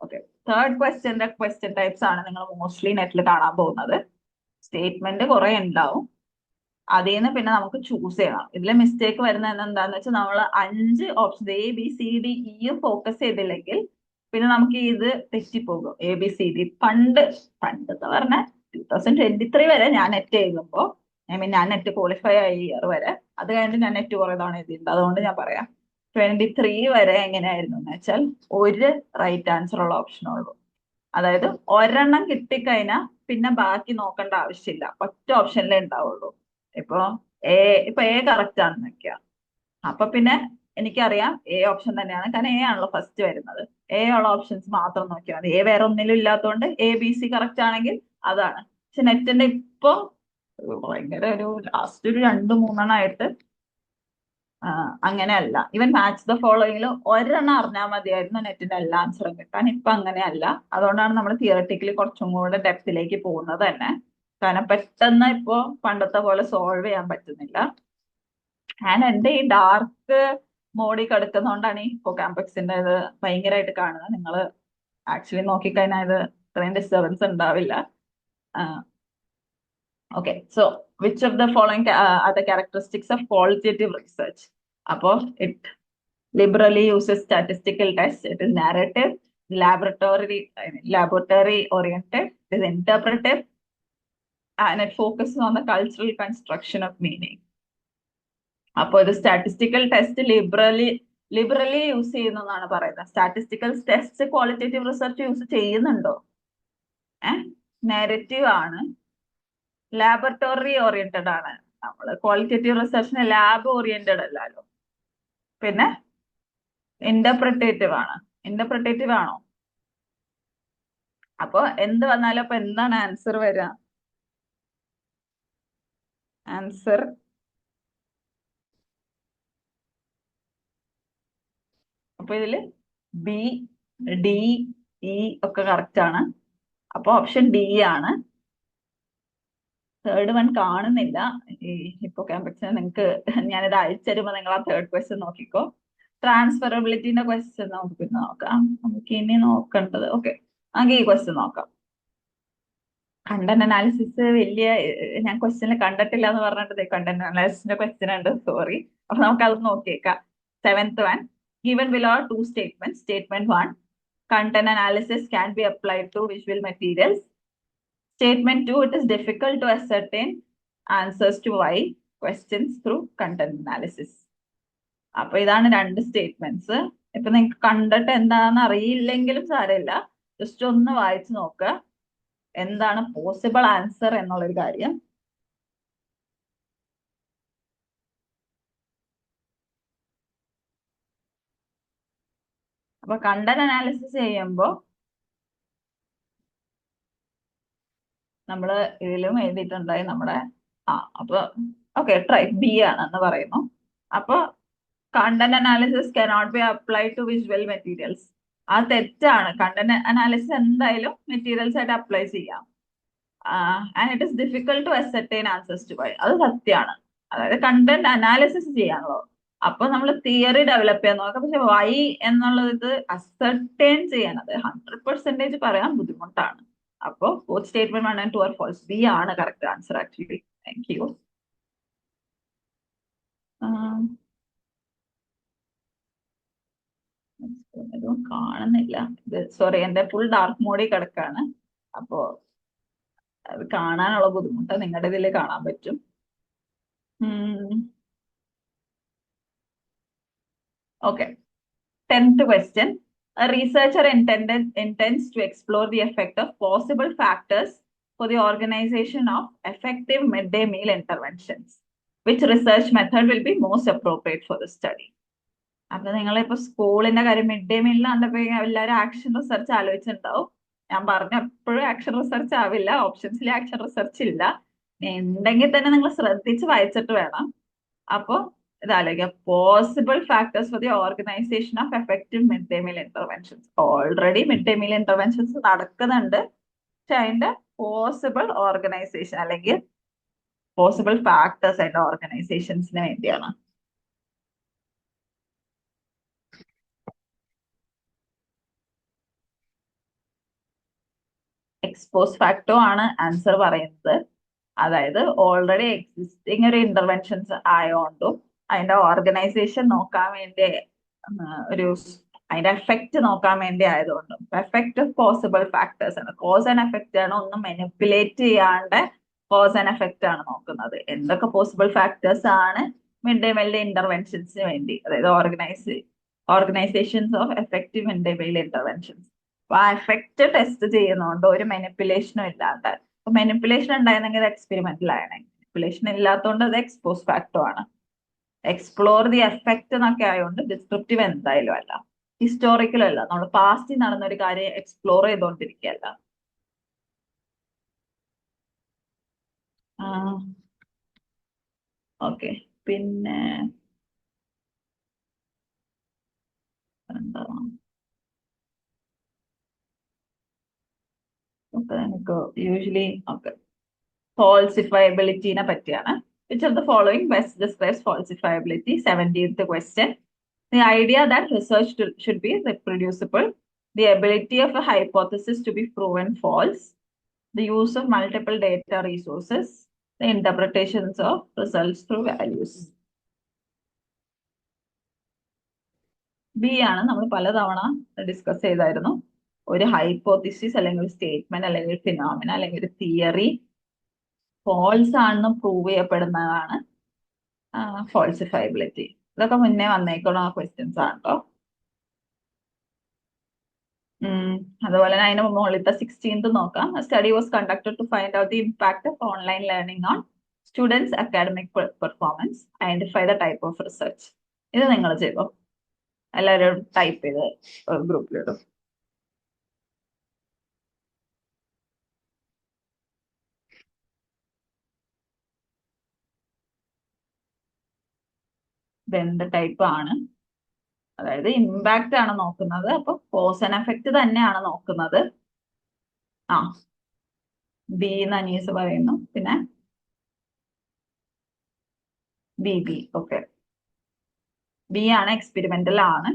ഓക്കെ, തേർഡ് ക്വസ്റ്റ്യന്റെ ക്വസ്റ്റ്യൻ ടൈപ്സ് ആണ് നിങ്ങൾ മോസ്റ്റ്ലി നെറ്റിൽ കാണാൻ പോകുന്നത്. സ്റ്റേറ്റ്മെന്റ് കുറെ ഉണ്ടാവും, അതിൽ നിന്ന് പിന്നെ നമുക്ക് ചൂസ് ചെയ്യണം. ഇതിലെ മിസ്റ്റേക്ക് വരുന്നത് എന്താന്ന് വെച്ചാൽ നമ്മൾ 5 ഓപ്ഷൻ ABCDE ഫോക്കസ് ചെയ്തില്ലെങ്കിൽ പിന്നെ നമുക്ക് ഇത് തെറ്റിപ്പോകും. ABCD പണ്ടെന്ന് പറഞ്ഞ 2023 വരെ ഞാൻ നെറ്റ് എഴുതുമ്പോ, ഞാൻ നെറ്റ് ക്വാളിഫൈ ആയ ഇയർ വരെ, അത് കഴിഞ്ഞിട്ട് ഞാൻ നെറ്റ് കുറെ തവണ എഴുതിയിട്ടുണ്ട്. അതുകൊണ്ട് ഞാൻ പറയാം, 23 വരെ എങ്ങനെയായിരുന്നു എന്ന് വെച്ചാൽ ഒരു റൈറ്റ് ആൻസർ ഉള്ള ഓപ്ഷനുള്ളൂ. അതായത് ഒരെണ്ണം കിട്ടിക്കഴിഞ്ഞാൽ പിന്നെ ബാക്കി നോക്കേണ്ട ആവശ്യമില്ല, ഒറ്റ ഓപ്ഷനിലേ ഉണ്ടാവുള്ളൂ. ഇപ്പൊ എ കറക്റ്റ് ആണെന്ന് വെക്കുക, അപ്പൊ പിന്നെ എനിക്കറിയാം ഓപ്ഷൻ തന്നെയാണ്, കാരണം ആണല്ലോ ഫസ്റ്റ് വരുന്നത്. ഉള്ള ഓപ്ഷൻസ് മാത്രം നോക്കിയാൽ മതി. വേറെ ഒന്നിലും ഇല്ലാത്തതുകൊണ്ട് ABC കറക്റ്റ് ആണെങ്കിൽ അതാണ്. പക്ഷെ നെറ്റിന്റെ ഇപ്പൊ ഭയങ്കര ഒരു ലാസ്റ്റ് ഒരു 2-3 അങ്ങനെയല്ല. ഈവൻ മാച്ച് ദ ഫോളോയിങ്ങിൽ ഒരെണ്ണം അറിഞ്ഞാൽ മതിയായിരുന്നു നെറ്റിന്റെ എല്ലാ ആൻസറും കിട്ടാൻ. ഇപ്പൊ അങ്ങനെയല്ല. അതുകൊണ്ടാണ് നമ്മൾ തിയററ്റിക്കലി കുറച്ചും കൂടെ ഡെപ്തിലേക്ക് പോകുന്നത് തന്നെ. കാരണം പെട്ടെന്ന് ഇപ്പോ പണ്ടത്തെ പോലെ സോൾവ് ചെയ്യാൻ പറ്റുന്നില്ല. ഞാൻ എന്റെ ഈ ഡാർക്ക് മോഡിൽ കിടക്കുന്നതുകൊണ്ടാണ് ഈ ഹിപ്പോകാമ്പക്സിന്റെ ഇത് ഭയങ്കരമായിട്ട് കാണുന്നത്. നിങ്ങൾ ആക്ച്വലി നോക്കിക്കഴിഞ്ഞാൽ ഇത് ഇത്രയും ഡിസ്റ്റർബൻസ് ഉണ്ടാവില്ല. Okay, so which of the following are the characteristics of qualitative research? അപ്പോൾ it liberally uses statistical tests. It is narrative, laboratory oriented, it is interpretive, and it focuses on the cultural construction of meaning. അപ്പോൾ ഇത് സ്റ്റാറ്റിസ്റ്റിക്കൽ ടെസ്റ്റ് ലിബറലി യൂസ് ചെയ്യുന്നതാണ് പറയുന്നത്. Statistical test qualitative research use ചെയ്യുന്നുണ്ടോ? നാരറ്റീവ് ആണ്, ലാബറട്ടറി ഓറിയന്റഡ് ആണ്. നമ്മൾ ക്വാളിറ്റേറ്റീവ് റിസർച്ചിന് ലാബ് ഓറിയന്റഡ് അല്ലല്ലോ. പിന്നെ ഇന്റർപ്രിറ്റേറ്റീവ് ആണ്. ഇന്റർപ്രിറ്റേറ്റീവ് ആണോ? അപ്പൊ എന്ത് വന്നാലും അപ്പൊ എന്താണ് ആൻസർ വരിക? ആൻസർ അപ്പൊ ഇതില് B, D, E ഒക്കെ കറക്റ്റ് ആണ്. അപ്പൊ ഓപ്ഷൻ D ആണ്. തേർഡ് വൺ കാണുന്നില്ല ഈ ഹിപ്പോകാമ്പക്സിന്. നിങ്ങൾക്ക് ഞാനിത് അയച്ചുതരുമ്പോ നിങ്ങൾ ആ തേർഡ് ക്വസ്റ്റ്യൻ നോക്കിക്കോ. ട്രാൻസ്ഫറബിലിറ്റിന്റെ ക്വസ്റ്റ്യൻ നമുക്ക് പിന്നെ നോക്കാം. നമുക്ക് ഇനി നോക്കേണ്ടത്, ഓക്കെ, നമുക്ക് ഈ ക്വസ്റ്റ്യൻ നോക്കാം. കണ്ടന്റ് അനാലിസിസ് ഞാൻ ക്വസ്റ്റ്യനിൽ കണ്ടിട്ടില്ല എന്ന് പറഞ്ഞിട്ട് കണ്ടന്റ് അനാലിസിന്റെ ക്വസ്റ്റ്യൻ ഉണ്ട്, സോറി. അപ്പൊ നമുക്ക് അത് നോക്കിയേക്കാം. 7th one, given below are 2 statements. Statement 1, content analysis can be applied to visual materials. Statement 2, it is difficult to ascertain answers to why questions through content analysis. അപ്പൊ ഇതാണ് 2 സ്റ്റേറ്റ്മെന്റ്സ്. ഇപ്പൊ നിങ്ങൾക്ക് കണ്ടിട്ട് എന്താണെന്ന് അറിയില്ലെങ്കിലും സാരമില്ല, ജസ്റ്റ് ഒന്ന് വായിച്ചു നോക്കുക എന്താണ് പോസിബിൾ ആൻസർ എന്നുള്ളൊരു കാര്യം. അപ്പൊ കണ്ടന്റ് അനാലിസിസ് ചെയ്യുമ്പോ നമ്മള് ഇതിലും എഴുതിയിട്ടുണ്ടായി നമ്മുടെ അപ്പൊ ഓക്കെ, ടൈപ്പ് B ആണെന്ന് പറയുന്നു. അപ്പൊ content analysis cannot be apply to visual materials. ആ തെറ്റാണ്. കണ്ടന്റ് അനാലിസിസ് എന്തായാലും മെറ്റീരിയൽസ് ആയിട്ട് അപ്ലൈ ചെയ്യാം. And it is difficult to ascertain answers to why. അത് സത്യമാണ്. അതായത് കണ്ടന്റ് അനാലിസിസ് ചെയ്യാനുള്ളൂ. അപ്പൊ നമ്മൾ തിയറി ഡെവലപ്പ് ചെയ്യാൻ നോക്കാം. പക്ഷെ വൈ എന്നുള്ളത് അസർട്ടൈൻ ചെയ്യാനത് 100% പറയാൻ ബുദ്ധിമുട്ടാണ്. അപ്പോ both statement 1 and 2 are false. B ആണ് correct answer actually. Thank you. ഇതും കാണുന്നില്ല. സോറി, എന്റെ ഫുൾ ഡാർക്ക് മോഡിൽ കിടക്കാണ്. അപ്പോ അത് കാണാനുള്ള ബുദ്ധിമുട്ട് നിങ്ങളുടെ ഇതിൽ കാണാൻ പറ്റും. Okay, 10th question. A researcher intends to explore the effect of possible factors for the organization of effective midday meal interventions. Which research method will be most appropriate for the study? അപ്പൊ നിങ്ങളിപ്പോ സ്കൂളിന്റെ കാര്യം മിഡ് ഡേ മീലിൽ കണ്ടപ്പോ എല്ലാവരും ആക്ഷൻ റിസർച്ച് ആലോചിച്ചിട്ടുണ്ടാവും. ഞാൻ പറഞ്ഞ എപ്പോഴും ആക്ഷൻ റിസർച്ച് ആവില്ല, ഓപ്ഷൻസിൽ ആക്ഷൻ റിസർച്ച് ഇല്ല. ഉണ്ടെങ്കിൽ തന്നെ നിങ്ങൾ ശ്രദ്ധിച്ച് വായിച്ചിട്ട് വേണം. അപ്പൊ ഇതാലോചിക്കുക, possible factors for the organisation of effective mid day meal interventions. Already mid day meal interventions നടക്കുന്നുണ്ട്, പക്ഷെ അതിന്റെ പോസിബിൾ ഓർഗനൈസേഷൻ അല്ലെങ്കിൽ പോസിബിൾ ഫാക്ടേഴ്സ് അതിന്റെ ഓർഗനൈസേഷൻസിന് വേണ്ടിയാണ്. എക്സ്പോസ് ഫാക്ടോ ആണ് ആൻസർ പറയുന്നത്. അതായത് ഓൾറെഡി എക്സിസ്റ്റിംഗ് ഒരു ഇന്റർവെൻഷൻസ് ആയതുകൊണ്ടും അതിന്റെ ഓർഗനൈസേഷൻ നോക്കാൻ വേണ്ടി അതിന്റെ എഫക്റ്റ് നോക്കാൻ വേണ്ടി ആയതുകൊണ്ടും എഫക്റ്റ് ഓഫ് പോസിബിൾ ഫാക്ടേഴ്സ് ആണ്. കോസ് ആൻഡ് എഫക്റ്റ് ആണ്, ഒന്നും മെനിപ്പുലേറ്റ് ചെയ്യാണ്ട് കോസ് ആൻഡ് എഫക്റ്റ് ആണ് നോക്കുന്നത്. എന്തൊക്കെ പോസിബിൾ ഫാക്ടേഴ്സ് ആണ് മിഡ് ഡേ മീൽ ഇന്റർവെൻഷൻസിന് വേണ്ടി, അതായത് organisations of effective mid day meal interventions. അപ്പൊ ആ എഫക്റ്റ് ടെസ്റ്റ് ചെയ്യുന്നതുകൊണ്ട് ഒരു മെനിപ്പുലേഷനും ഇല്ലാണ്ട്. അപ്പൊ മെനിപ്പുലേഷൻ ഉണ്ടായിരുന്നെങ്കിൽ എക്സ്പെരിമെന്റൽ ആണ്, മെനിപ്പുലേഷൻ ഇല്ലാത്തതുകൊണ്ട് അത് എക്സ്പോസ് ഫാക്ടോ ആണ്. എക്സ്പ്ലോർ ദി എഫക്റ്റ് എന്നൊക്കെ ആയതുകൊണ്ട് ഡിസ്ക്രിപ്റ്റീവ് എന്തായാലും അല്ല, ഹിസ്റ്റോറിക്കലും അല്ല. നമ്മൾ പാസ്റ്റിൽ നടന്ന ഒരു കാര്യം എക്സ്പ്ലോർ ചെയ്തുകൊണ്ടിരിക്കുകയല്ല. ഓക്കെ, പിന്നെ എന്താ നമുക്ക് യൂഷ്വലി ഓക്കെ falsifiability പറ്റിയാണ്. Which of the following best describes falsifiability? 17th question. The idea that research should be reproducible, the ability of a hypothesis to be proven false, the use of multiple data resources, the interpretations of results through values. B ആണ് നമ്മൾ പലതവണ ഡിസ്കസ് ചെയ്തായിരുന്നു. ഒരു ഹൈപ്പോത്തിസിസ് അല്ലെങ്കിൽ സ്റ്റേറ്റ്മെന്റ് അല്ലെങ്കിൽ ഫിനോമിന അല്ലെങ്കിൽ ഒരു തിയറി ഫോൾസ് ആണെന്ന് പ്രൂവ് ചെയ്യപ്പെടുന്നതാണ് ഫോൾസിഫയബിലിറ്റി. ഇതൊക്കെ മുന്നേ വന്നേക്കുള്ള ക്വസ്റ്റ്യൻസ് ആണ് കേട്ടോ. അതുപോലെ തന്നെ അതിന് മുകളിലത്തെ 16th നോക്കാം. Study was conducted to find out the impact of online learning on students academic performance, identify the type of research. ഇത് നിങ്ങൾ ചെയ്തോ, എല്ലാവരും ടൈപ്പ് ചെയ്ത് ഗ്രൂപ്പിലിടും. രണ്ട് ടൈപ്പ് ആണ്, അതായത് ഇമ്പാക്ട് ആണ് നോക്കുന്നത്. അപ്പൊ കോസ് ആൻഡ് എഫക്റ്റ് തന്നെയാണ് നോക്കുന്നത്. ബി എന്ന് അനീസ് പറയുന്നു. പിന്നെ ബി ഓക്കെ, ബി ആണ്, എക്സ്പെരിമെന്റൽ ആണ്.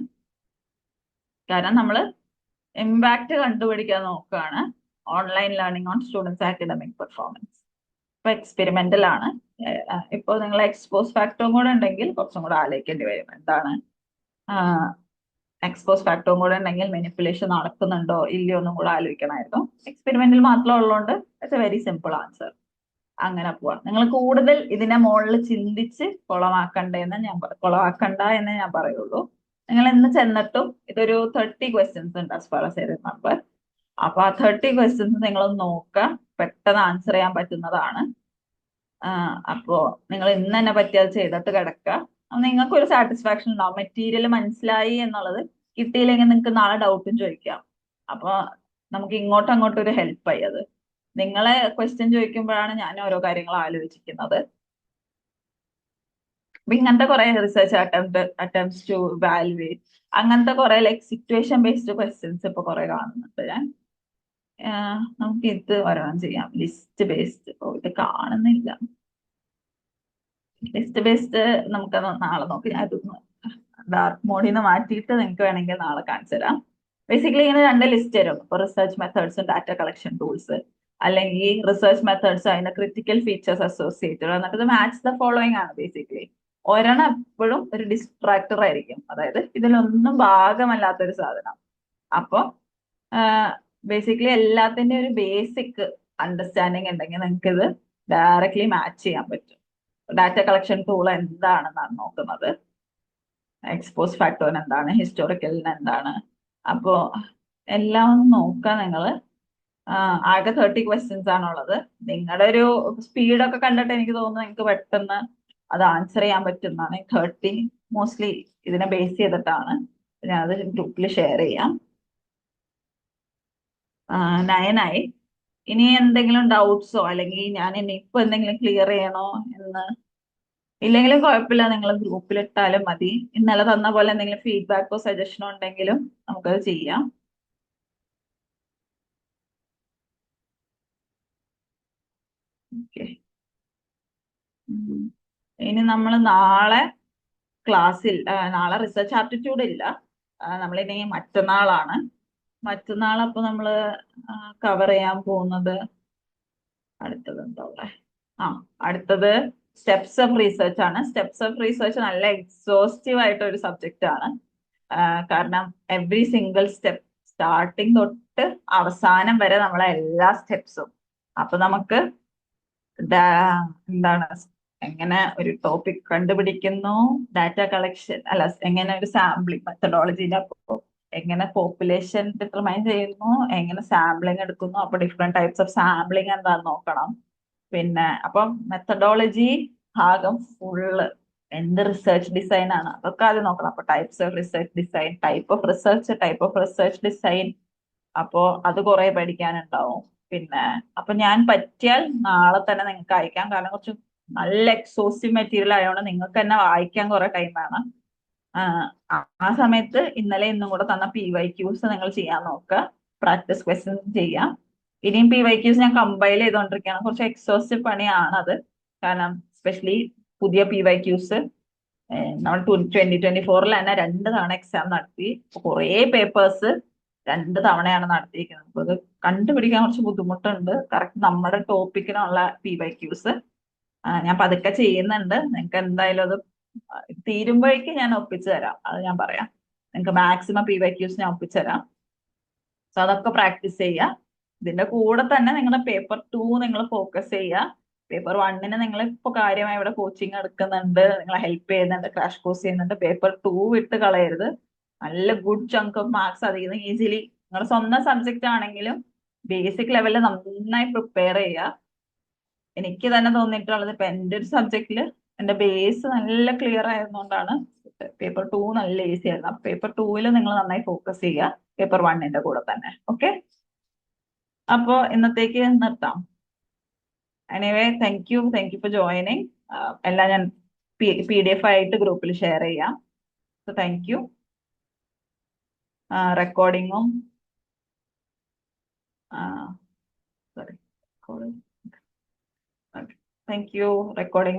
കാരണം നമ്മൾ ഇമ്പാക്ട് കണ്ടുപിടിക്കാൻ നോക്കുകയാണ്, online learning on students academic performance. ഇപ്പൊ എക്സ്പെരിമെന്റൽ ആണ്. ഇപ്പൊ നിങ്ങൾ എക്സ്പോസ് ഫാക്ടറും കൂടെ ഉണ്ടെങ്കിൽ കുറച്ചും കൂടെ ആലോചിക്കേണ്ടി വരും. എന്താണ് എക്സ്പോസ് ഫാക്ടറും കൂടെ ഉണ്ടെങ്കിൽ മെനിപ്പുലേഷൻ നടക്കുന്നുണ്ടോ ഇല്ലയോ ഒന്നും കൂടെ ആലോചിക്കണമായിരുന്നു. എക്സ്പെരിമെന്റിൽ മാത്രം ഉള്ളതുകൊണ്ട് it's A very simple answer. അങ്ങനെ പോവാം. നിങ്ങൾ കൂടുതൽ ഇതിനെ മുകളിൽ ചിന്തിച്ച് കൊളവാക്കണ്ട എന്ന് ഞാൻ പറയുള്ളൂ. നിങ്ങൾ ഇന്ന് ചെന്നിട്ടും ഇതൊരു 30 ക്വസ്റ്റ്യൻസ് ഉണ്ട് as far as I remember. അപ്പൊ ആ 30 ക്വസ്റ്റ്യൻസ് നിങ്ങൾ നോക്കുക, പെട്ടെന്ന് ആൻസർ ചെയ്യാൻ പറ്റുന്നതാണ്. അപ്പോ നിങ്ങൾ ഇന്ന് തന്നെ പറ്റി അത് ചെയ്തിട്ട് കിടക്കുക. നിങ്ങൾക്ക് ഒരു സാറ്റിസ്ഫാക്ഷൻ ഉണ്ടാവും, മെറ്റീരിയൽ മനസ്സിലായി എന്നുള്ളത്. കിട്ടിയില്ലെങ്കിൽ നിങ്ങൾക്ക് നാളെ ഡൗട്ടും ചോദിക്കാം. അപ്പൊ നമുക്ക് ഇങ്ങോട്ടും അങ്ങോട്ടും ഒരു ഹെൽപ്പായി അത്. നിങ്ങളെ ക്വസ്റ്റ്യൻ ചോദിക്കുമ്പോഴാണ് ഞാൻ ഓരോ കാര്യങ്ങൾ ആലോചിക്കുന്നത്. അപ്പൊ ഇങ്ങനത്തെ കുറെ റിസർച്ച് അറ്റംപ്റ്റ്സ് ടു വാലുവേറ്റ്, അങ്ങനത്തെ കുറെ ലൈക് സിറ്റുവേഷൻ ബേസ്ഡ് ക്വസ്റ്റ്യൻസ് ഇപ്പൊ കുറെ കാണുന്നുണ്ട് ഞാൻ. നമുക്ക് ഇത് ഒരെണ്ണം ചെയ്യാം, ലിസ്റ്റ് ബേസ്ഡ്. ഇത് കാണുന്നില്ല. ലിസ്റ്റ് ബേസ്ഡ് നമുക്ക് നാളെ നോക്കി. ഞാൻ ഇതൊന്ന് ഡാർക്ക് മോഡിൽ നിന്ന് മാറ്റിയിട്ട് നിങ്ങൾക്ക് വേണമെങ്കിൽ നാളെ കാണിച്ചു തരാം. ബേസിക്കലി ഇങ്ങനെ 2 ലിസ്റ്റ് തരും. ഇപ്പൊ റിസർച്ച് മെത്തേഡ്സും ഡാറ്റ കളക്ഷൻ ടൂൾസ്, അല്ലെങ്കിൽ റിസർച്ച് മെത്തേഡ്സ് അതിന്റെ ക്രിട്ടിക്കൽ ഫീച്ചേഴ്സ് അസോസിയേറ്റഡ്, എന്നിട്ട് ഇത് മാച്ച് ദ ഫോളോയിങ് ആണ് ബേസിക്കലി. ഒരെണ്ണം എപ്പോഴും ഒരു ഡിസ്ട്രാക്ടർ ആയിരിക്കും, അതായത് ഇതിലൊന്നും ഭാഗമല്ലാത്തൊരു സാധനം. അപ്പൊ ബേസിക്കലി എല്ലാത്തിന്റെ ഒരു ബേസിക് അണ്ടർസ്റ്റാൻഡിങ് ഉണ്ടെങ്കിൽ നിങ്ങൾക്ക് ഇത് ഡയറക്ട്ലി മാച്ച് ചെയ്യാൻ പറ്റും. ഡാറ്റ കളക്ഷൻ ടൂൾ എന്താണെന്നാണ് നോക്കുന്നത്, എക്സ്പോസ് ഫാക്ടോറിന് എന്താണ്, ഹിസ്റ്റോറിക്കലിന് എന്താണ്. അപ്പോ എല്ലാം ഒന്ന് നോക്കാം നിങ്ങൾ. ആകെ 30 ക്വസ്റ്റ്യൻസ് ആണുള്ളത്. നിങ്ങളുടെ ഒരു സ്പീഡൊക്കെ കണ്ടിട്ട് എനിക്ക് തോന്നുന്നു നിങ്ങൾക്ക് പെട്ടെന്ന് അത് ആൻസർ ചെയ്യാൻ പറ്റുന്നതാണ്. 30 മോസ്റ്റ്ലി ഇതിനെ ബേസ് ചെയ്തിട്ടാണ്. ഞാനത് ഗ്രൂപ്പിൽ ഷെയർ ചെയ്യാം. 9 ആയി. ഇനി എന്തെങ്കിലും ഡൗട്ട്സോ അല്ലെങ്കിൽ ഞാൻ ഇനിയിപ്പോ എന്തെങ്കിലും ക്ലിയർ ചെയ്യണോ എന്ന്, ഇല്ലെങ്കിലും കുഴപ്പമില്ല, നിങ്ങൾ ഗ്രൂപ്പിൽ ഇട്ടാലും മതി. ഇന്നലെ തന്ന പോലെ എന്തെങ്കിലും ഫീഡ്ബാക്കോ സജഷനോ ഉണ്ടെങ്കിലും നമുക്കത് ചെയ്യാം. ഓക്കെ. ഇനി നമ്മൾ നാളെ ക്ലാസ്സിൽ, നാളെ റിസർച്ച് ആപ്റ്റിറ്റ്യൂഡ് ഇല്ല, നമ്മളിനി മറ്റന്നാളാണ്. മറ്റന്നാൾ അപ്പൊ നമ്മൾ കവർ ചെയ്യാൻ പോകുന്നത് അടുത്തത് എന്താ ഉള്ളെ? അടുത്തത് സ്റ്റെപ്സ് ഓഫ് റീസെർച്ച് ആണ്. സ്റ്റെപ്സ് ഓഫ് റീസെർച്ച് നല്ല എക്സോസ്റ്റീവ് ആയിട്ട് ഒരു സബ്ജക്റ്റ് ആണ്. കാരണം എവറി സിംഗിൾ സ്റ്റെപ്പ് സ്റ്റാർട്ടിങ് തൊട്ട് അവസാനം വരെ നമ്മളെ എല്ലാ സ്റ്റെപ്സും. അപ്പൊ നമുക്ക് എന്താണ്, എങ്ങനെ ഒരു ടോപ്പിക് കണ്ടുപിടിക്കുന്നു, ഡാറ്റ കളക്ഷൻ അല്ല, എങ്ങനെ ഒരു സാമ്പിളിംഗ് മെത്തഡോളജിന്റെ എങ്ങനെ പോപ്പുലേഷൻ ഡിറ്റർമൈൻ ചെയ്യുന്നു, എങ്ങനെ സാമ്പിളിംഗ് എടുക്കുന്നു, അപ്പൊ ഡിഫറെന്റ് ടൈപ്സ് ഓഫ് സാമ്പിളിംഗ് എന്താന്ന് നോക്കണം. പിന്നെ അപ്പം മെത്തഡോളജി ഭാഗം ഫുള്ള് എന്ത് റിസർച്ച് ഡിസൈൻ ആണ് അതൊക്കെ ആദ്യം നോക്കണം. അപ്പൊ types of research design, type of research design, അപ്പോ അത് കുറെ പഠിക്കാനുണ്ടാവും. പിന്നെ അപ്പൊ ഞാൻ പറ്റിയാൽ നാളെ തന്നെ നിങ്ങൾക്ക് അയക്കാം, കാരണം കുറച്ച് നല്ല എക്സോസ്റ്റീവ് മെറ്റീരിയൽ ആയതുകൊണ്ട് നിങ്ങൾക്ക് തന്നെ വായിക്കാൻ കുറെ ടൈം വേണം. ആ സമയത്ത് ഇന്നലെ ഇന്നും കൂടെ തന്ന PYQs നിങ്ങൾ ചെയ്യാൻ നോക്കുക, പ്രാക്ടീസ് ക്വസ്റ്റ്യൻസ് ചെയ്യാം. ഇനിയും PYQs ഞാൻ കമ്പൈൽ ചെയ്തുകൊണ്ടിരിക്കുകയാണ്. കുറച്ച് എക്സോസ്റ്റീവ് പണിയാണ് അത്, കാരണം സ്പെഷ്യലി പുതിയ PYQs നമ്മൾ 2024 തന്നെ 2 തവണ എക്സാം നടത്തി. കുറേ പേപ്പേഴ്സ് 2 തവണയാണ് നടത്തിയിരിക്കുന്നത്. അപ്പൊ അത് കണ്ടുപിടിക്കാൻ കുറച്ച് ബുദ്ധിമുട്ടുണ്ട്, കറക്റ്റ് നമ്മുടെ ടോപ്പിക്കിനുള്ള PYQs. ഞാൻ പതുക്കെ ചെയ്യുന്നുണ്ട്. നിങ്ങൾക്ക് എന്തായാലും അത് തീരുമ്പോഴേക്ക് ഞാൻ ഒപ്പിച്ചു തരാം, അത് ഞാൻ പറയാം. നിങ്ങൾക്ക് മാക്സിമം PYQs ഞാൻ ഒപ്പിച്ചു തരാം. സോ അതൊക്കെ പ്രാക്ടീസ് ചെയ്യുക. ഇതിന്റെ കൂടെ തന്നെ നിങ്ങളുടെ പേപ്പർ 2 നിങ്ങൾ ഫോക്കസ് ചെയ്യുക. പേപ്പർ 1ന് നിങ്ങൾ ഇപ്പൊ കാര്യമായി ഇവിടെ കോച്ചിങ് എടുക്കുന്നുണ്ട്, നിങ്ങളെ ഹെൽപ്പ് ചെയ്യുന്നുണ്ട്, ക്രാഷ് കോഴ്സ് ചെയ്യുന്നുണ്ട്. പേപ്പർ 2 വിട്ട് കളയരുത്. നല്ല ഗുഡ് ചങ്ക് ഓഫ് മാർക്സ് അതിൽ നിന്ന് ഈസിലി, നിങ്ങളുടെ സ്വന്തം സബ്ജക്റ്റ് ആണെങ്കിലും ബേസിക് ലെവലിൽ നന്നായി പ്രിപ്പയർ ചെയ്യുക. എനിക്ക് തന്നെ തോന്നിയിട്ടുള്ളത്, ഇപ്പൊ എൻ്റെ ഒരു സബ്ജക്റ്റില് എന്റെ ബേസ് നല്ല ക്ലിയർ ആയതുകൊണ്ടാണ് പേപ്പർ 2 നല്ല ഈസി ആയിരുന്നു. അപ്പൊ പേപ്പർ 2 നിങ്ങൾ നന്നായി ഫോക്കസ് ചെയ്യുക, പേപ്പർ 1ന്റെ കൂടെ തന്നെ. ഓക്കെ, അപ്പോ ഇന്നത്തേക്ക് നിർത്താം. Anyway, thank you for joining. എല്ലാം ഞാൻ PDF ആയിട്ട് ഗ്രൂപ്പിൽ ഷെയർ ചെയ്യാം. So thank you. റെക്കോർഡിങ്ങും സോറി താങ്ക് യു. റെക്കോർഡിംഗ്